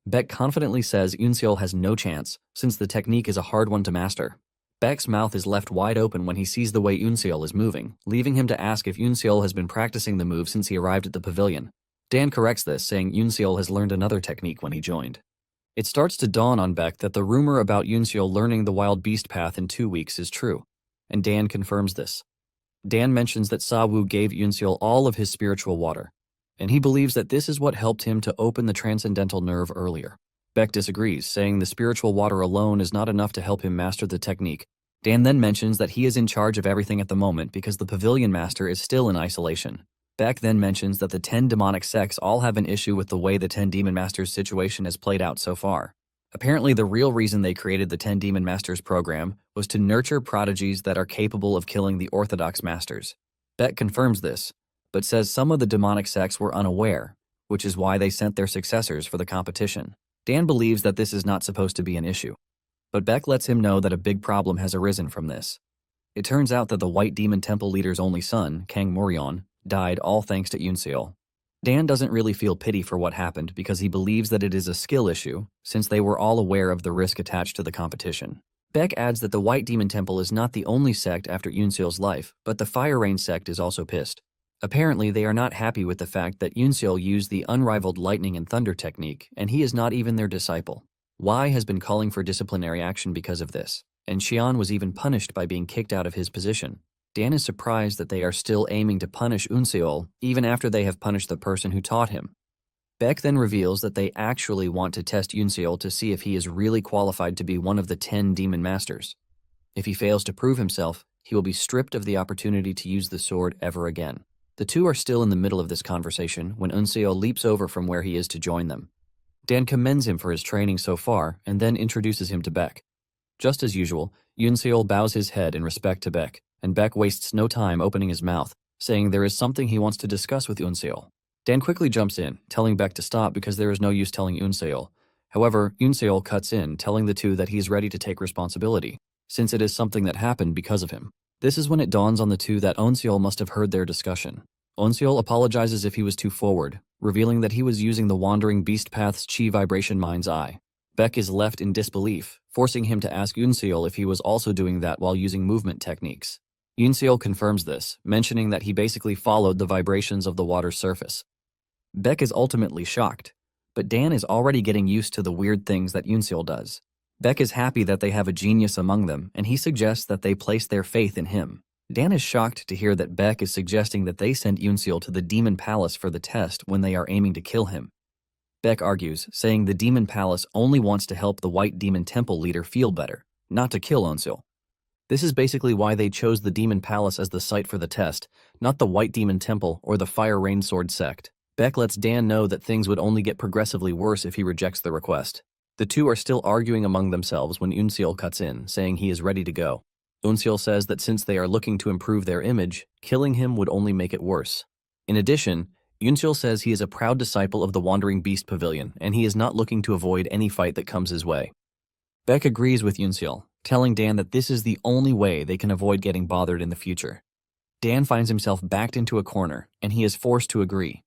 Baek confidently says Yoonseol has no chance, since the technique is a hard one to master. Baek's mouth is left wide open when he sees the way Yoonseol is moving, leaving him to ask if Yoonseol has been practicing the move since he arrived at the pavilion. Dan corrects this, saying Yoonseol has learned another technique when he joined. It starts to dawn on Baek that the rumor about Yoonseol learning the Wild Beast Path in 2 weeks is true, and Dan confirms this. Dan mentions that Sa-woo gave Yoonseol all of his spiritual water, and he believes that this is what helped him to open the transcendental nerve earlier. Baek disagrees, saying the spiritual water alone is not enough to help him master the technique. Dan then mentions that he is in charge of everything at the moment because the Pavilion Master is still in isolation. Baek then mentions that the 10 demonic sects all have an issue with the way the 10 Demon Masters situation has played out so far. Apparently, the real reason they created the 10 Demon Masters program was to nurture prodigies that are capable of killing the Orthodox Masters. Baek confirms this, but says some of the demonic sects were unaware, which is why they sent their successors for the competition. Dan believes that this is not supposed to be an issue, but Baek lets him know that a big problem has arisen from this. It turns out that the White Demon Temple leader's only son, Kang Morion, died all thanks to Yoonseol. Dan doesn't really feel pity for what happened because he believes that it is a skill issue, since they were all aware of the risk attached to the competition. Beck adds that the White Demon Temple is not the only sect after Yoonseol's life, but the Fire Rain sect is also pissed. Apparently, they are not happy with the fact that Yoonseol used the unrivaled lightning and thunder technique, and he is not even their disciple. Y has been calling for disciplinary action because of this, and Xian was even punished by being kicked out of his position. Dan is surprised that they are still aiming to punish Yoonseol even after they have punished the person who taught him. Beck then reveals that they actually want to test Yoonseol to see if he is really qualified to be one of the 10 demon masters. If he fails to prove himself, he will be stripped of the opportunity to use the sword ever again. The two are still in the middle of this conversation when Yoonseol leaps over from where he is to join them. Dan commends him for his training so far and then introduces him to Beck. Just as usual, Yoonseol bows his head in respect to Beck, and Beck wastes no time opening his mouth, saying there is something he wants to discuss with Yoonseol. Dan quickly jumps in, telling Beck to stop because there is no use telling Yoonseol. However, Yoonseol cuts in, telling the two that he is ready to take responsibility, since it is something that happened because of him. This is when it dawns on the two that Yoonseol must have heard their discussion. Yoonseol apologizes if he was too forward, revealing that he was using the Wandering Beast Path's Chi Vibration Mind's Eye. Beck is left in disbelief, forcing him to ask Yoonseol if he was also doing that while using movement techniques. Yoonseol confirms this, mentioning that he basically followed the vibrations of the water's surface. Beck is ultimately shocked, but Dan is already getting used to the weird things that Yoonseol does. Beck is happy that they have a genius among them, and he suggests that they place their faith in him. Dan is shocked to hear that Beck is suggesting that they send Yoonseol to the Demon Palace for the test when they are aiming to kill him. Beck argues, saying the Demon Palace only wants to help the White Demon Temple leader feel better, not to kill Yoonseol. This is basically why they chose the Demon Palace as the site for the test, not the White Demon Temple or the Fire Rain Sword sect. Beck lets Dan know that things would only get progressively worse if he rejects the request. The two are still arguing among themselves when Yoonseol cuts in, saying he is ready to go. Yoonseol says that since they are looking to improve their image, killing him would only make it worse. In addition, Yoonseol says he is a proud disciple of the Wandering Beast Pavilion, and he is not looking to avoid any fight that comes his way. Beck agrees with Yoonseol, telling Dan that this is the only way they can avoid getting bothered in the future. Dan finds himself backed into a corner, and he is forced to agree.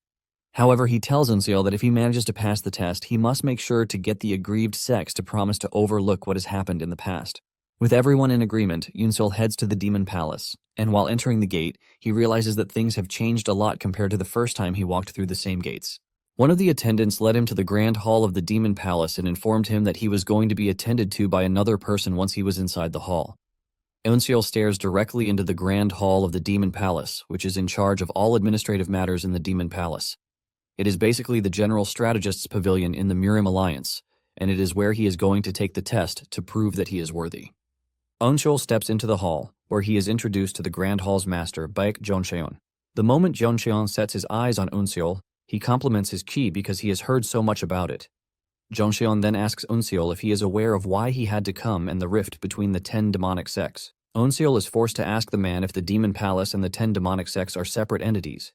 However, he tells Yoonseol that if he manages to pass the test, he must make sure to get the aggrieved sex to promise to overlook what has happened in the past. With everyone in agreement, Yoonseol heads to the Demon Palace, and while entering the gate, he realizes that things have changed a lot compared to the first time he walked through the same gates. One of the attendants led him to the Grand Hall of the Demon Palace and informed him that he was going to be attended to by another person once he was inside the hall. Yoonseol stares directly into the Grand Hall of the Demon Palace, which is in charge of all administrative matters in the Demon Palace. It is basically the General Strategist's pavilion in the Murim Alliance, and it is where he is going to take the test to prove that he is worthy. Yoonseol steps into the hall, where he is introduced to the Grand Hall's master, Baek Jeoncheon. The moment Jeoncheon sets his eyes on Yoonseol, he compliments his ki because he has heard so much about it. Jeoncheon then asks Yoonseol if he is aware of why he had to come and the rift between the 10 demonic sects. Yoonseol is forced to ask the man if the Demon Palace and the 10 demonic sects are separate entities.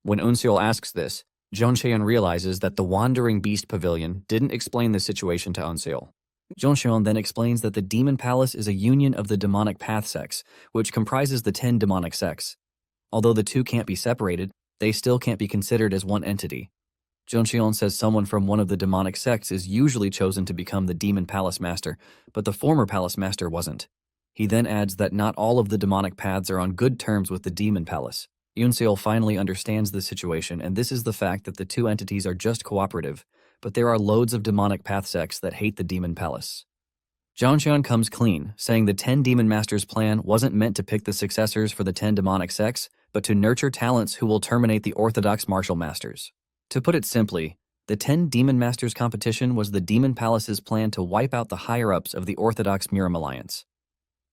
When Yoonseol asks this, Jeoncheon realizes that the Wandering Beast Pavilion didn't explain the situation to Yoonseol. Jeoncheon then explains that the Demon Palace is a union of the demonic path sects, which comprises the 10 demonic sects. Although the two can't be separated, they still can't be considered as one entity. Jeoncheon says someone from one of the demonic sects is usually chosen to become the Demon Palace Master, but the former Palace Master wasn't. He then adds that not all of the demonic paths are on good terms with the Demon Palace. Yoonseol finally understands the situation, and this is the fact that the two entities are just cooperative, but there are loads of demonic path sects that hate the Demon Palace. Jeoncheon comes clean, saying the 10 Demon Masters' plan wasn't meant to pick the successors for the 10 demonic sects, but to nurture talents who will terminate the orthodox martial masters. To put it simply, the 10 Demon Masters competition was the Demon Palace's plan to wipe out the higher-ups of the orthodox Murim Alliance.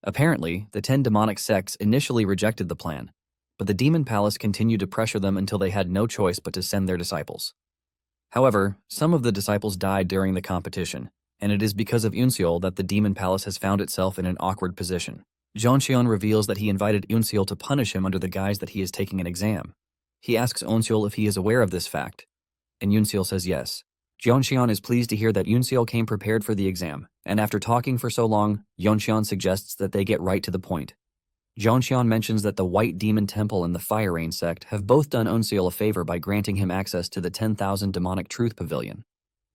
Apparently, the 10 demonic sects initially rejected the plan, but the Demon Palace continued to pressure them until they had no choice but to send their disciples. However, some of the disciples died during the competition, and it is because of Yoonseol that the Demon Palace has found itself in an awkward position. Jeoncheon reveals that he invited Yoonseol to punish him under the guise that he is taking an exam. He asks Yoonseol if he is aware of this fact, and Yoonseol says yes. Jeoncheon is pleased to hear that Yoonseol came prepared for the exam, and after talking for so long, Jeoncheon suggests that they get right to the point. Zhongxian mentions that the White Demon Temple and the Fire Rain sect have both done Unseal a favor by granting him access to the 10,000 Demonic Truth Pavilion.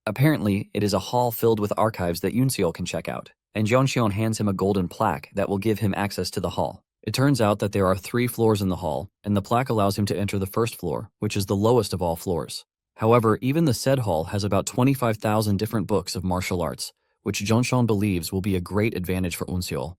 Apparently, it is a hall filled with archives that Unseal can check out, and Zhongxian hands him a golden plaque that will give him access to the hall. It turns out that there are 3 floors in the hall, and the plaque allows him to enter the first floor, which is the lowest of all floors. However, even the said hall has about 25,000 different books of martial arts, which Zhongxian believes will be a great advantage for Unseal.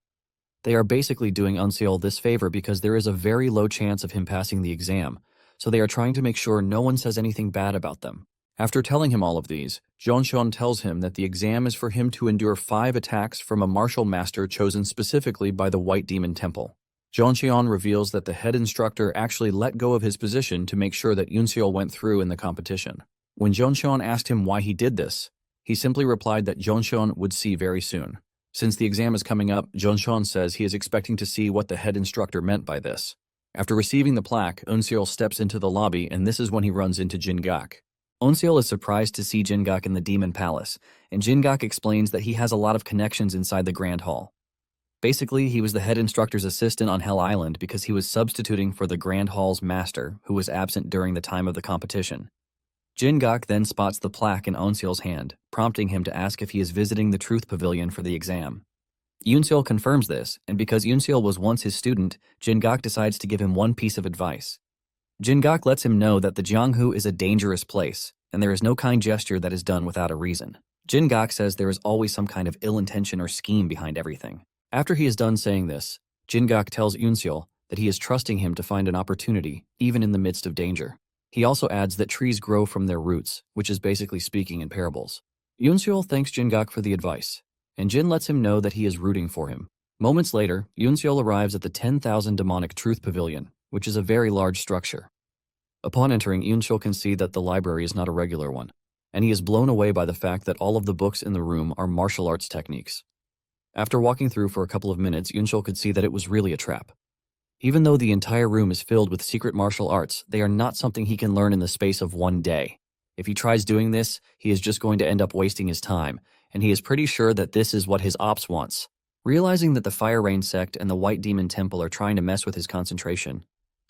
They are basically doing Unseal this favor because there is a very low chance of him passing the exam, so they are trying to make sure no one says anything bad about them. After telling him all of these, Zhongxian tells him that the exam is for him to endure 5 attacks from a martial master chosen specifically by the White Demon Temple. Zhongxian reveals that the head instructor actually let go of his position to make sure that Unseal went through in the competition. When Zhongxian asked him why he did this, he simply replied that Zhongxian would see very soon. Since the exam is coming up, Zhongxian says he is expecting to see what the head instructor meant by this. After receiving the plaque, Unseal steps into the lobby, and this is when he runs into Jingak. Unseal is surprised to see Jingak in the Demon Palace, and Jingak explains that he has a lot of connections inside the Grand Hall. Basically, he was the head instructor's assistant on Hell Island because he was substituting for the Grand Hall's master, who was absent during the time of the competition. Jingak then spots the plaque in Unseal's hand, prompting him to ask if he is visiting the Truth Pavilion for the exam. Unseal confirms this, and because Unseal was once his student, Jingak decides to give him one piece of advice. Jingak lets him know that the Jianghu is a dangerous place, and there is no kind gesture that is done without a reason. Jingak says there is always some kind of ill intention or scheme behind everything. After he is done saying this, Jingak tells Unseal that he is trusting him to find an opportunity, even in the midst of danger. He also adds that trees grow from their roots, which is basically speaking in parables. Unseal thanks Jingak for the advice, and Jin lets him know that he is rooting for him. Moments later, Unseal arrives at the 10,000 Demonic Truth Pavilion, which is a very large structure. Upon entering, Unseal can see that the library is not a regular one, and he is blown away by the fact that all of the books in the room are martial arts techniques. After walking through for a couple of minutes, Unseal could see that it was really a trap. Even though the entire room is filled with secret martial arts, they are not something he can learn in the space of one day. If he tries doing this, he is just going to end up wasting his time, and he is pretty sure that this is what his ops wants. Realizing that the Fire Rain sect and the White Demon Temple are trying to mess with his concentration,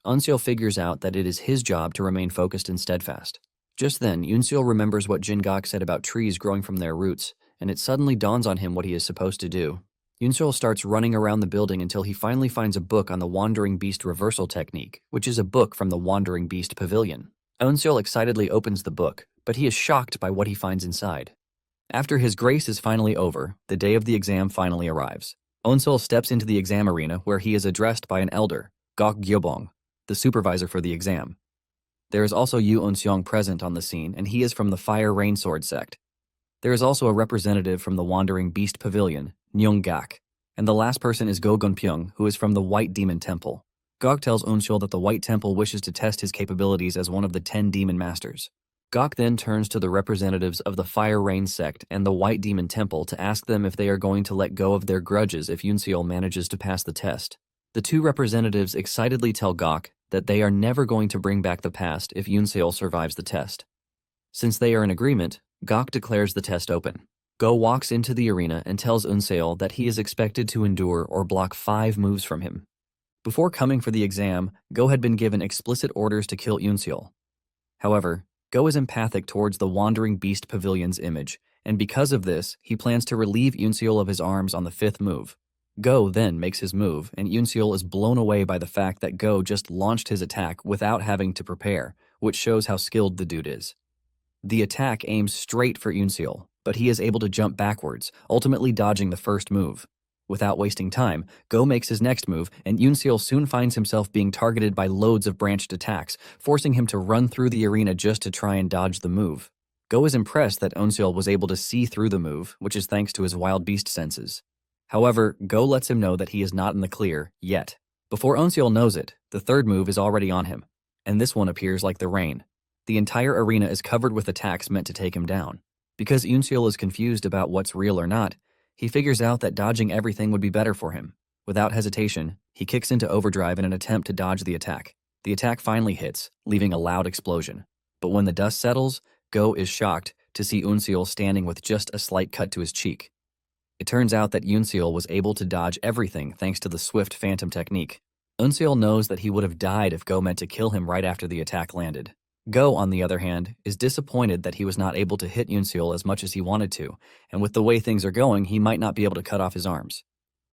Unseal figures out that it is his job to remain focused and steadfast. Just then, Unseal remembers what Jingak said about trees growing from their roots, and it suddenly dawns on him what he is supposed to do. Unseal starts running around the building until he finally finds a book on the Wandering Beast reversal technique, which is a book from the Wandering Beast Pavilion. Unseal excitedly opens the book, but he is shocked by what he finds inside. After his grace is finally over, the day of the exam finally arrives. Unseal steps into the exam arena where he is addressed by an elder, Gok Gyobong, the supervisor for the exam. There is also Yu Unseong present on the scene, and he is from the Fire Rain Sword sect. There is also a representative from the Wandering Beast Pavilion, Nyung-gak, and the last person is Go Gun-pyung, who is from the White Demon Temple. Gok tells Unseal that the White Temple wishes to test his capabilities as one of the 10 demon masters. Gok then turns to the representatives of the Fire Rain sect and the White Demon Temple to ask them if they are going to let go of their grudges if Unseal manages to pass the test. The two representatives excitedly tell Gok that they are never going to bring back the past if Unseal survives the test. Since they are in agreement, Gok declares the test open. Go walks into the arena and tells Unseal that he is expected to endure or block 5 moves from him. Before coming for the exam, Go had been given explicit orders to kill Unseal. However, Go is empathic towards the Wandering Beast Pavilion's image, and because of this, he plans to relieve Unseal of his arms on the 5th move. Go then makes his move, and Unseal is blown away by the fact that Go just launched his attack without having to prepare, which shows how skilled the dude is. The attack aims straight for Unseal, but he is able to jump backwards, ultimately dodging the first move. Without wasting time, Go makes his next move, and Unseal soon finds himself being targeted by loads of branched attacks, forcing him to run through the arena just to try and dodge the move. Go is impressed that Unseal was able to see through the move, which is thanks to his wild beast senses. However, Go lets him know that he is not in the clear, yet. Before Unseal knows it, the 3rd move is already on him, and this one appears like the rain. The entire arena is covered with attacks meant to take him down. Because Unseal is confused about what's real or not, he figures out that dodging everything would be better for him. Without hesitation, he kicks into overdrive in an attempt to dodge the attack. The attack finally hits, leaving a loud explosion. But when the dust settles, Go is shocked to see Unseal standing with just a slight cut to his cheek. It turns out that Yoonseol was able to dodge everything thanks to the swift phantom technique. Yoonseol knows that he would have died if Go meant to kill him right after the attack landed. Go, on the other hand, is disappointed that he was not able to hit Yoonseol as much as he wanted to, and with the way things are going, he might not be able to cut off his arms.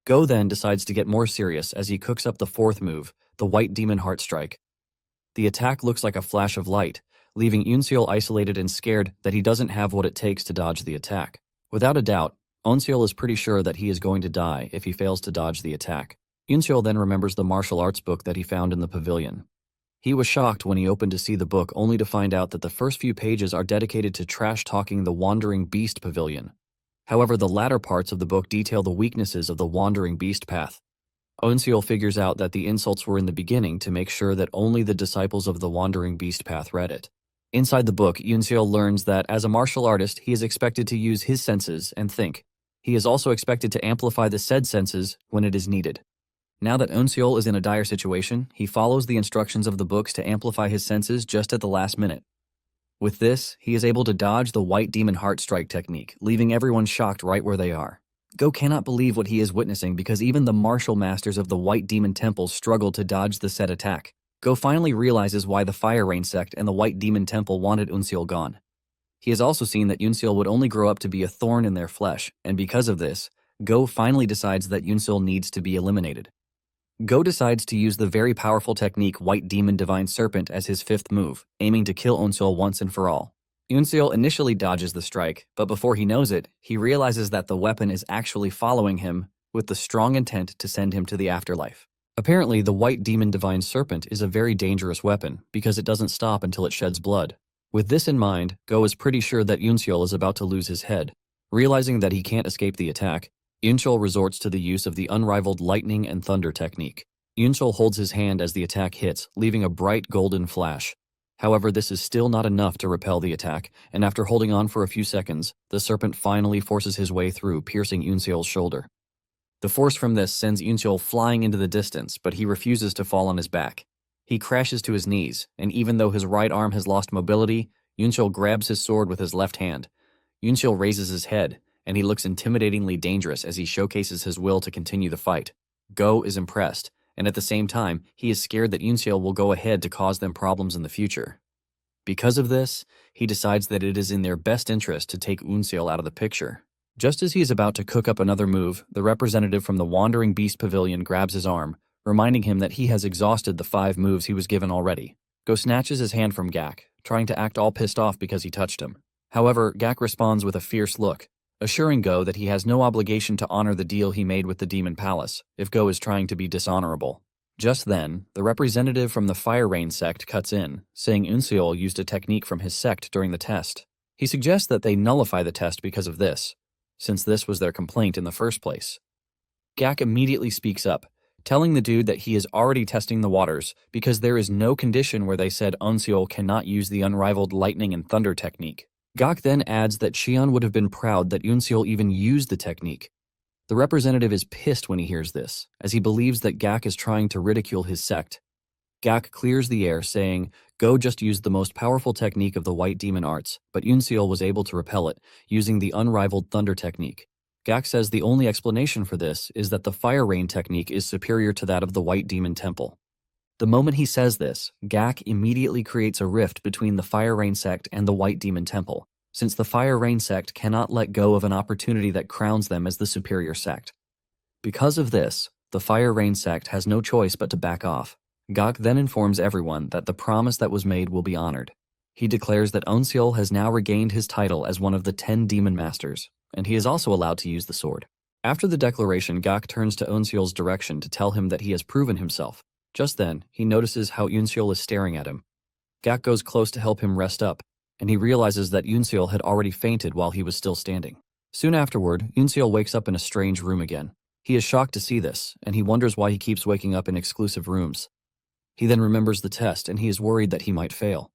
Go then decides to get more serious as he cooks up the fourth move, the White Demon Heart Strike. The attack looks like a flash of light, leaving Yoonseol isolated and scared that he doesn't have what it takes to dodge the attack. Without a doubt, Yoonseol is pretty sure that he is going to die if he fails to dodge the attack. Yoonseol then remembers the martial arts book that he found in the pavilion. He was shocked when he opened to see the book only to find out that the first few pages are dedicated to trash-talking the Wandering Beast Pavilion. However, the latter parts of the book detail the weaknesses of the Wandering Beast path. Yoonseol figures out that the insults were in the beginning to make sure that only the disciples of the Wandering Beast path read it. Inside the book, Yoonseol learns that as a martial artist, he is expected to use his senses and think. He is also expected to amplify the said senses when it is needed. Now that Yoonseol is in a dire situation, he follows the instructions of the books to amplify his senses just at the last minute. With this, he is able to dodge the White Demon Heart Strike technique, leaving everyone shocked right where they are. Go cannot believe what he is witnessing because even the martial masters of the White Demon Temple struggle to dodge the said attack. Go finally realizes why the Fire Rain sect and the White Demon Temple wanted Yoonseol gone. He has also seen that Yoonseol would only grow up to be a thorn in their flesh, and because of this, Go finally decides that Yoonseol needs to be eliminated. Go decides to use the very powerful technique White Demon Divine Serpent as his fifth move, aiming to kill Yoonseol once and for all. Yoonseol initially dodges the strike, but before he knows it, he realizes that the weapon is actually following him with the strong intent to send him to the afterlife. Apparently, the White Demon Divine Serpent is a very dangerous weapon because it doesn't stop until it sheds blood. With this in mind, Go is pretty sure that Yoonseol is about to lose his head. Realizing that he can't escape the attack, Yoonseol resorts to the use of the unrivaled lightning and thunder technique. Yoonseol holds his hand as the attack hits, leaving a bright golden flash. However, this is still not enough to repel the attack, and after holding on for a few seconds, the serpent finally forces his way through, piercing Yoonseol's shoulder. The force from this sends Yoonseol flying into the distance, but he refuses to fall on his back. He crashes to his knees, and even though his right arm has lost mobility, Yoonseol grabs his sword with his left hand. Yoonseol raises his head, and he looks intimidatingly dangerous as he showcases his will to continue the fight. Go is impressed, and at the same time, he is scared that Yoonseol will go ahead to cause them problems in the future. Because of this, he decides that it is in their best interest to take Yoonseol out of the picture. Just as he is about to cook up another move, the representative from the Wandering Beast Pavilion grabs his arm, reminding him that he has exhausted the 5 moves he was given already. Go snatches his hand from Gak, trying to act all pissed off because he touched him. However, Gak responds with a fierce look, assuring Go that he has no obligation to honor the deal he made with the Demon Palace if Go is trying to be dishonorable. Just then, the representative from the Fire Rain sect cuts in, saying Yoonseol used a technique from his sect during the test. He suggests that they nullify the test because of this, since this was their complaint in the first place. Gak immediately speaks up, telling the dude that he is already testing the waters because there is no condition where they said Yoonseol cannot use the unrivaled lightning and thunder technique. Gak then adds that Cheon would have been proud that Yoonseol even used the technique. The representative is pissed when he hears this, as he believes that Gak is trying to ridicule his sect. Gak clears the air, saying, Go just used the most powerful technique of the White Demon Arts, but Yoonseol was able to repel it, using the unrivaled thunder technique. Gak says the only explanation for this is that the Fire Rain technique is superior to that of the White Demon Temple. The moment he says this, Gak immediately creates a rift between the Fire Rain sect and the White Demon Temple, since the Fire Rain sect cannot let go of an opportunity that crowns them as the superior sect. Because of this, the Fire Rain sect has no choice but to back off. Gak then informs everyone that the promise that was made will be honored. He declares that Yoonseol has now regained his title as one of the 10 Demon Masters, and he is also allowed to use the sword. After the declaration, Gak turns to Yoonseol's direction to tell him that he has proven himself. Just then, he notices how Yoonseol is staring at him. Gak goes close to help him rest up, and he realizes that Yoonseol had already fainted while he was still standing. Soon afterward, Yoonseol wakes up in a strange room again. He is shocked to see this, and he wonders why he keeps waking up in exclusive rooms. He then remembers the test, and he is worried that he might fail.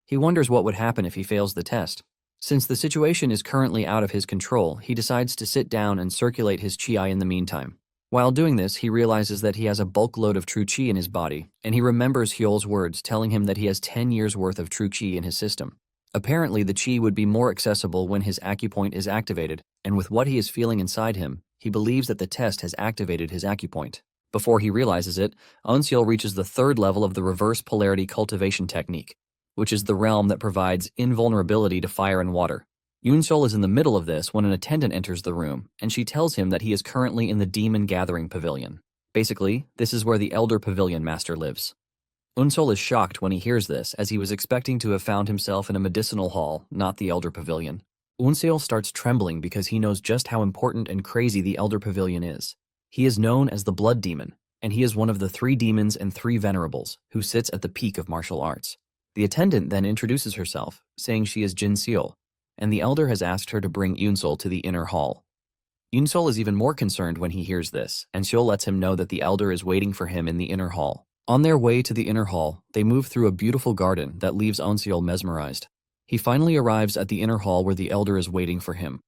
He wonders what would happen if he fails the test. Since the situation is currently out of his control, he decides to sit down and circulate his chi in the meantime. While doing this, he realizes that he has a bulk load of true chi in his body, and he remembers Hyol's words telling him that he has 10 years worth of true chi in his system. Apparently, the chi would be more accessible when his acupoint is activated, and with what he is feeling inside him, he believes that the test has activated his acupoint. Before he realizes it, Eunseol reaches the third level of the reverse polarity cultivation technique, which is the realm that provides invulnerability to fire and water. Eunseol is in the middle of this when an attendant enters the room, and she tells him that he is currently in the Demon Gathering Pavilion. Basically, this is where the Elder Pavilion Master lives. Eunseol is shocked when he hears this, as he was expecting to have found himself in a medicinal hall, not the Elder Pavilion. Eunseol starts trembling because he knows just how important and crazy the Elder Pavilion is. He is known as the Blood Demon, and he is one of the 3 demons and 3 venerables who sits at the peak of martial arts. The attendant then introduces herself, saying she is Jin Seol, and the elder has asked her to bring Eunseol to the inner hall. Eunseol is even more concerned when he hears this, and Seol lets him know that the elder is waiting for him in the inner hall. On their way to the inner hall, they move through a beautiful garden that leaves Eunseol mesmerized. He finally arrives at the inner hall where the elder is waiting for him.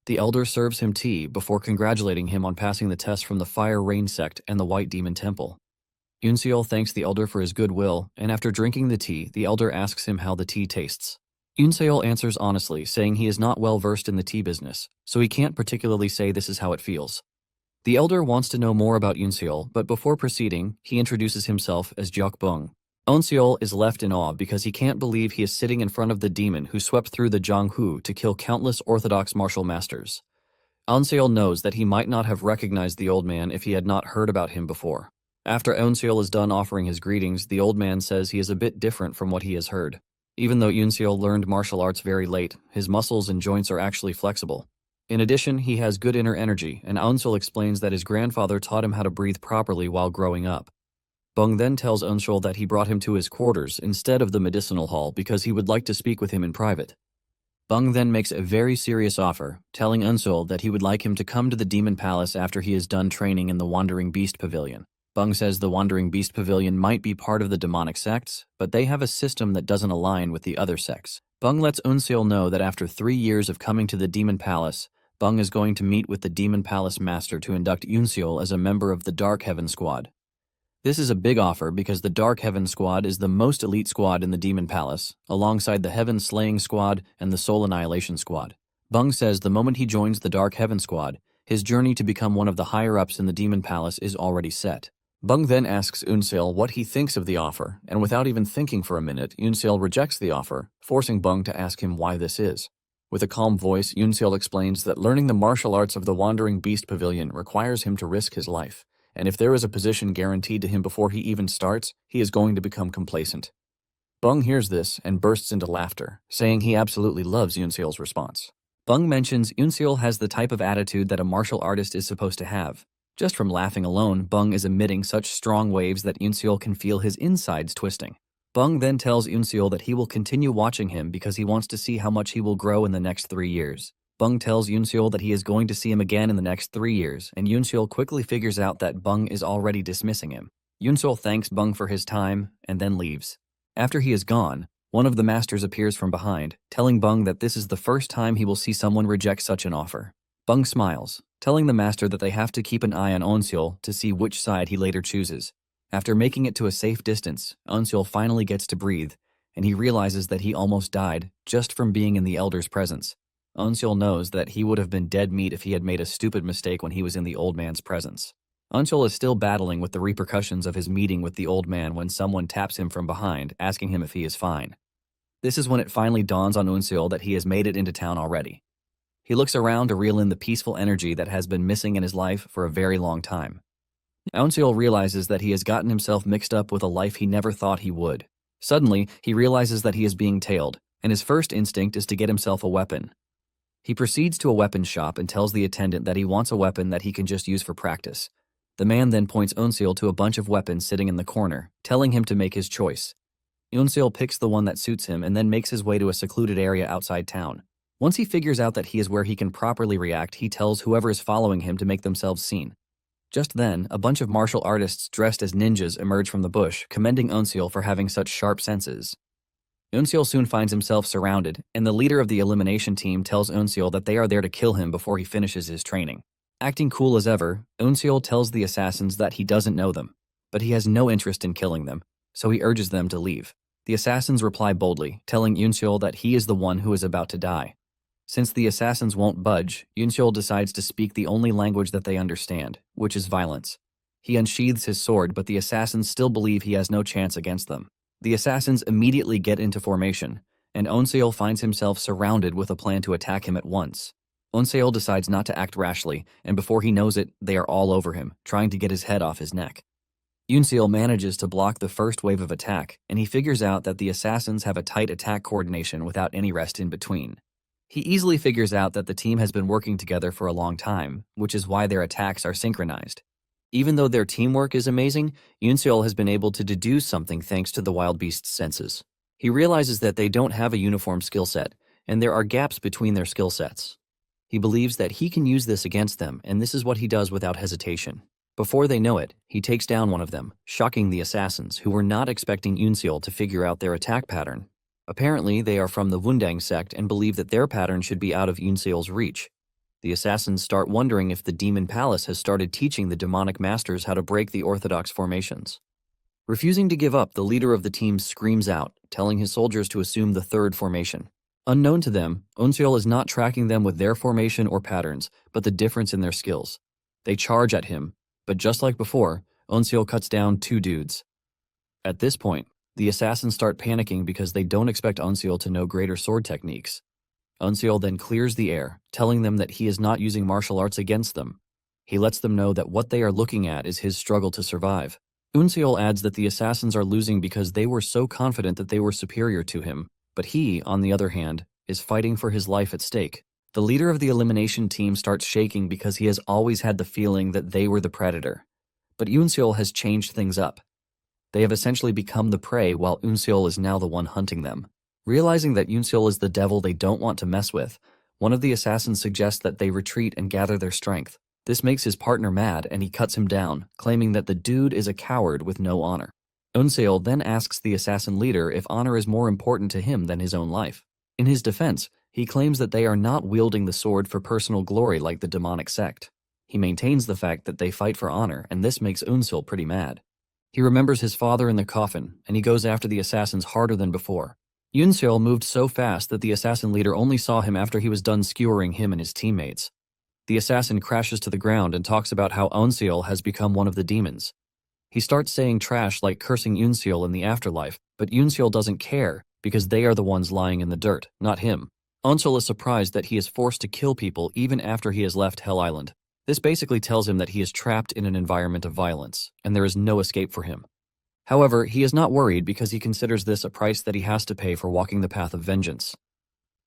The elder serves him tea before congratulating him on passing the test from the Fire Rain sect and the White Demon Temple. Eunseol thanks the elder for his goodwill, and after drinking the tea, the elder asks him how the tea tastes. Eunseol answers honestly, saying he is not well versed in the tea business, so he can't particularly say this is how it feels. The elder wants to know more about Eunseol, but before proceeding, he introduces himself as Jeok Bung. Eunseol is left in awe because he can't believe he is sitting in front of the demon who swept through the Jianghu to kill countless orthodox martial masters. Eunseol knows that he might not have recognized the old man if he had not heard about him before. After Eunseol is done offering his greetings, the old man says he is a bit different from what he has heard. Even though Eunseol learned martial arts very late, his muscles and joints are actually flexible. In addition, he has good inner energy, and Eunseol explains that his grandfather taught him how to breathe properly while growing up. Bung then tells Eunseol that he brought him to his quarters instead of the medicinal hall because he would like to speak with him in private. Bung then makes a very serious offer, telling Eunseol that he would like him to come to the Demon Palace after he is done training in the Wandering Beast Pavilion. Bung says the Wandering Beast Pavilion might be part of the demonic sects, but they have a system that doesn't align with the other sects. Bung lets Eunseol know that after 3 years of coming to the Demon Palace, Bung is going to meet with the Demon Palace Master to induct Eunseol as a member of the Dark Heaven Squad. This is a big offer because the Dark Heaven Squad is the most elite squad in the Demon Palace, alongside the Heaven Slaying Squad and the Soul Annihilation Squad. Bung says the moment he joins the Dark Heaven Squad, his journey to become one of the higher-ups in the Demon Palace is already set. Bung then asks Eunseol what he thinks of the offer, and without even thinking for a minute, Eunseol rejects the offer, forcing Bung to ask him why this is. With a calm voice, Eunseol explains that learning the martial arts of the Wandering Beast Pavilion requires him to risk his life, and if there is a position guaranteed to him before he even starts, he is going to become complacent. Bung hears this and bursts into laughter, saying he absolutely loves Eunseol's response. Bung mentions Eunseol has the type of attitude that a martial artist is supposed to have. Just from laughing alone, Bung is emitting such strong waves that Eunseol can feel his insides twisting. Bung then tells Eunseol that he will continue watching him because he wants to see how much he will grow in the next 3 years. Bung tells Eunseol that he is going to see him again in the next 3 years, and Eunseol quickly figures out that Bung is already dismissing him. Eunseol thanks Bung for his time and then leaves. After he is gone, one of the masters appears from behind, telling Bung that this is the first time he will see someone reject such an offer. Bung smiles, telling the master that they have to keep an eye on Eunseol to see which side he later chooses. After making it to a safe distance, Eunseol finally gets to breathe, and he realizes that he almost died just from being in the elder's presence. Eunseol knows that he would have been dead meat if he had made a stupid mistake when he was in the old man's presence. Eunseol is still battling with the repercussions of his meeting with the old man when someone taps him from behind, asking him if he is fine. This is when it finally dawns on Eunseol that he has made it into town already. He looks around to reel in the peaceful energy that has been missing in his life for a very long time. Eunseol realizes that he has gotten himself mixed up with a life he never thought he would. Suddenly, he realizes that he is being tailed, and his first instinct is to get himself a weapon. He proceeds to a weapons shop and tells the attendant that he wants a weapon that he can just use for practice. The man then points Eunseol to a bunch of weapons sitting in the corner, telling him to make his choice. Eunseol picks the one that suits him and then makes his way to a secluded area outside town. Once he figures out that he is where he can properly react, he tells whoever is following him to make themselves seen. Just then, a bunch of martial artists dressed as ninjas emerge from the bush, commending Eunseol for having such sharp senses. Eunseol soon finds himself surrounded, and the leader of the elimination team tells Eunseol that they are there to kill him before he finishes his training. Acting cool as ever, Eunseol tells the assassins that he doesn't know them, but he has no interest in killing them, so he urges them to leave. The assassins reply boldly, telling Yunseol that he is the one who is about to die. Since the assassins won't budge, Yunseol decides to speak the only language that they understand, which is violence. He unsheathes his sword, but the assassins still believe he has no chance against them. The assassins immediately get into formation, and Onseol finds himself surrounded with a plan to attack him at once. Onseol decides not to act rashly, and before he knows it, they are all over him, trying to get his head off his neck. Yunseol manages to block the first wave of attack, and he figures out that the assassins have a tight attack coordination without any rest in between. He easily figures out that the team has been working together for a long time, which is why their attacks are synchronized. Even though their teamwork is amazing, Yunseol has been able to deduce something thanks to the wild beast's senses. He realizes that they don't have a uniform skill set, and there are gaps between their skill sets. He believes that he can use this against them, and this is what he does without hesitation. Before they know it, he takes down one of them, shocking the assassins, who were not expecting Yunseol to figure out their attack pattern. Apparently, they are from the Wundang sect and believe that their pattern should be out of Yunseol's reach. The assassins start wondering if the Demon Palace has started teaching the demonic masters how to break the orthodox formations. Refusing to give up, the leader of the team screams out, telling his soldiers to assume the third formation. Unknown to them, Onseol is not tracking them with their formation or patterns, but the difference in their skills. They charge at him, but just like before, Onseol cuts down 2 dudes. At this point, the assassins start panicking because they don't expect Onseol to know greater sword techniques. Onseol then clears the air, telling them that he is not using martial arts against them. He lets them know that what they are looking at is his struggle to survive. Onseol adds that the assassins are losing because they were so confident that they were superior to him, but he, on the other hand, is fighting for his life at stake. The leader of the elimination team starts shaking because he has always had the feeling that they were the predator. But Onseol has changed things up. They have essentially become the prey while Onseol is now the one hunting them. Realizing that Onseol is the devil they don't want to mess with, one of the assassins suggests that they retreat and gather their strength. This makes his partner mad and he cuts him down, claiming that the dude is a coward with no honor. Onseol then asks the assassin leader if honor is more important to him than his own life. In his defense, he claims that they are not wielding the sword for personal glory like the demonic sect. He maintains the fact that they fight for honor, and this makes Onseol pretty mad. He remembers his father in the coffin, and he goes after the assassins harder than before. Onseol moved so fast that the assassin leader only saw him after he was done skewering him and his teammates. The assassin crashes to the ground and talks about how Onseol has become one of the demons. He starts saying trash like cursing Onseol in the afterlife, but Onseol doesn't care because they are the ones lying in the dirt, not him. Onseol is surprised that he is forced to kill people even after he has left Hell Island. This basically tells him that he is trapped in an environment of violence, and there is no escape for him. However, he is not worried because he considers this a price that he has to pay for walking the path of vengeance.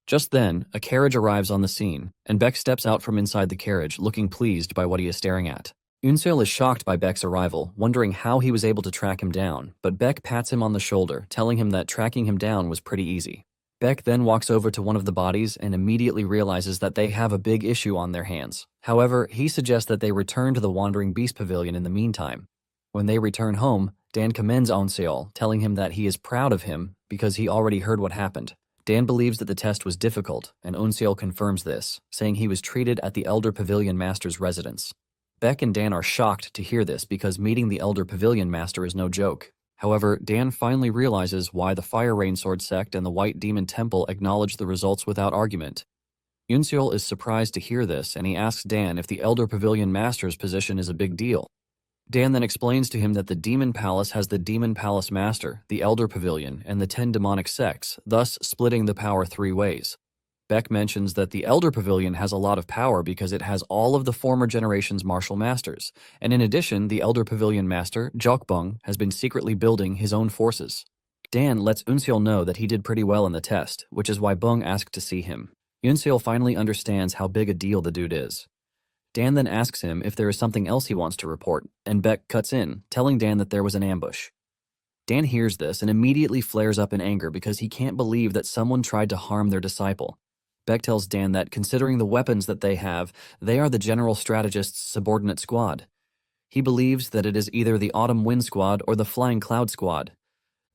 Just then, a carriage arrives on the scene, and Beck steps out from inside the carriage, looking pleased by what he is staring at. Onseol is shocked by Beck's arrival, wondering how he was able to track him down, but Beck pats him on the shoulder, telling him that tracking him down was pretty easy. Beck then walks over to one of the bodies and immediately realizes that they have a big issue on their hands. However, he suggests that they return to the Wandering Beast Pavilion in the meantime. When they return home, Dan commends Onseol, telling him that he is proud of him because he already heard what happened. Dan believes that the test was difficult, and Onseol confirms this, saying he was treated at the Elder Pavilion Master's residence. Beck and Dan are shocked to hear this because meeting the Elder Pavilion Master is no joke. However, Dan finally realizes why the Fire Rain Sword sect and the White Demon Temple acknowledge the results without argument. Onseol is surprised to hear this, and he asks Dan if the Elder Pavilion Master's position is a big deal. Dan then explains to him that the Demon Palace has the Demon Palace Master, the Elder Pavilion, and the 10 demonic sects, thus splitting the power 3 ways. Beck mentions that the Elder Pavilion has a lot of power because it has all of the former generation's martial masters, and in addition, the Elder Pavilion Master, Jokbung, has been secretly building his own forces. Dan lets Onseol know that he did pretty well in the test, which is why Bung asked to see him. Onseol finally understands how big a deal the dude is. Dan then asks him if there is something else he wants to report, and Beck cuts in, telling Dan that there was an ambush. Dan hears this and immediately flares up in anger because he can't believe that someone tried to harm their disciple. Beck tells Dan that considering the weapons that they have, they are the General Strategist's subordinate squad. He believes that it is either the Autumn Wind Squad or the Flying Cloud Squad.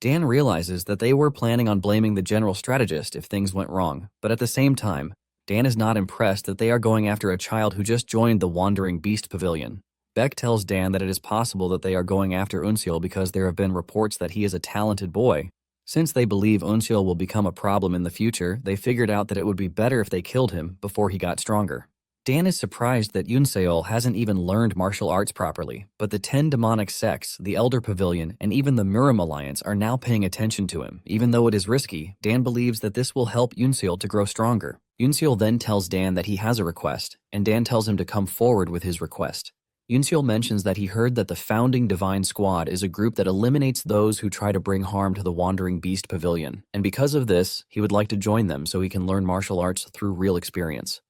Dan realizes that they were planning on blaming the General Strategist if things went wrong, but at the same time, Dan is not impressed that they are going after a child who just joined the Wandering Beast Pavilion. Beck tells Dan that it is possible that they are going after Onseol because there have been reports that he is a talented boy. Since they believe Eunseol will become a problem in the future, they figured out that it would be better if they killed him before he got stronger. Dan is surprised that Yoonseol hasn't even learned martial arts properly, but the 10 demonic sects, the Elder Pavilion, and even the Murim Alliance are now paying attention to him. Even though it is risky, Dan believes that this will help Yoonseol to grow stronger. Yoonseol then tells Dan that he has a request, and Dan tells him to come forward with his request. Yoonseol mentions that he heard that the Founding Divine Squad is a group that eliminates those who try to bring harm to the Wandering Beast Pavilion, and because of this, he would like to join them so he can learn martial arts through real experience.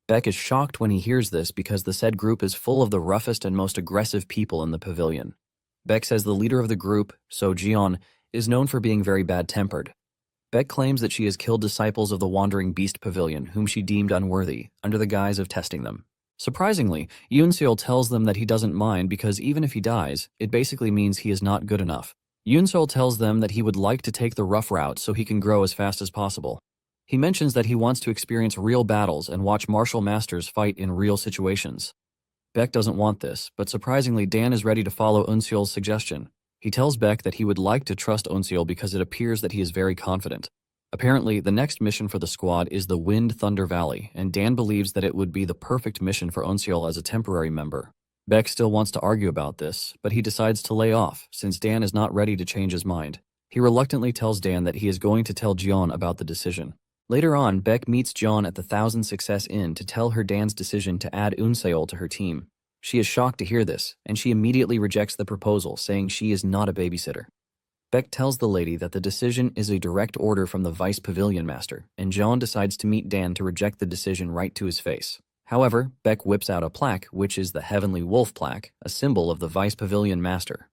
Beck is shocked when he hears this because the said group is full of the roughest and most aggressive people in the pavilion. Beck says the leader of the group, So Jeon, is known for being very bad-tempered. Beck claims that she has killed disciples of the Wandering Beast Pavilion whom she deemed unworthy, under the guise of testing them. Surprisingly, Yoonseol tells them that he doesn't mind because even if he dies, it basically means he is not good enough. Yoonseol tells them that he would like to take the rough route so he can grow as fast as possible. He mentions that he wants to experience real battles and watch martial masters fight in real situations. Beck doesn't want this, but surprisingly Dan is ready to follow Eunseol's suggestion. He tells Beck that he would like to trust Eunseol because it appears that he is very confident. Apparently, the next mission for the squad is the Wind Thunder Valley, and Dan believes that it would be the perfect mission for Eunseol as a temporary member. Beck still wants to argue about this, but he decides to lay off since Dan is not ready to change his mind. He reluctantly tells Dan that he is going to tell Jeon about the decision. Later on, Beck meets Jeon at the Thousand Success Inn to tell her Dan's decision to add Eunseol to her team. She is shocked to hear this, and she immediately rejects the proposal, saying she is not a babysitter. Beck tells the lady that the decision is a direct order from the Vice Pavilion Master, and Jeon decides to meet Dan to reject the decision right to his face. However, Beck whips out a plaque, which is the Heavenly Wolf plaque, a symbol of the Vice Pavilion Master.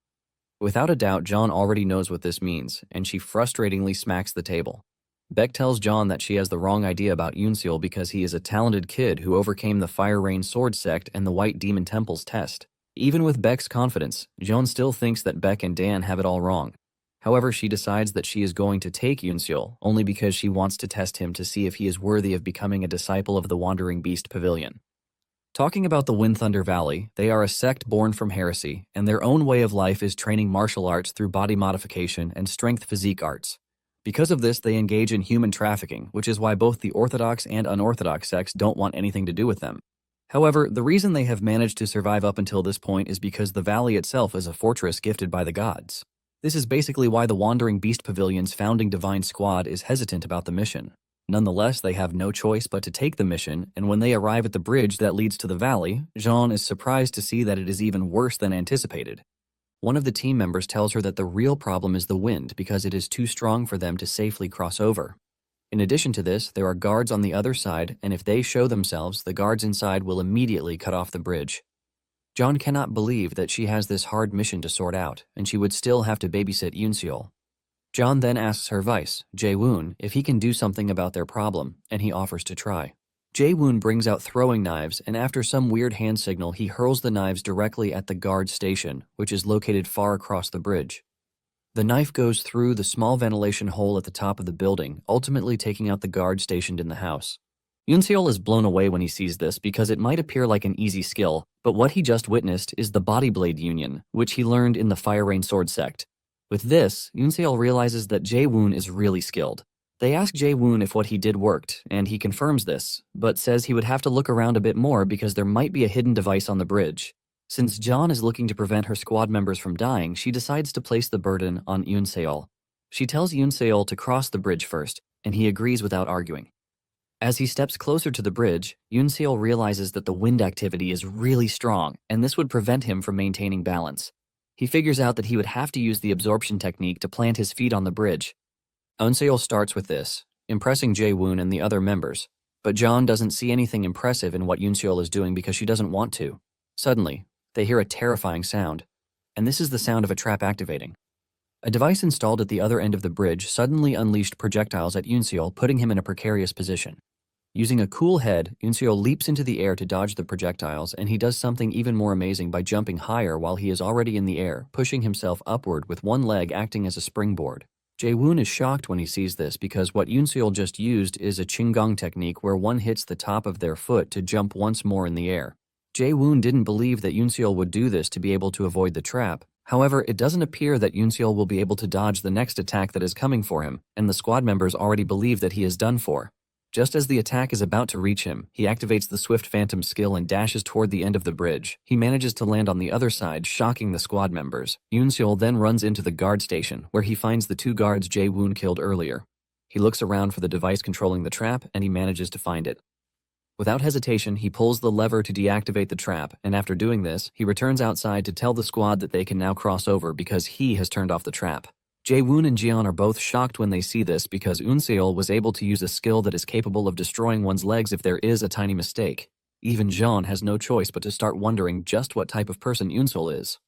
Without a doubt, Jeon already knows what this means, and she frustratingly smacks the table. Beck tells Jeon that she has the wrong idea about Yoonseol because he is a talented kid who overcame the Fire Rain Sword Sect and the White Demon Temple's test. Even with Beck's confidence, Jeon still thinks that Beck and Dan have it all wrong. However, she decides that she is going to take Yoonseol only because she wants to test him to see if he is worthy of becoming a disciple of the Wandering Beast Pavilion. Talking about the Wind Thunder Valley, they are a sect born from heresy, and their own way of life is training martial arts through body modification and strength physique arts. Because of this, they engage in human trafficking, which is why both the Orthodox and unorthodox sects don't want anything to do with them. However, the reason they have managed to survive up until this point is because the valley itself is a fortress gifted by the gods. This is basically why the Wandering Beast Pavilion's Founding Divine Squad is hesitant about the mission. Nonetheless, they have no choice but to take the mission, and when they arrive at the bridge that leads to the valley, Jeon is surprised to see that it is even worse than anticipated. One of the team members tells her that the real problem is the wind because it is too strong for them to safely cross over. In addition to this, there are guards on the other side, and if they show themselves, the guards inside will immediately cut off the bridge. Jeon cannot believe that she has this hard mission to sort out, and she would still have to babysit Yoonseol. Jeon then asks her vice, Jae-woon, if he can do something about their problem, and he offers to try. Jae-woon brings out throwing knives, and after some weird hand signal, he hurls the knives directly at the guard station, which is located far across the bridge. The knife goes through the small ventilation hole at the top of the building, ultimately taking out the guard stationed in the house. Yoonseol is blown away when he sees this because it might appear like an easy skill, but what he just witnessed is the Body Blade Union, which he learned in the Fire Rain Sword Sect. With this, Yoonseol realizes that Jae-woon is really skilled. They ask Jae-woon if what he did worked, and he confirms this, but says he would have to look around a bit more because there might be a hidden device on the bridge. Since Jeon is looking to prevent her squad members from dying, she decides to place the burden on Yoonseol. She tells Yoonseol to cross the bridge first, and he agrees without arguing. As he steps closer to the bridge, Yoonseol realizes that the wind activity is really strong, and this would prevent him from maintaining balance. He figures out that he would have to use the absorption technique to plant his feet on the bridge. Eunseol starts with this, impressing Jae-woon and the other members, but Jeon doesn't see anything impressive in what Yoonseol is doing because she doesn't want to. Suddenly, they hear a terrifying sound, and this is the sound of a trap activating. A device installed at the other end of the bridge suddenly unleashed projectiles at Yoonseol, putting him in a precarious position. Using a cool head, Yoonseol leaps into the air to dodge the projectiles, and he does something even more amazing by jumping higher while he is already in the air, pushing himself upward with one leg acting as a springboard. Jae-woon is shocked when he sees this because what Yoonseol just used is a Qinggong technique where one hits the top of their foot to jump once more in the air. Jae-woon didn't believe that Yoonseol would do this to be able to avoid the trap. However, it doesn't appear that Yoon-seol will be able to dodge the next attack that is coming for him, and the squad members already believe that he is done for. Just as the attack is about to reach him, he activates the Swift Phantom skill and dashes toward the end of the bridge. He manages to land on the other side, shocking the squad members. Yoon-seol then runs into the guard station, where he finds the 2 guards Jae-woon killed earlier. He looks around for the device controlling the trap, and he manages to find it. Without hesitation, he pulls the lever to deactivate the trap, and after doing this, he returns outside to tell the squad that they can now cross over because he has turned off the trap. Jae-woon and Jeon are both shocked when they see this because Yoon-seol was able to use a skill that is capable of destroying one's legs if there is a tiny mistake. Even Jeon has no choice but to start wondering just what type of person Yoon-seol is.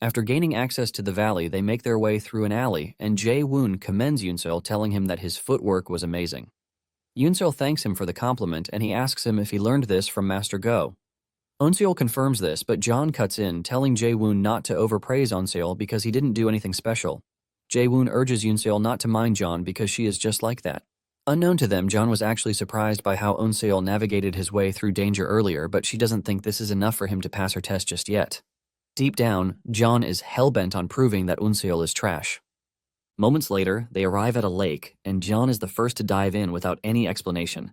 After gaining access to the valley, they make their way through an alley, and Jae-woon commends Yoon-seol, telling him that his footwork was amazing. Yoon-seol thanks him for the compliment, and he asks him if he learned this from Master Go. Eun-seol confirms this, but Jeon cuts in, telling Jae-woon not to overpraise Eun-seol because he didn't do anything special. Jae-woon urges Yoon-seol not to mind Jeon because she is just like that. Unknown to them, Jeon was actually surprised by how Eun-seol navigated his way through danger earlier, but she doesn't think this is enough for him to pass her test just yet. Deep down, Jeon is hell-bent on proving that Eun-seol is trash. Moments later, they arrive at a lake, and Jeon is the first to dive in without any explanation.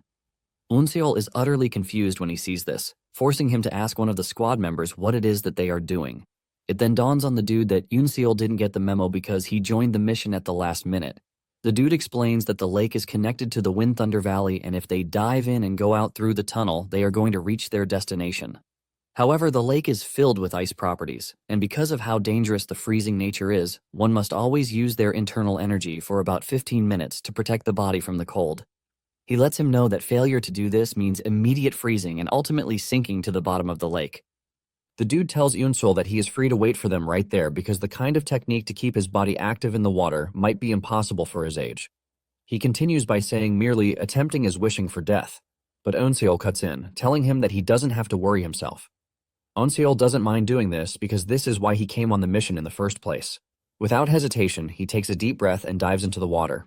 Eun-seol is utterly confused when he sees this, forcing him to ask one of the squad members what it is that they are doing. It then dawns on the dude that Yoon-seol didn't get the memo because he joined the mission at the last minute. The dude explains that the lake is connected to the Wind Thunder Valley, and if they dive in and go out through the tunnel, they are going to reach their destination. However, the lake is filled with ice properties, and because of how dangerous the freezing nature is, one must always use their internal energy for about 15 minutes to protect the body from the cold. He lets him know that failure to do this means immediate freezing and ultimately sinking to the bottom of the lake. The dude tells Yoon-seol that he is free to wait for them right there because the kind of technique to keep his body active in the water might be impossible for his age. He continues by saying merely attempting is wishing for death, but Eun-seol cuts in, telling him that he doesn't have to worry himself. Eun-seol doesn't mind doing this because this is why he came on the mission in the first place. Without hesitation, he takes a deep breath and dives into the water.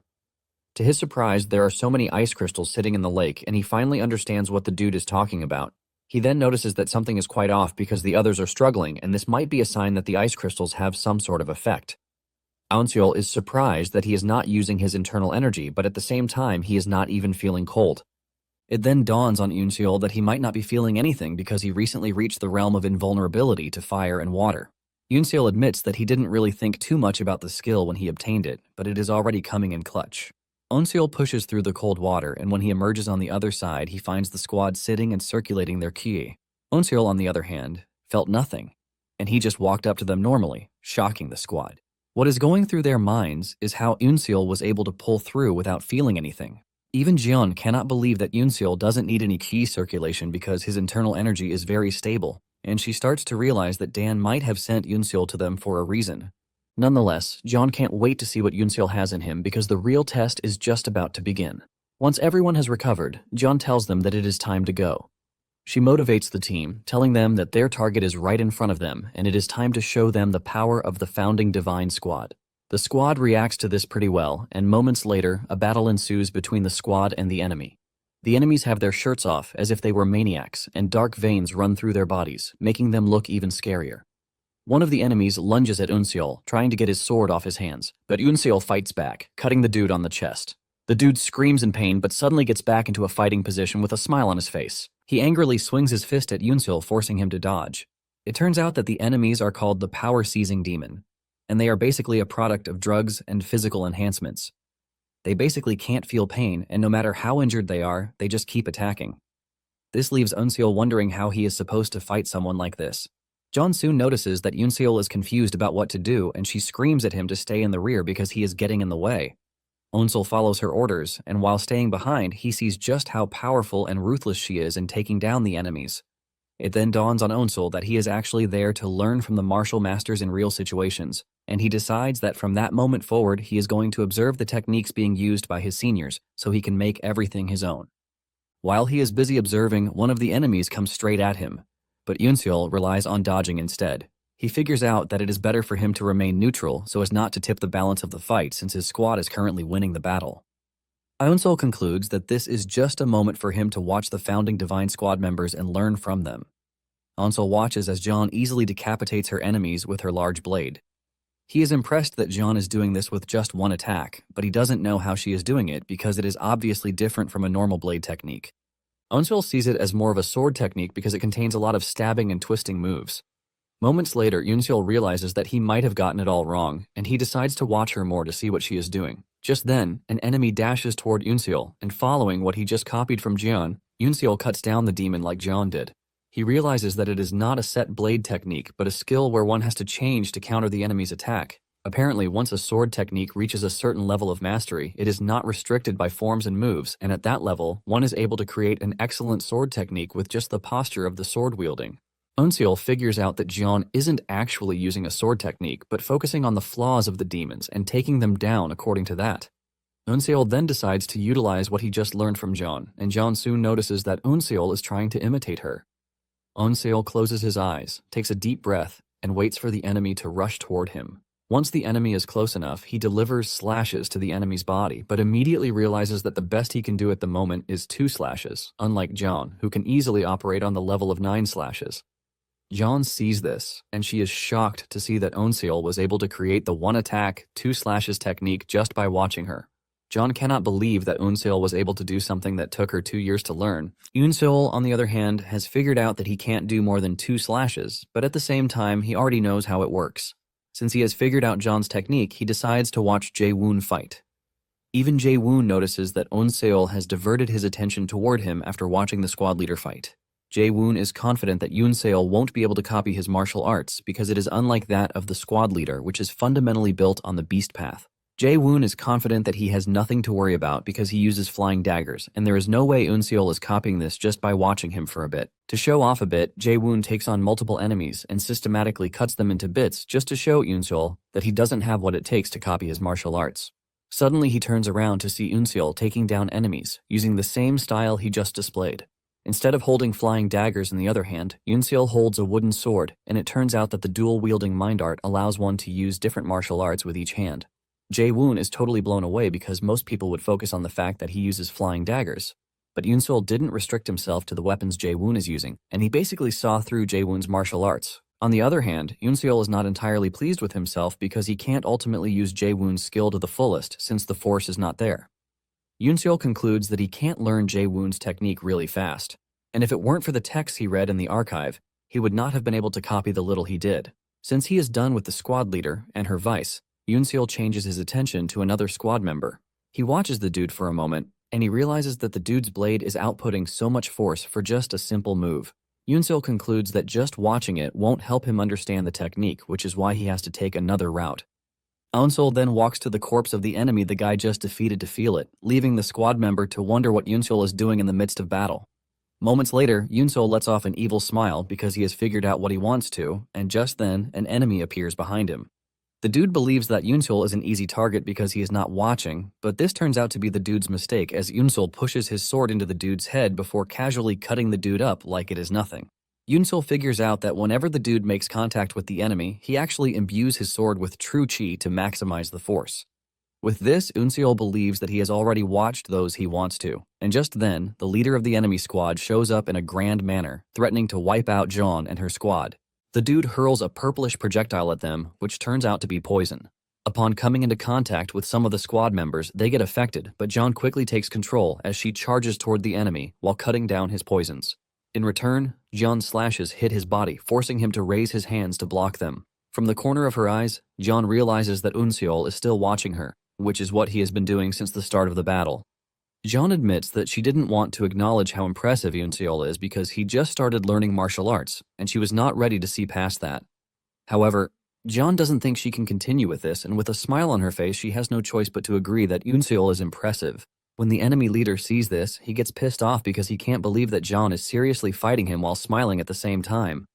To his surprise, there are so many ice crystals sitting in the lake, and he finally understands what the dude is talking about. He then notices that something is quite off because the others are struggling, and this might be a sign that the ice crystals have some sort of effect. Eun-seol is surprised that he is not using his internal energy, but at the same time, he is not even feeling cold. It then dawns on Yoon-seol that he might not be feeling anything because he recently reached the realm of invulnerability to fire and water. Yoon-seol admits that he didn't really think too much about the skill when he obtained it, but it is already coming in clutch. Eun-seol pushes through the cold water, and when he emerges on the other side, he finds the squad sitting and circulating their ki. Eun-seol, on the other hand, felt nothing, and he just walked up to them normally, shocking the squad. What is going through their minds is how Yoon-seol was able to pull through without feeling anything. Even Jeon cannot believe that Yoon-seol doesn't need any ki circulation because his internal energy is very stable, and she starts to realize that Dan might have sent Yoon-seol to them for a reason. Nonetheless, Jeon can't wait to see what Yoon-seol has in him because the real test is just about to begin. Once everyone has recovered, Jeon tells them that it is time to go. She motivates the team, telling them that their target is right in front of them and it is time to show them the power of the founding Divine Squad. The squad reacts to this pretty well, and moments later, a battle ensues between the squad and the enemy. The enemies have their shirts off as if they were maniacs, and dark veins run through their bodies, making them look even scarier. One of the enemies lunges at Eun-seol, trying to get his sword off his hands, but Eun-seol fights back, cutting the dude on the chest. The dude screams in pain but suddenly gets back into a fighting position with a smile on his face. He angrily swings his fist at Yoon-seol, forcing him to dodge. It turns out that the enemies are called the Power-Seizing Demon, and they are basically a product of drugs and physical enhancements. They basically can't feel pain, and no matter how injured they are, they just keep attacking. This leaves Eun-seol wondering how he is supposed to fight someone like this. Jeon soon notices that Yoon-seol is confused about what to do, and she screams at him to stay in the rear because he is getting in the way. Eun-seol follows her orders, and while staying behind, he sees just how powerful and ruthless she is in taking down the enemies. It then dawns on Eun-seol that he is actually there to learn from the martial masters in real situations, and he decides that from that moment forward, he is going to observe the techniques being used by his seniors so he can make everything his own. While he is busy observing, one of the enemies comes straight at him, but Yoon-seol relies on dodging instead. He figures out that it is better for him to remain neutral so as not to tip the balance of the fight since his squad is currently winning the battle. Eun-seol concludes that this is just a moment for him to watch the founding Divine Squad members and learn from them. Ansel watches as John easily decapitates her enemies with her large blade. He is impressed that John is doing this with just one attack, but he doesn't know how she is doing it because it is obviously different from a normal blade technique. Ansel sees it as more of a sword technique because it contains a lot of stabbing and twisting moves. Moments later, Yunseol realizes that he might have gotten it all wrong, and he decides to watch her more to see what she is doing. Just then, an enemy dashes toward Yunseol, and following what he just copied from Jeon, Yunseol cuts down the demon like Jeon did. He realizes that it is not a set blade technique, but a skill where one has to change to counter the enemy's attack. Apparently, once a sword technique reaches a certain level of mastery, it is not restricted by forms and moves, and at that level, one is able to create an excellent sword technique with just the posture of the sword wielding. Eunseol figures out that Jeon isn't actually using a sword technique, but focusing on the flaws of the demons and taking them down according to that. Eunseol then decides to utilize what he just learned from Jeon, and Jeon soon notices that Eunseol is trying to imitate her. Eunseol closes his eyes, takes a deep breath, and waits for the enemy to rush toward him. Once the enemy is close enough, he delivers slashes to the enemy's body, but immediately realizes that the best he can do at the moment is 2 slashes, unlike Jeon, who can easily operate on the level of 9 slashes. Jeon sees this, and she is shocked to see that Eunseol was able to create the 1 attack, 2 slashes technique just by watching her. Jeon cannot believe that Eunseol was able to do something that took her 2 years to learn. Eunseol, on the other hand, has figured out that he can't do more than 2 slashes, but at the same time, he already knows how it works. Since he has figured out Jeon's technique, he decides to watch Jae-woon fight. Even Jae-woon notices that Eunseol has diverted his attention toward him after watching the squad leader fight. Jae-woon is confident that Eunseol won't be able to copy his martial arts because it is unlike that of the squad leader, which is fundamentally built on the beast path. Jae-woon is confident that he has nothing to worry about because he uses flying daggers, and there is no way Eunseol is copying this just by watching him for a bit. To show off a bit, Jae-woon takes on multiple enemies and systematically cuts them into bits just to show Eunseol that he doesn't have what it takes to copy his martial arts. Suddenly he turns around to see Eunseol taking down enemies, using the same style he just displayed. Instead of holding flying daggers in the other hand, Eunseol holds a wooden sword, and it turns out that the dual-wielding mind art allows one to use different martial arts with each hand. Jae-woon is totally blown away because most people would focus on the fact that he uses flying daggers. But Eunseol didn't restrict himself to the weapons Jae-woon is using, and he basically saw through Jae-woon's martial arts. On the other hand, Eunseol is not entirely pleased with himself because he can't ultimately use Jae-woon's skill to the fullest since the force is not there. Eunseol concludes that he can't learn Jae-woon's technique really fast, and if it weren't for the texts he read in the archive, he would not have been able to copy the little he did. Since he is done with the squad leader and her vice, Eunseol changes his attention to another squad member. He watches the dude for a moment, and he realizes that the dude's blade is outputting so much force for just a simple move. Eunseol concludes that just watching it won't help him understand the technique, which is why he has to take another route. Eunseol then walks to the corpse of the enemy the guy just defeated to feel it, leaving the squad member to wonder what Eunseol is doing in the midst of battle. Moments later, Eunseol lets off an evil smile because he has figured out what he wants to, and just then, an enemy appears behind him. The dude believes that Eunseol is an easy target because he is not watching, but this turns out to be the dude's mistake as Eunseol pushes his sword into the dude's head before casually cutting the dude up like it is nothing. Eunseol figures out that whenever the dude makes contact with the enemy, he actually imbues his sword with true chi to maximize the force. With this, Eunseol believes that he has already watched those he wants to, and just then, the leader of the enemy squad shows up in a grand manner, threatening to wipe out Jeon and her squad. The dude hurls a purplish projectile at them, which turns out to be poison. Upon coming into contact with some of the squad members, they get affected, but Jeon quickly takes control as she charges toward the enemy while cutting down his poisons. In return, Jeon's slashes hit his body, forcing him to raise his hands to block them. From the corner of her eyes, Jeon realizes that Eunseol is still watching her, which is what he has been doing since the start of the battle. Jeon admits that she didn't want to acknowledge how impressive Eunseol is because he just started learning martial arts, and she was not ready to see past that. However, Jeon doesn't think she can continue with this, and with a smile on her face, she has no choice but to agree that Eunseol is impressive. When the enemy leader sees this, he gets pissed off because he can't believe that Jeon is seriously fighting him while smiling at the same time.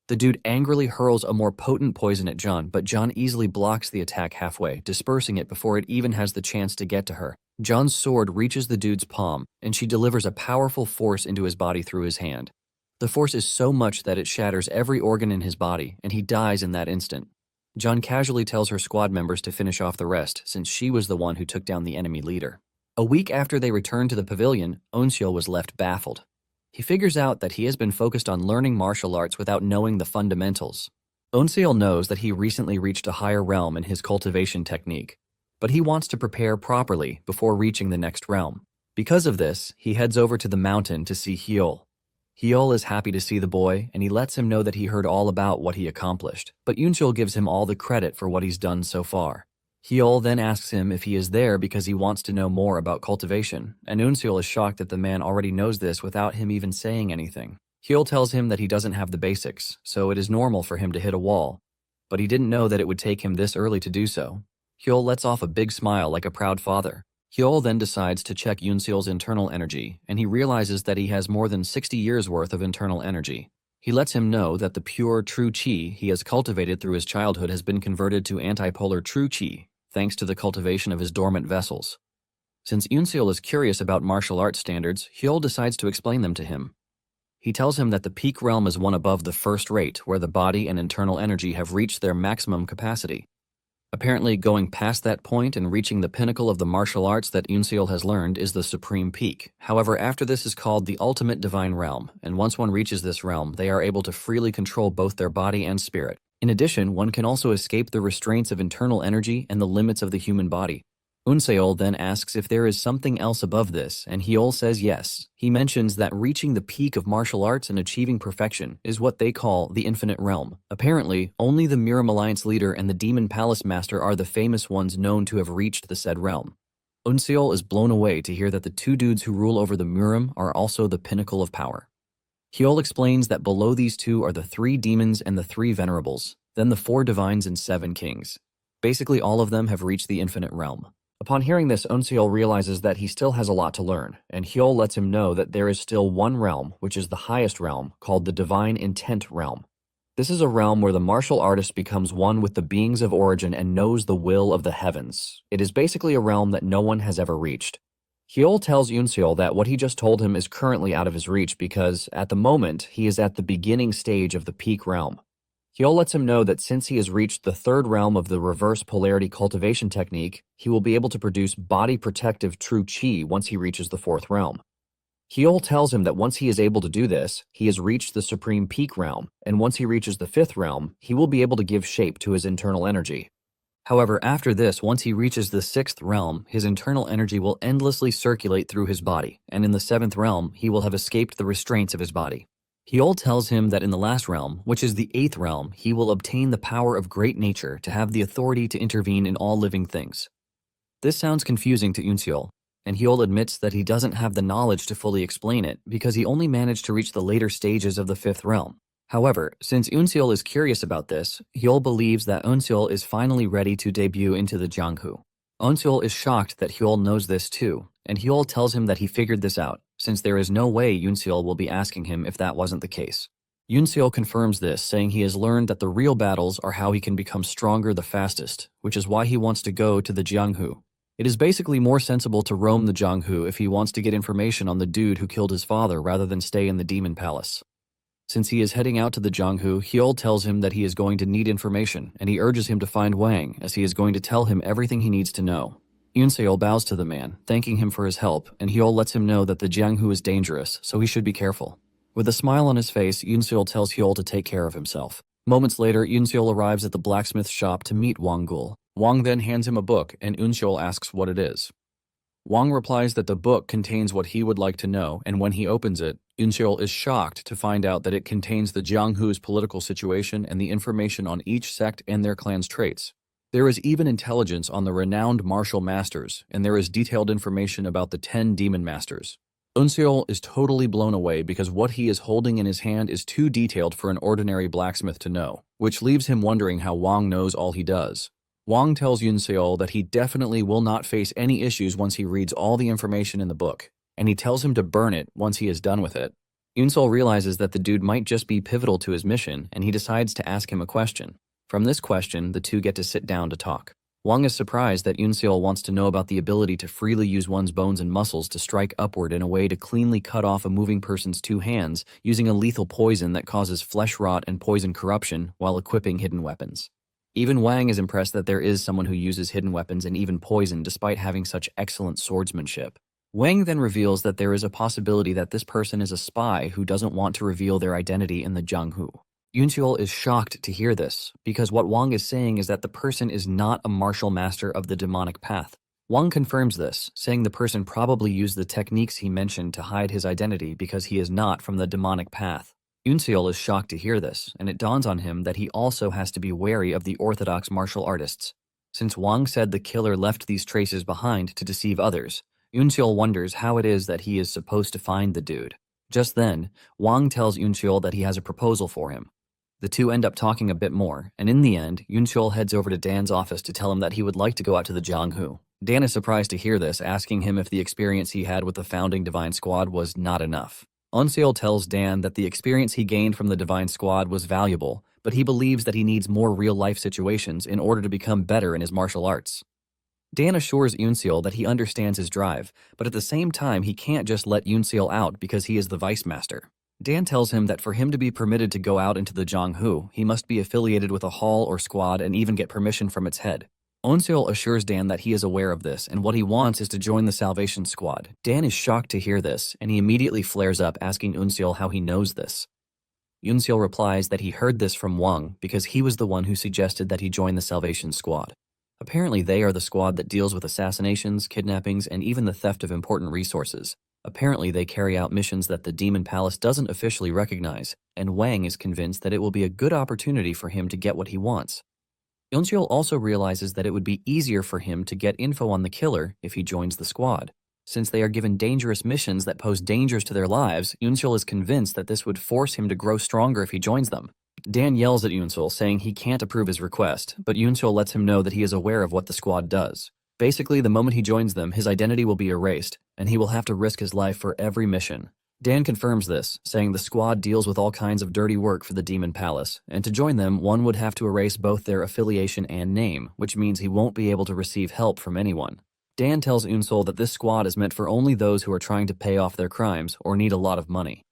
The dude angrily hurls a more potent poison at Jeon, but Jeon easily blocks the attack halfway, dispersing it before it even has the chance to get to her. Jeon's sword reaches the dude's palm, and she delivers a powerful force into his body through his hand. The force is so much that it shatters every organ in his body, and he dies in that instant. Jeon casually tells her squad members to finish off the rest, since she was the one who took down the enemy leader. A week after they returned to the pavilion, Eunseol was left baffled. He figures out that he has been focused on learning martial arts without knowing the fundamentals. Eunseol knows that he recently reached a higher realm in his cultivation technique, but he wants to prepare properly before reaching the next realm. Because of this, he heads over to the mountain to see Hyul. Hyul is happy to see the boy, and he lets him know that he heard all about what he accomplished, but Eunseol gives him all the credit for what he's done so far. Hyul then asks him if he is there because he wants to know more about cultivation, and Eunseol is shocked that the man already knows this without him even saying anything. Hyul tells him that he doesn't have the basics, so it is normal for him to hit a wall, but he didn't know that it would take him this early to do so. Hyul lets off a big smile like a proud father. Hyul then decides to check Eunseol's internal energy, and he realizes that he has more than 60 years worth of internal energy. He lets him know that the pure true qi he has cultivated through his childhood has been converted to antipolar true qi, thanks to the cultivation of his dormant vessels. Since Eunseol is curious about martial arts standards, Hyul decides to explain them to him. He tells him that the peak realm is one above the first rate, where the body and internal energy have reached their maximum capacity. Apparently, going past that point and reaching the pinnacle of the martial arts that Eunseol has learned is the supreme peak. However, after this is called the ultimate divine realm, and once one reaches this realm, they are able to freely control both their body and spirit. In addition, one can also escape the restraints of internal energy and the limits of the human body. Eunseol then asks if there is something else above this, and Hyul says yes. He mentions that reaching the peak of martial arts and achieving perfection is what they call the infinite realm. Apparently, only the Miram Alliance leader and the Demon Palace master are the famous ones known to have reached the said realm. Eunseol is blown away to hear that the two dudes who rule over the Miram are also the pinnacle of power. Hyul explains that below these two are the 3 demons and the 3 venerables, then the 4 divines and 7 kings. Basically, all of them have reached the infinite realm. Upon hearing this, Eunseol realizes that he still has a lot to learn, and Hyul lets him know that there is still one realm, which is the highest realm, called the Divine Intent Realm. This is a realm where the martial artist becomes one with the beings of origin and knows the will of the heavens. It is basically a realm that no one has ever reached. Hyul tells Eunseol that what he just told him is currently out of his reach because, at the moment, he is at the beginning stage of the peak realm. Hyul lets him know that since he has reached the 3rd realm of the reverse polarity cultivation technique, he will be able to produce body-protective true qi once he reaches the 4th realm. Hyul tells him that once he is able to do this, he has reached the supreme peak realm, and once he reaches the 5th realm, he will be able to give shape to his internal energy. However, after this, once he reaches the 6th realm, his internal energy will endlessly circulate through his body, and in the 7th realm, he will have escaped the restraints of his body. Hyul tells him that in the last realm, which is the 8th realm, he will obtain the power of great nature to have the authority to intervene in all living things. This sounds confusing to Eunseol, and Hyul admits that he doesn't have the knowledge to fully explain it because he only managed to reach the later stages of the 5th realm. However, since Eunseol is curious about this, Hyul believes that Eunseol is finally ready to debut into the Jianghu. Eunseol is shocked that Hyul knows this too, and Hyul tells him that he figured this out, since there is no way Eunseol will be asking him if that wasn't the case. Eunseol confirms this, saying he has learned that the real battles are how he can become stronger the fastest, which is why he wants to go to the Jianghu. It is basically more sensible to roam the Jianghu if he wants to get information on the dude who killed his father rather than stay in the Demon Palace. Since he is heading out to the Jianghu, Hyul tells him that he is going to need information, and he urges him to find Wang, as he is going to tell him everything he needs to know. Eunseol bows to the man, thanking him for his help, and Hyul lets him know that the Jianghu is dangerous, so he should be careful. With a smile on his face, Eunseol tells Hyul to take care of himself. Moments later, Eunseol arrives at the blacksmith shop to meet Wang Gul. Wang then hands him a book, and Eunseol asks what it is. Wang replies that the book contains what he would like to know, and when he opens it, Eunseol is shocked to find out that it contains the Jianghu's political situation and the information on each sect and their clan's traits. There is even intelligence on the renowned martial masters, and there is detailed information about the 10 demon masters. Eunseol is totally blown away because what he is holding in his hand is too detailed for an ordinary blacksmith to know, which leaves him wondering how Wang knows all he does. Wang tells Eunseol that he definitely will not face any issues once he reads all the information in the book, and he tells him to burn it once he is done with it. Eunseol realizes that the dude might just be pivotal to his mission, and he decides to ask him a question. From this question, the two get to sit down to talk. Wang is surprised that Eunseol wants to know about the ability to freely use one's bones and muscles to strike upward in a way to cleanly cut off a moving person's 2 hands using a lethal poison that causes flesh rot and poison corruption while equipping hidden weapons. Even Wang is impressed that there is someone who uses hidden weapons and even poison despite having such excellent swordsmanship. Wang then reveals that there is a possibility that this person is a spy who doesn't want to reveal their identity in the Jianghu. Yunseol is shocked to hear this, because what Wang is saying is that the person is not a martial master of the demonic path. Wang confirms this, saying the person probably used the techniques he mentioned to hide his identity because he is not from the demonic path. Yunseol is shocked to hear this, and it dawns on him that he also has to be wary of the orthodox martial artists. Since Wang said the killer left these traces behind to deceive others, Yunseol wonders how it is that he is supposed to find the dude. Just then, Wang tells Yunseol that he has a proposal for him. The two end up talking a bit more, and in the end, Yunseol heads over to Dan's office to tell him that he would like to go out to the Jianghu. Dan is surprised to hear this, asking him if the experience he had with the founding Divine Squad was not enough. Yunseol tells Dan that the experience he gained from the Divine Squad was valuable, but he believes that he needs more real-life situations in order to become better in his martial arts. Dan assures Yunseol that he understands his drive, but at the same time he can't just let Yunseol out because he is the Vice Master. Dan tells him that for him to be permitted to go out into the Jianghu, he must be affiliated with a hall or squad and even get permission from its head. Yunseol assures Dan that he is aware of this, and what he wants is to join the Salvation Squad. Dan is shocked to hear this, and he immediately flares up, asking Yunseol how he knows this. Yunseol replies that he heard this from Wang because he was the one who suggested that he join the Salvation Squad. Apparently they are the squad that deals with assassinations, kidnappings, and even the theft of important resources. Apparently they carry out missions that the Demon Palace doesn't officially recognize, and Wang is convinced that it will be a good opportunity for him to get what he wants. Yunseol also realizes that it would be easier for him to get info on the killer if he joins the squad. Since they are given dangerous missions that pose dangers to their lives, Yunseol is convinced that this would force him to grow stronger if he joins them. Dan yells at Yunseol, saying he can't approve his request, but Yunseol lets him know that he is aware of what the squad does. Basically, the moment he joins them, his identity will be erased, and he will have to risk his life for every mission. Dan confirms this, saying the squad deals with all kinds of dirty work for the Demon Palace, and to join them, one would have to erase both their affiliation and name, which means he won't be able to receive help from anyone. Dan tells Yunseol that this squad is meant for only those who are trying to pay off their crimes or need a lot of money.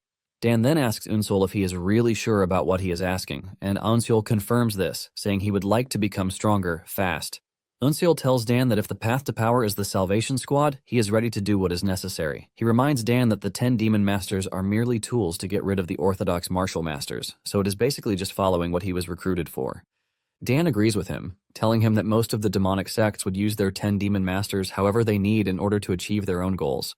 Dan then asks Yunseol if he is really sure about what he is asking, and Yunseol confirms this, saying he would like to become stronger, fast. Yunseol tells Dan that if the path to power is the Salvation Squad, he is ready to do what is necessary. He reminds Dan that the 10 Demon Masters are merely tools to get rid of the orthodox martial masters, so it is basically just following what he was recruited for. Dan agrees with him, telling him that most of the demonic sects would use their 10 Demon Masters however they need in order to achieve their own goals.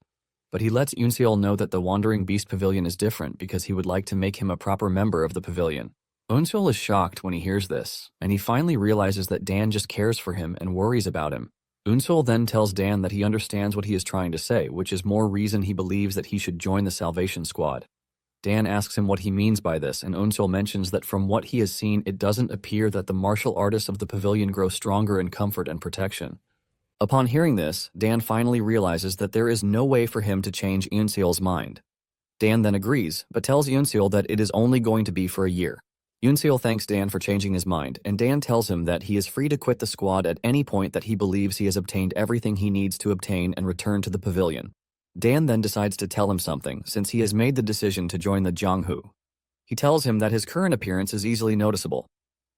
But he lets Yunseol know that the Wandering Beast Pavilion is different because he would like to make him a proper member of the pavilion. Yunseol is shocked when he hears this, and he finally realizes that Dan just cares for him and worries about him. Yunseol then tells Dan that he understands what he is trying to say, which is more reason he believes that he should join the Salvation Squad. Dan asks him what he means by this, and Yunseol mentions that from what he has seen, it doesn't appear that the martial artists of the pavilion grow stronger in comfort and protection. Upon hearing this, Dan finally realizes that there is no way for him to change Yunseol's mind. Dan then agrees, but tells Yunseol that it is only going to be for a year. Yunseol thanks Dan for changing his mind, and Dan tells him that he is free to quit the squad at any point that he believes he has obtained everything he needs to obtain and return to the pavilion. Dan then decides to tell him something, since he has made the decision to join the Jianghu. He tells him that his current appearance is easily noticeable.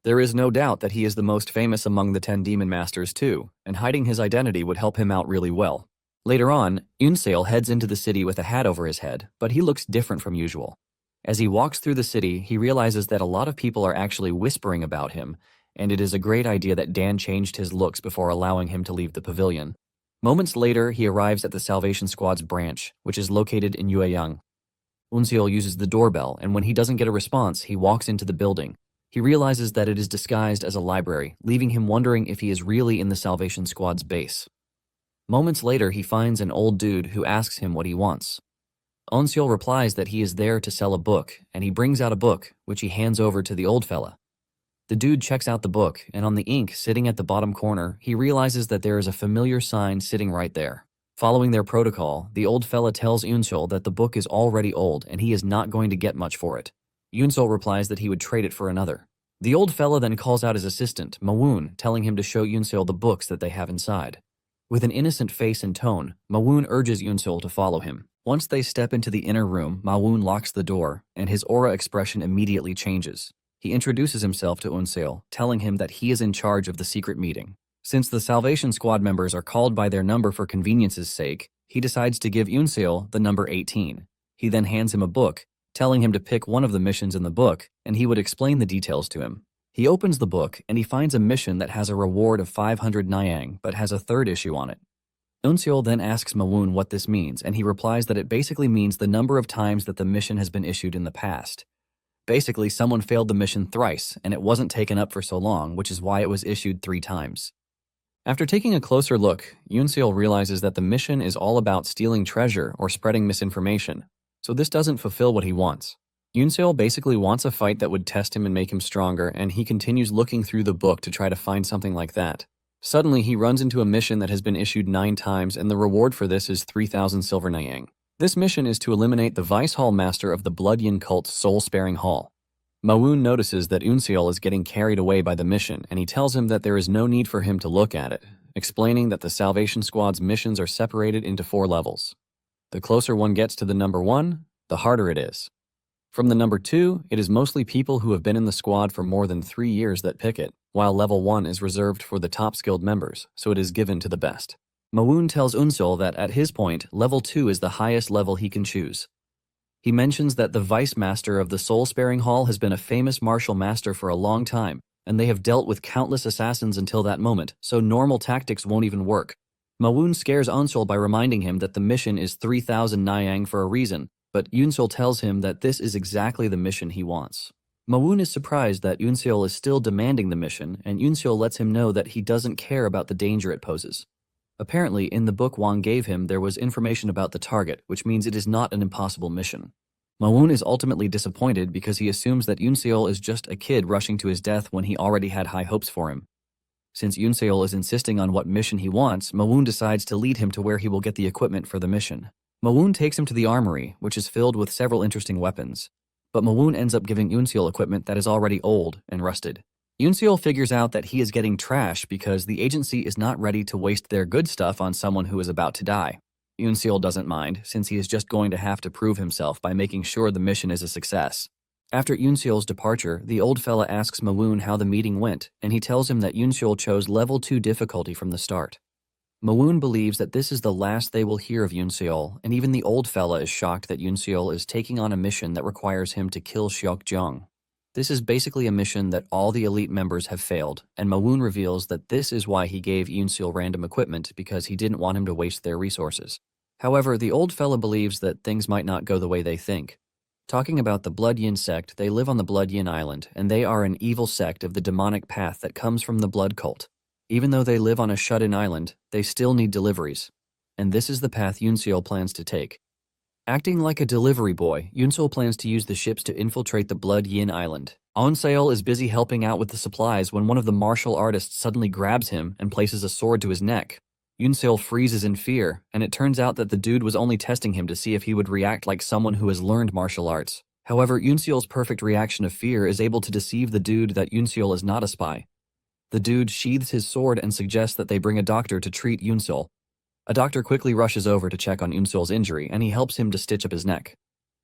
There is no doubt that he is the most famous among the 10 Demon Masters too, and hiding his identity would help him out really well. Later on, Yunseol heads into the city with a hat over his head, but he looks different from usual. As he walks through the city, he realizes that a lot of people are actually whispering about him, and it is a great idea that Dan changed his looks before allowing him to leave the pavilion. Moments later, he arrives at the Salvation Squad's branch, which is located in Yueyang. Yunseol uses the doorbell, and when he doesn't get a response, he walks into the building. He realizes that it is disguised as a library, leaving him wondering if he is really in the Salvation Squad's base. Moments later, he finds an old dude who asks him what he wants. Yunseol replies that he is there to sell a book, and he brings out a book, which he hands over to the old fella. The dude checks out the book, and on the ink sitting at the bottom corner, he realizes that there is a familiar sign sitting right there. Following their protocol, the old fella tells Yunseol that the book is already old and he is not going to get much for it. Yunseol replies that he would trade it for another. The old fella then calls out his assistant, Mawoon, telling him to show Yunseol the books that they have inside. With an innocent face and tone, Mawoon urges Yunseol to follow him. Once they step into the inner room, Mawoon locks the door, and his aura expression immediately changes. He introduces himself to Yunseol, telling him that he is in charge of the secret meeting. Since the Salvation Squad members are called by their number for convenience's sake, he decides to give Yoon-seol the number 18. He then hands him a book, telling him to pick one of the missions in the book, and he would explain the details to him. He opens the book, and he finds a mission that has a reward of 500 Nyang, but has a third issue on it. Yoon-seol then asks Ma-woon what this means, and he replies that it basically means the number of times that the mission has been issued in the past. Basically, someone failed the mission thrice, and it wasn't taken up for so long, which is why it was issued 3 times. After taking a closer look, Yoon-seol realizes that the mission is all about stealing treasure or spreading misinformation, so this doesn't fulfill what he wants. Yoon-seol basically wants a fight that would test him and make him stronger, and he continues looking through the book to try to find something like that. Suddenly, he runs into a mission that has been issued 9 times, and the reward for this is 3,000 silver Nyang. This mission is to eliminate the Vice Hall Master of the Blood Yin cult's soul-sparing hall. Ma-woon notices that Yoon-seol is getting carried away by the mission, and he tells him that there is no need for him to look at it, explaining that the Salvation Squad's missions are separated into 4 levels. The closer one gets to the number 1, the harder it is. From the number 2, it is mostly people who have been in the squad for more than 3 years that pick it, while level 1 is reserved for the top skilled members, so it is given to the best. Ma-woon tells Yoon-seol that at his point, level 2 is the highest level he can choose. He mentions that the Vice Master of the Soul-Sparing Hall has been a famous martial master for a long time, and they have dealt with countless assassins until that moment, so normal tactics won't even work. Ma-woon scares Yoon-seol by reminding him that the mission is 3,000 Nyang for a reason, but Yoon-seol tells him that this is exactly the mission he wants. Ma-woon is surprised that Yoon-seol is still demanding the mission, and Yoon-seol lets him know that he doesn't care about the danger it poses. Apparently, in the book Wang gave him, there was information about the target, which means it is not an impossible mission. Ma-woon is ultimately disappointed because he assumes that Yoon-seol is just a kid rushing to his death when he already had high hopes for him. Since Yoon-seol is insisting on what mission he wants, Ma-woon decides to lead him to where he will get the equipment for the mission. Ma-woon takes him to the armory, which is filled with several interesting weapons. But Ma-woon ends up giving Yoon-seol equipment that is already old and rusted. Yoon-seol figures out that he is getting trash because the agency is not ready to waste their good stuff on someone who is about to die. Yoon-seol doesn't mind, since he is just going to have to prove himself by making sure the mission is a success. After Yoon-seol's departure, the old fella asks Ma-woon how the meeting went, and he tells him that Yoon-seol chose level 2 difficulty from the start. Ma-woon believes that this is the last they will hear of Yoon-seol, and even the old fella is shocked that Yoon-seol is taking on a mission that requires him to kill Seok-jung. This is basically a mission that all the elite members have failed, and Ma-woon reveals that this is why he gave Yoon-seol random equipment, because he didn't want him to waste their resources. However, the old fella believes that things might not go the way they think. Talking about the Blood Yin sect, they live on the Blood Yin Island, and they are an evil sect of the demonic path that comes from the Blood Cult. Even though they live on a shut-in island, they still need deliveries. And this is the path Yoon-seol plans to take. Acting like a delivery boy, Yoon-seol plans to use the ships to infiltrate the Blood Yin Island. Yoon-seol is busy helping out with the supplies when one of the martial artists suddenly grabs him and places a sword to his neck. Yoon-seol freezes in fear, and it turns out that the dude was only testing him to see if he would react like someone who has learned martial arts. However, Yoon-seol's perfect reaction of fear is able to deceive the dude that Yoon-seol is not a spy. The dude sheathes his sword and suggests that they bring a doctor to treat Yoon-seol. A doctor quickly rushes over to check on Yoon-seol's injury, and he helps him to stitch up his neck.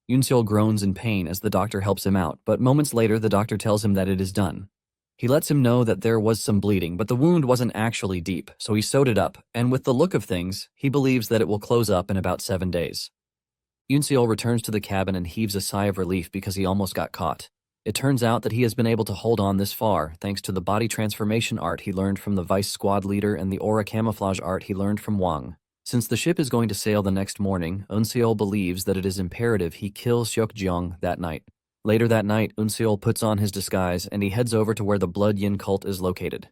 Yoon-seol groans in pain as the doctor helps him out, but moments later the doctor tells him that it is done. He lets him know that there was some bleeding, but the wound wasn't actually deep, so he sewed it up, and with the look of things, he believes that it will close up in about 7 days. Yoon-seol returns to the cabin and heaves a sigh of relief because he almost got caught. It turns out that he has been able to hold on this far thanks to the body transformation art he learned from the Vice Squad leader and the aura camouflage art he learned from Wang. Since the ship is going to sail the next morning, Yoon-seol believes that it is imperative he kill Seok-jung that night. Later that night, Yoon-seol puts on his disguise and he heads over to where the Blood Yin cult is located.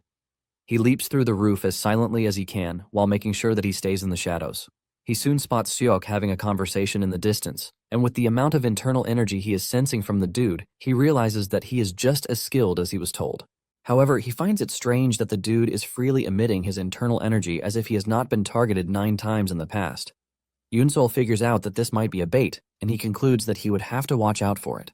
He leaps through the roof as silently as he can while making sure that he stays in the shadows. He soon spots Seok having a conversation in the distance, and with the amount of internal energy he is sensing from the dude, he realizes that he is just as skilled as he was told. However, he finds it strange that the dude is freely emitting his internal energy as if he has not been targeted 9 times in the past. Yoon-seol figures out that this might be a bait, and he concludes that he would have to watch out for it.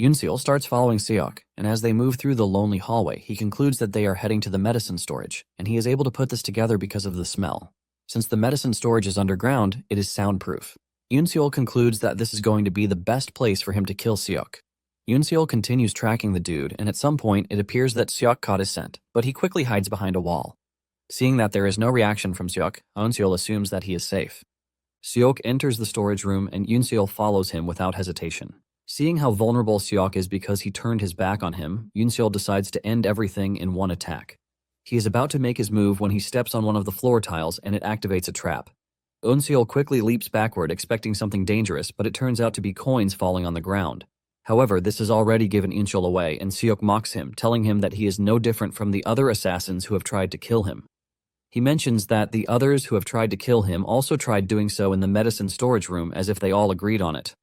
Yoon-seol starts following Seok, and as they move through the lonely hallway, he concludes that they are heading to the medicine storage, and he is able to put this together because of the smell. Since the medicine storage is underground, it is soundproof. Yoon-seol concludes that this is going to be the best place for him to kill Seok. Yoon-seol continues tracking the dude, and at some point it appears that Seok caught his scent, but he quickly hides behind a wall. Seeing that there is no reaction from Seok, Eunseol assumes that he is safe. Seok enters the storage room and Eunseol follows him without hesitation. Seeing how vulnerable Seok is because he turned his back on him, Eunseol decides to end everything in one attack. He is about to make his move when he steps on one of the floor tiles and it activates a trap. Eunseol quickly leaps backward expecting something dangerous, but it turns out to be coins falling on the ground. However, this has already given Eunseol away and Seok mocks him, telling him that he is no different from the other assassins who have tried to kill him. He mentions that the others who have tried to kill him also tried doing so in the medicine storage room as if they all agreed on it.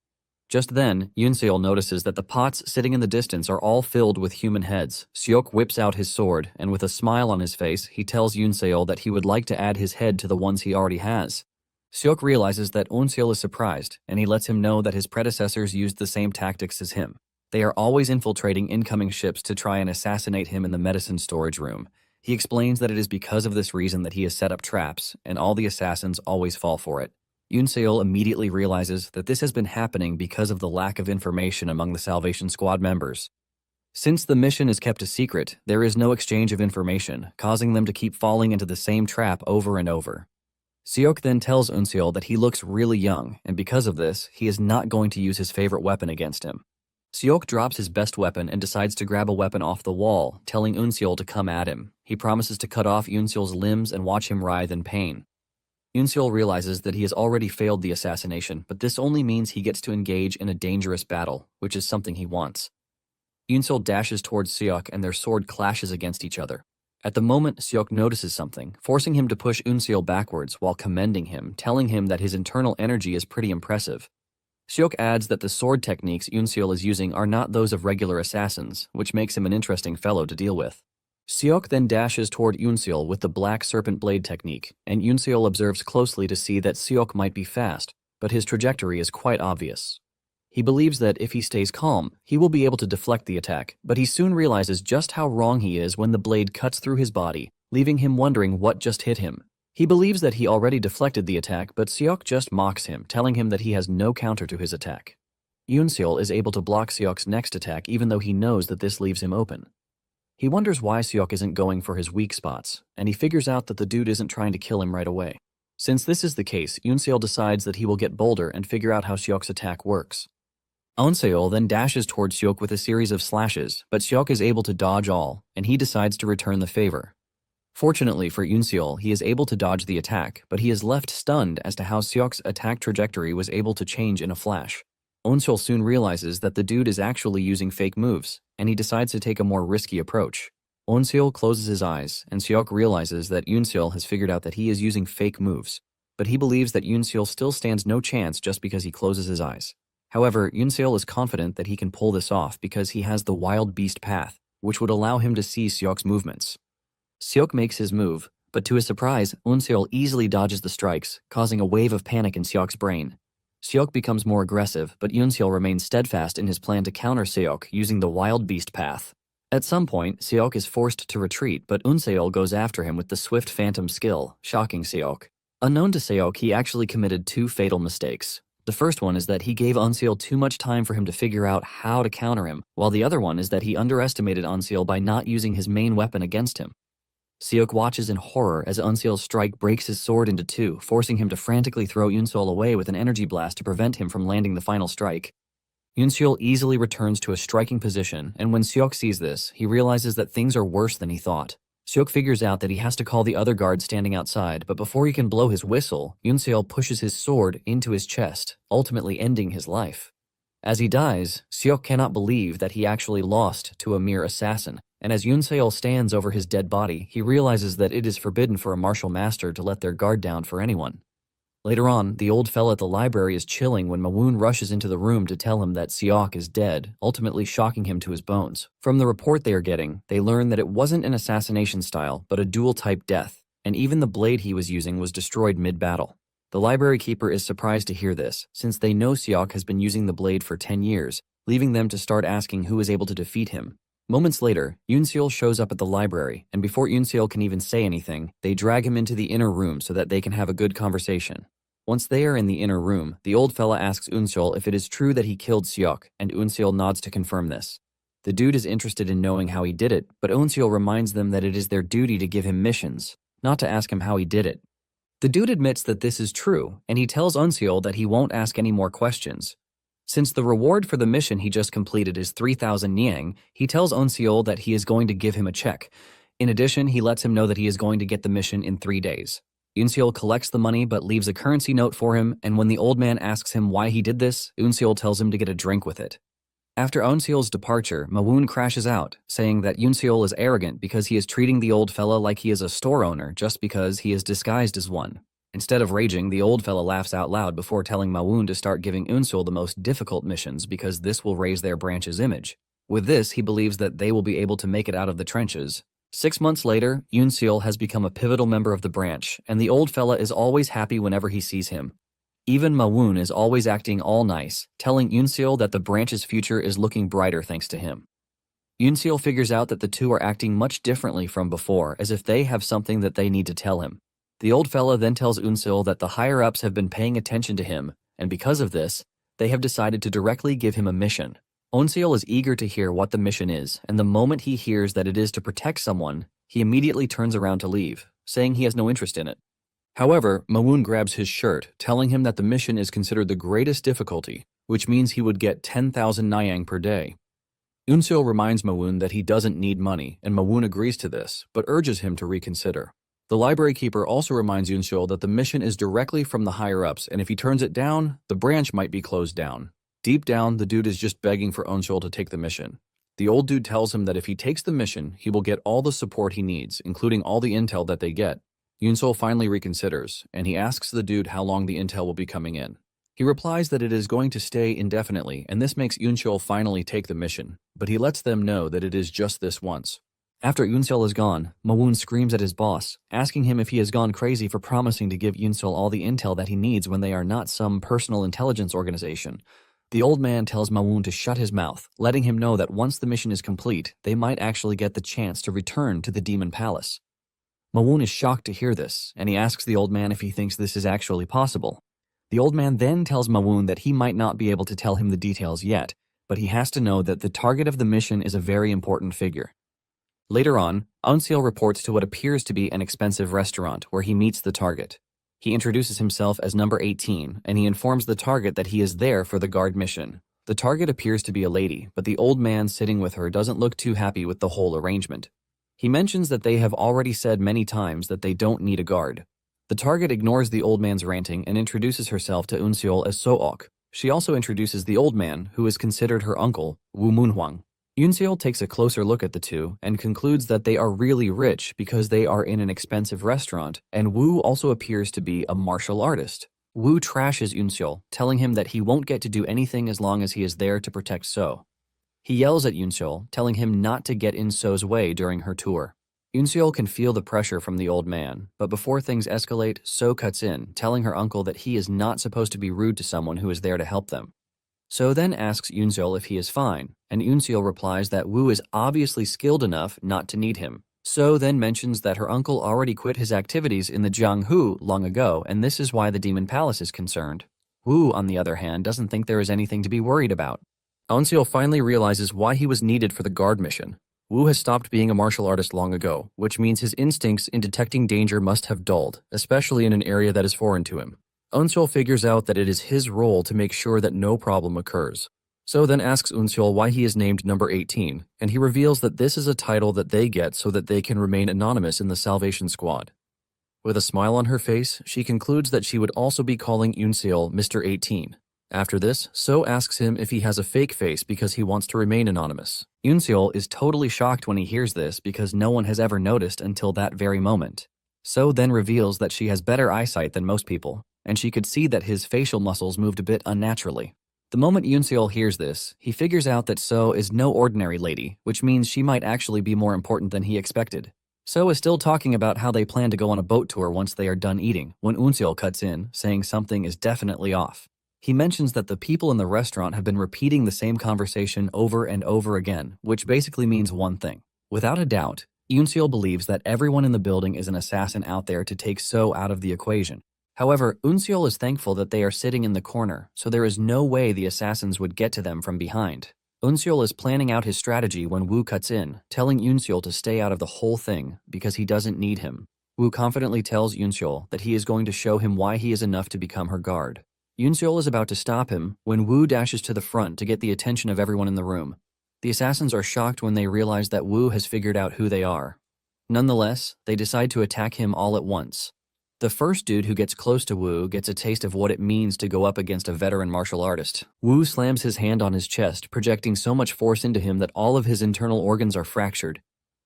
Just then, Eunseol notices that the pots sitting in the distance are all filled with human heads. Seok whips out his sword, and with a smile on his face, he tells Eunseol that he would like to add his head to the ones he already has. Seok realizes that Eunseol is surprised, and he lets him know that his predecessors used the same tactics as him. They are always infiltrating incoming ships to try and assassinate him in the medicine storage room. He explains that it is because of this reason that he has set up traps, and all the assassins always fall for it. Eunseol immediately realizes that this has been happening because of the lack of information among the Salvation Squad members. Since the mission is kept a secret, there is no exchange of information, causing them to keep falling into the same trap over and over. Seok then tells Eunseol that he looks really young, and because of this, he is not going to use his favorite weapon against him. Seok drops his best weapon and decides to grab a weapon off the wall, telling Eunseol to come at him. He promises to cut off Eunseol's limbs and watch him writhe in pain. Eunseol realizes that he has already failed the assassination, but this only means he gets to engage in a dangerous battle, which is something he wants. Eunseol dashes towards Seok and their sword clashes against each other. At the moment, Seok notices something, forcing him to push Eunseol backwards while commending him, telling him that his internal energy is pretty impressive. Seok adds that the sword techniques Eunseol is using are not those of regular assassins, which makes him an interesting fellow to deal with. Seok then dashes toward Eunseol with the black serpent blade technique, and Eunseol observes closely to see that Seok might be fast, but his trajectory is quite obvious. He believes that if he stays calm, he will be able to deflect the attack, but he soon realizes just how wrong he is when the blade cuts through his body, leaving him wondering what just hit him. He believes that he already deflected the attack, but Seok just mocks him, telling him that he has no counter to his attack. Eunseol is able to block Seok's next attack even though he knows that this leaves him open. He wonders why Seok isn't going for his weak spots, and he figures out that the dude isn't trying to kill him right away. Since this is the case, Eunseol decides that he will get bolder and figure out how Seok's attack works. Eunseol then dashes towards Seok with a series of slashes, but Seok is able to dodge all, and he decides to return the favor. Fortunately for Eunseol, he is able to dodge the attack, but he is left stunned as to how Seok's attack trajectory was able to change in a flash. Eunseol soon realizes that the dude is actually using fake moves, and he decides to take a more risky approach. Eunseol closes his eyes, and Seok realizes that Eunseol has figured out that he is using fake moves, but he believes that Eunseol still stands no chance just because he closes his eyes. However, Eunseol is confident that he can pull this off because he has the Wild Beast Path, which would allow him to see Seok's movements. Seok makes his move, but to his surprise, Eunseol easily dodges the strikes, causing a wave of panic in Seok's brain. Seok becomes more aggressive, but Eunseol remains steadfast in his plan to counter Seok using the Wild Beast Path. At some point, Seok is forced to retreat, but Eunseol goes after him with the Swift Phantom skill, shocking Seok. Unknown to Seok, he actually committed two fatal mistakes. The first one is that he gave Eunseol too much time for him to figure out how to counter him, while the other one is that he underestimated Eunseol by not using his main weapon against him. Seok watches in horror as Eunseol's strike breaks his sword into two, forcing him to frantically throw Eunseol away with an energy blast to prevent him from landing the final strike. Eunseol easily returns to a striking position, and when Seok sees this, he realizes that things are worse than he thought. Seok figures out that he has to call the other guard standing outside, but before he can blow his whistle, Eunseol pushes his sword into his chest, ultimately ending his life. As he dies, Seok cannot believe that he actually lost to a mere assassin, and as Eunseol stands over his dead body, he realizes that it is forbidden for a martial master to let their guard down for anyone. Later on, the old fella at the library is chilling when Mawoon rushes into the room to tell him that Seok is dead, ultimately shocking him to his bones. From the report they are getting, they learn that it wasn't an assassination style, but a dual-type death, and even the blade he was using was destroyed mid-battle. The library keeper is surprised to hear this, since they know Seok has been using the blade for 10 years, leaving them to start asking who is able to defeat him. Moments later, Eunseol shows up at the library, and before Eunseol can even say anything, they drag him into the inner room so that they can have a good conversation. Once they are in the inner room, the old fella asks Eunseol if it is true that he killed Seok, and Eunseol nods to confirm this. The dude is interested in knowing how he did it, but Eunseol reminds them that it is their duty to give him missions. not to ask him how he did it. The dude admits that this is true, and he tells Unseol that he won't ask any more questions. Since the reward for the mission he just completed is 3,000 niang, he tells Unseol that he is going to give him a check. In addition, he lets him know that he is going to get the mission in 3 days. Unseol collects the money but leaves a currency note for him, and when the old man asks him why he did this, Unseol tells him to get a drink with it. After Unseol's departure, Mawoon crashes out, saying that Unseol is arrogant because he is treating the old fella like he is a store owner just because he is disguised as one. Instead of raging, the old fella laughs out loud before telling Mawoon to start giving Unseol the most difficult missions because this will raise their branch's image. With this, he believes that they will be able to make it out of the trenches. 6 months later, Unseol has become a pivotal member of the branch, and the old fella is always happy whenever he sees him. Even Mawoon is always acting all nice, telling Unseol that the branch's future is looking brighter thanks to him. Unseol figures out that the two are acting much differently from before, as if they have something that they need to tell him. The old fella then tells Unseol that the higher-ups have been paying attention to him, and because of this, they have decided to directly give him a mission. Unseol is eager to hear what the mission is, and the moment he hears that it is to protect someone, he immediately turns around to leave, saying he has no interest in it. However, Mawoon grabs his shirt, telling him that the mission is considered the greatest difficulty, which means he would get 10,000 niang per day. Unseol reminds Mawoon that he doesn't need money, and Mawoon agrees to this, but urges him to reconsider. The library keeper also reminds Unseol that the mission is directly from the higher-ups, and if he turns it down, the branch might be closed down. Deep down, the dude is just begging for Unseol to take the mission. The old dude tells him that if he takes the mission, he will get all the support he needs, including all the intel that they get. Unseol finally reconsiders, and he asks the dude how long the intel will be coming in. He replies that it is going to stay indefinitely, and this makes Unseol finally take the mission, but he lets them know that it is just this once. After Unseol is gone, Mawoon screams at his boss, asking him if he has gone crazy for promising to give Unseol all the intel that he needs when they are not some personal intelligence organization. The old man tells Mawoon to shut his mouth, letting him know that once the mission is complete, they might actually get the chance to return to the Demon Palace. Mawoon is shocked to hear this, and he asks the old man if he thinks this is actually possible. The old man then tells Mawoon that he might not be able to tell him the details yet, but he has to know that the target of the mission is a very important figure. Later on, Unseol reports to what appears to be an expensive restaurant where he meets the target. He introduces himself as number 18, and he informs the target that he is there for the guard mission. The target appears to be a lady, but the old man sitting with her doesn't look too happy with the whole arrangement. He mentions that they have already said many times that they don't need a guard. The target ignores the old man's ranting and introduces herself to Unseol as So-ok. She also introduces the old man, who is considered her uncle, Woo Moonhwang. Unseol takes a closer look at the two and concludes that they are really rich because they are in an expensive restaurant, and Woo also appears to be a martial artist. Woo trashes Unseol, telling him that he won't get to do anything as long as he is there to protect So. He yells at Unseol, telling him not to get in So's way during her tour. Unseol can feel the pressure from the old man, but before things escalate, So cuts in, telling her uncle that he is not supposed to be rude to someone who is there to help them. So then asks Unseol if he is fine, and Unseol replies that Woo is obviously skilled enough not to need him. So then mentions that her uncle already quit his activities in the Jianghu long ago, and this is why the Demon Palace is concerned. Woo, on the other hand, doesn't think there is anything to be worried about. Unseol finally realizes why he was needed for the guard mission. Woo has stopped being a martial artist long ago, which means his instincts in detecting danger must have dulled, especially in an area that is foreign to him. Unseol figures out that it is his role to make sure that no problem occurs. So then asks Unseol why he is named number 18, and he reveals that this is a title that they get so that they can remain anonymous in the Salvation Squad. With a smile on her face, she concludes that she would also be calling Unseol Mr. 18. After this, So asks him if he has a fake face because he wants to remain anonymous. Unseol is totally shocked when he hears this because no one has ever noticed until that very moment. So then reveals that she has better eyesight than most people, and she could see that his facial muscles moved a bit unnaturally. The moment Unseol hears this, he figures out that So is no ordinary lady, which means she might actually be more important than he expected. So is still talking about how they plan to go on a boat tour once they are done eating, when Unseol cuts in, saying something is definitely off. He mentions that the people in the restaurant have been repeating the same conversation over and over again, which basically means one thing. Without a doubt, Unseol believes that everyone in the building is an assassin out there to take So out of the equation. However, Unseol is thankful that they are sitting in the corner, so there is no way the assassins would get to them from behind. Unseol is planning out his strategy when Woo cuts in, telling Unseol to stay out of the whole thing because he doesn't need him. Woo confidently tells Yoon-seol that he is going to show him why he is enough to become her guard. Yoon-seol is about to stop him when Woo dashes to the front to get the attention of everyone in the room. The assassins are shocked when they realize that Woo has figured out who they are. Nonetheless, they decide to attack him all at once. The first dude who gets close to Woo gets a taste of what it means to go up against a veteran martial artist. Woo slams his hand on his chest, projecting so much force into him that all of his internal organs are fractured.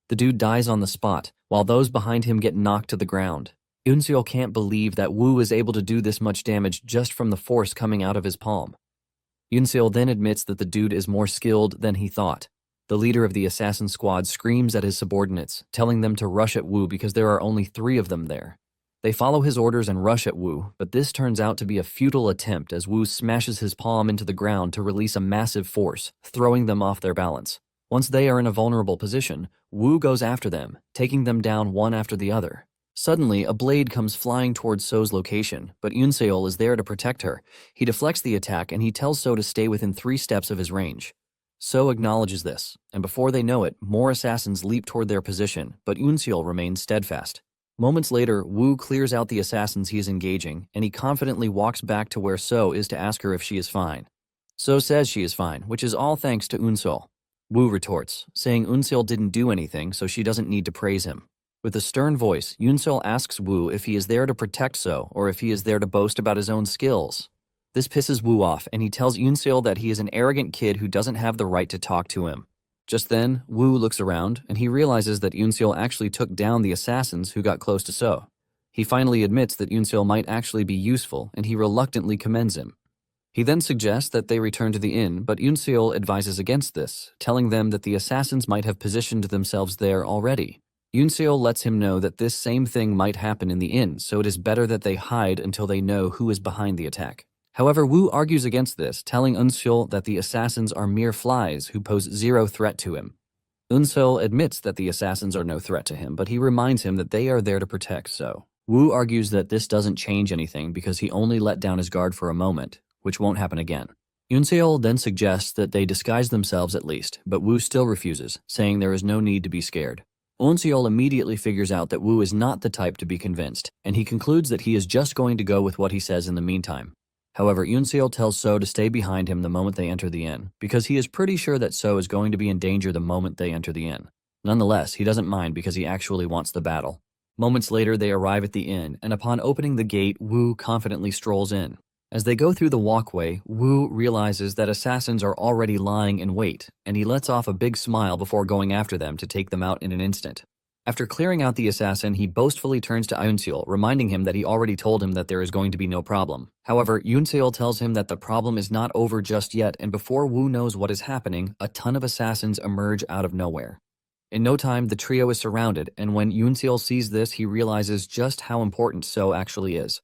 The dude dies on the spot, while those behind him get knocked to the ground. Yoon-seol can't believe that Woo is able to do this much damage just from the force coming out of his palm. Yoon-seol then admits that the dude is more skilled than he thought. The leader of the assassin squad screams at his subordinates, telling them to rush at Woo because there are only 3 of them there. They follow his orders and rush at Woo, but this turns out to be a futile attempt as Woo smashes his palm into the ground to release a massive force, throwing them off their balance. Once they are in a vulnerable position, Woo goes after them, taking them down one after the other. Suddenly, a blade comes flying towards So's location, but Yoon-seol is there to protect her. He deflects the attack and he tells So to stay within 3 steps of his range. So acknowledges this, and before they know it, more assassins leap toward their position, but Yoon-seol remains steadfast. Moments later, Woo clears out the assassins he is engaging, and he confidently walks back to where So is to ask her if she is fine. So says she is fine, which is all thanks to Yoon-seol. Woo retorts, saying Yoon-seol didn't do anything, so she doesn't need to praise him. With a stern voice, Yoon-seol asks Woo if he is there to protect So or if he is there to boast about his own skills. This pisses Woo off, and he tells Yoon-seol that he is an arrogant kid who doesn't have the right to talk to him. Just then, Woo looks around, and he realizes that Yoon-seol actually took down the assassins who got close to So. He finally admits that Yoon-seol might actually be useful, and he reluctantly commends him. He then suggests that they return to the inn, but Yoon-seol advises against this, telling them that the assassins might have positioned themselves there already. Yoon-seol lets him know that this same thing might happen in the inn, so it is better that they hide until they know who is behind the attack. However, Woo argues against this, telling Yoon-seol that the assassins are mere flies who pose 0 threat to him. Yoon-seol admits that the assassins are no threat to him, but he reminds him that they are there to protect So. Woo argues that this doesn't change anything because he only let down his guard for a moment, which won't happen again. Yoon-seol then suggests that they disguise themselves at least, but Woo still refuses, saying there is no need to be scared. Yoon-seol immediately figures out that Woo is not the type to be convinced, and he concludes that he is just going to go with what he says in the meantime. However, Yoon-seol tells So to stay behind him the moment they enter the inn, because he is pretty sure that So is going to be in danger the moment they enter the inn. Nonetheless, he doesn't mind because he actually wants the battle. Moments later, they arrive at the inn, and upon opening the gate, Woo confidently strolls in. As they go through the walkway, Woo realizes that assassins are already lying in wait, and he lets off a big smile before going after them to take them out in an instant. After clearing out the assassin, he boastfully turns to Yoon-seol, reminding him that he already told him that there is going to be no problem. However, Yoon-seol tells him that the problem is not over just yet, and before Woo knows what is happening, a ton of assassins emerge out of nowhere. In no time, the trio is surrounded, and when Yoon-seol sees this, he realizes just how important So actually is.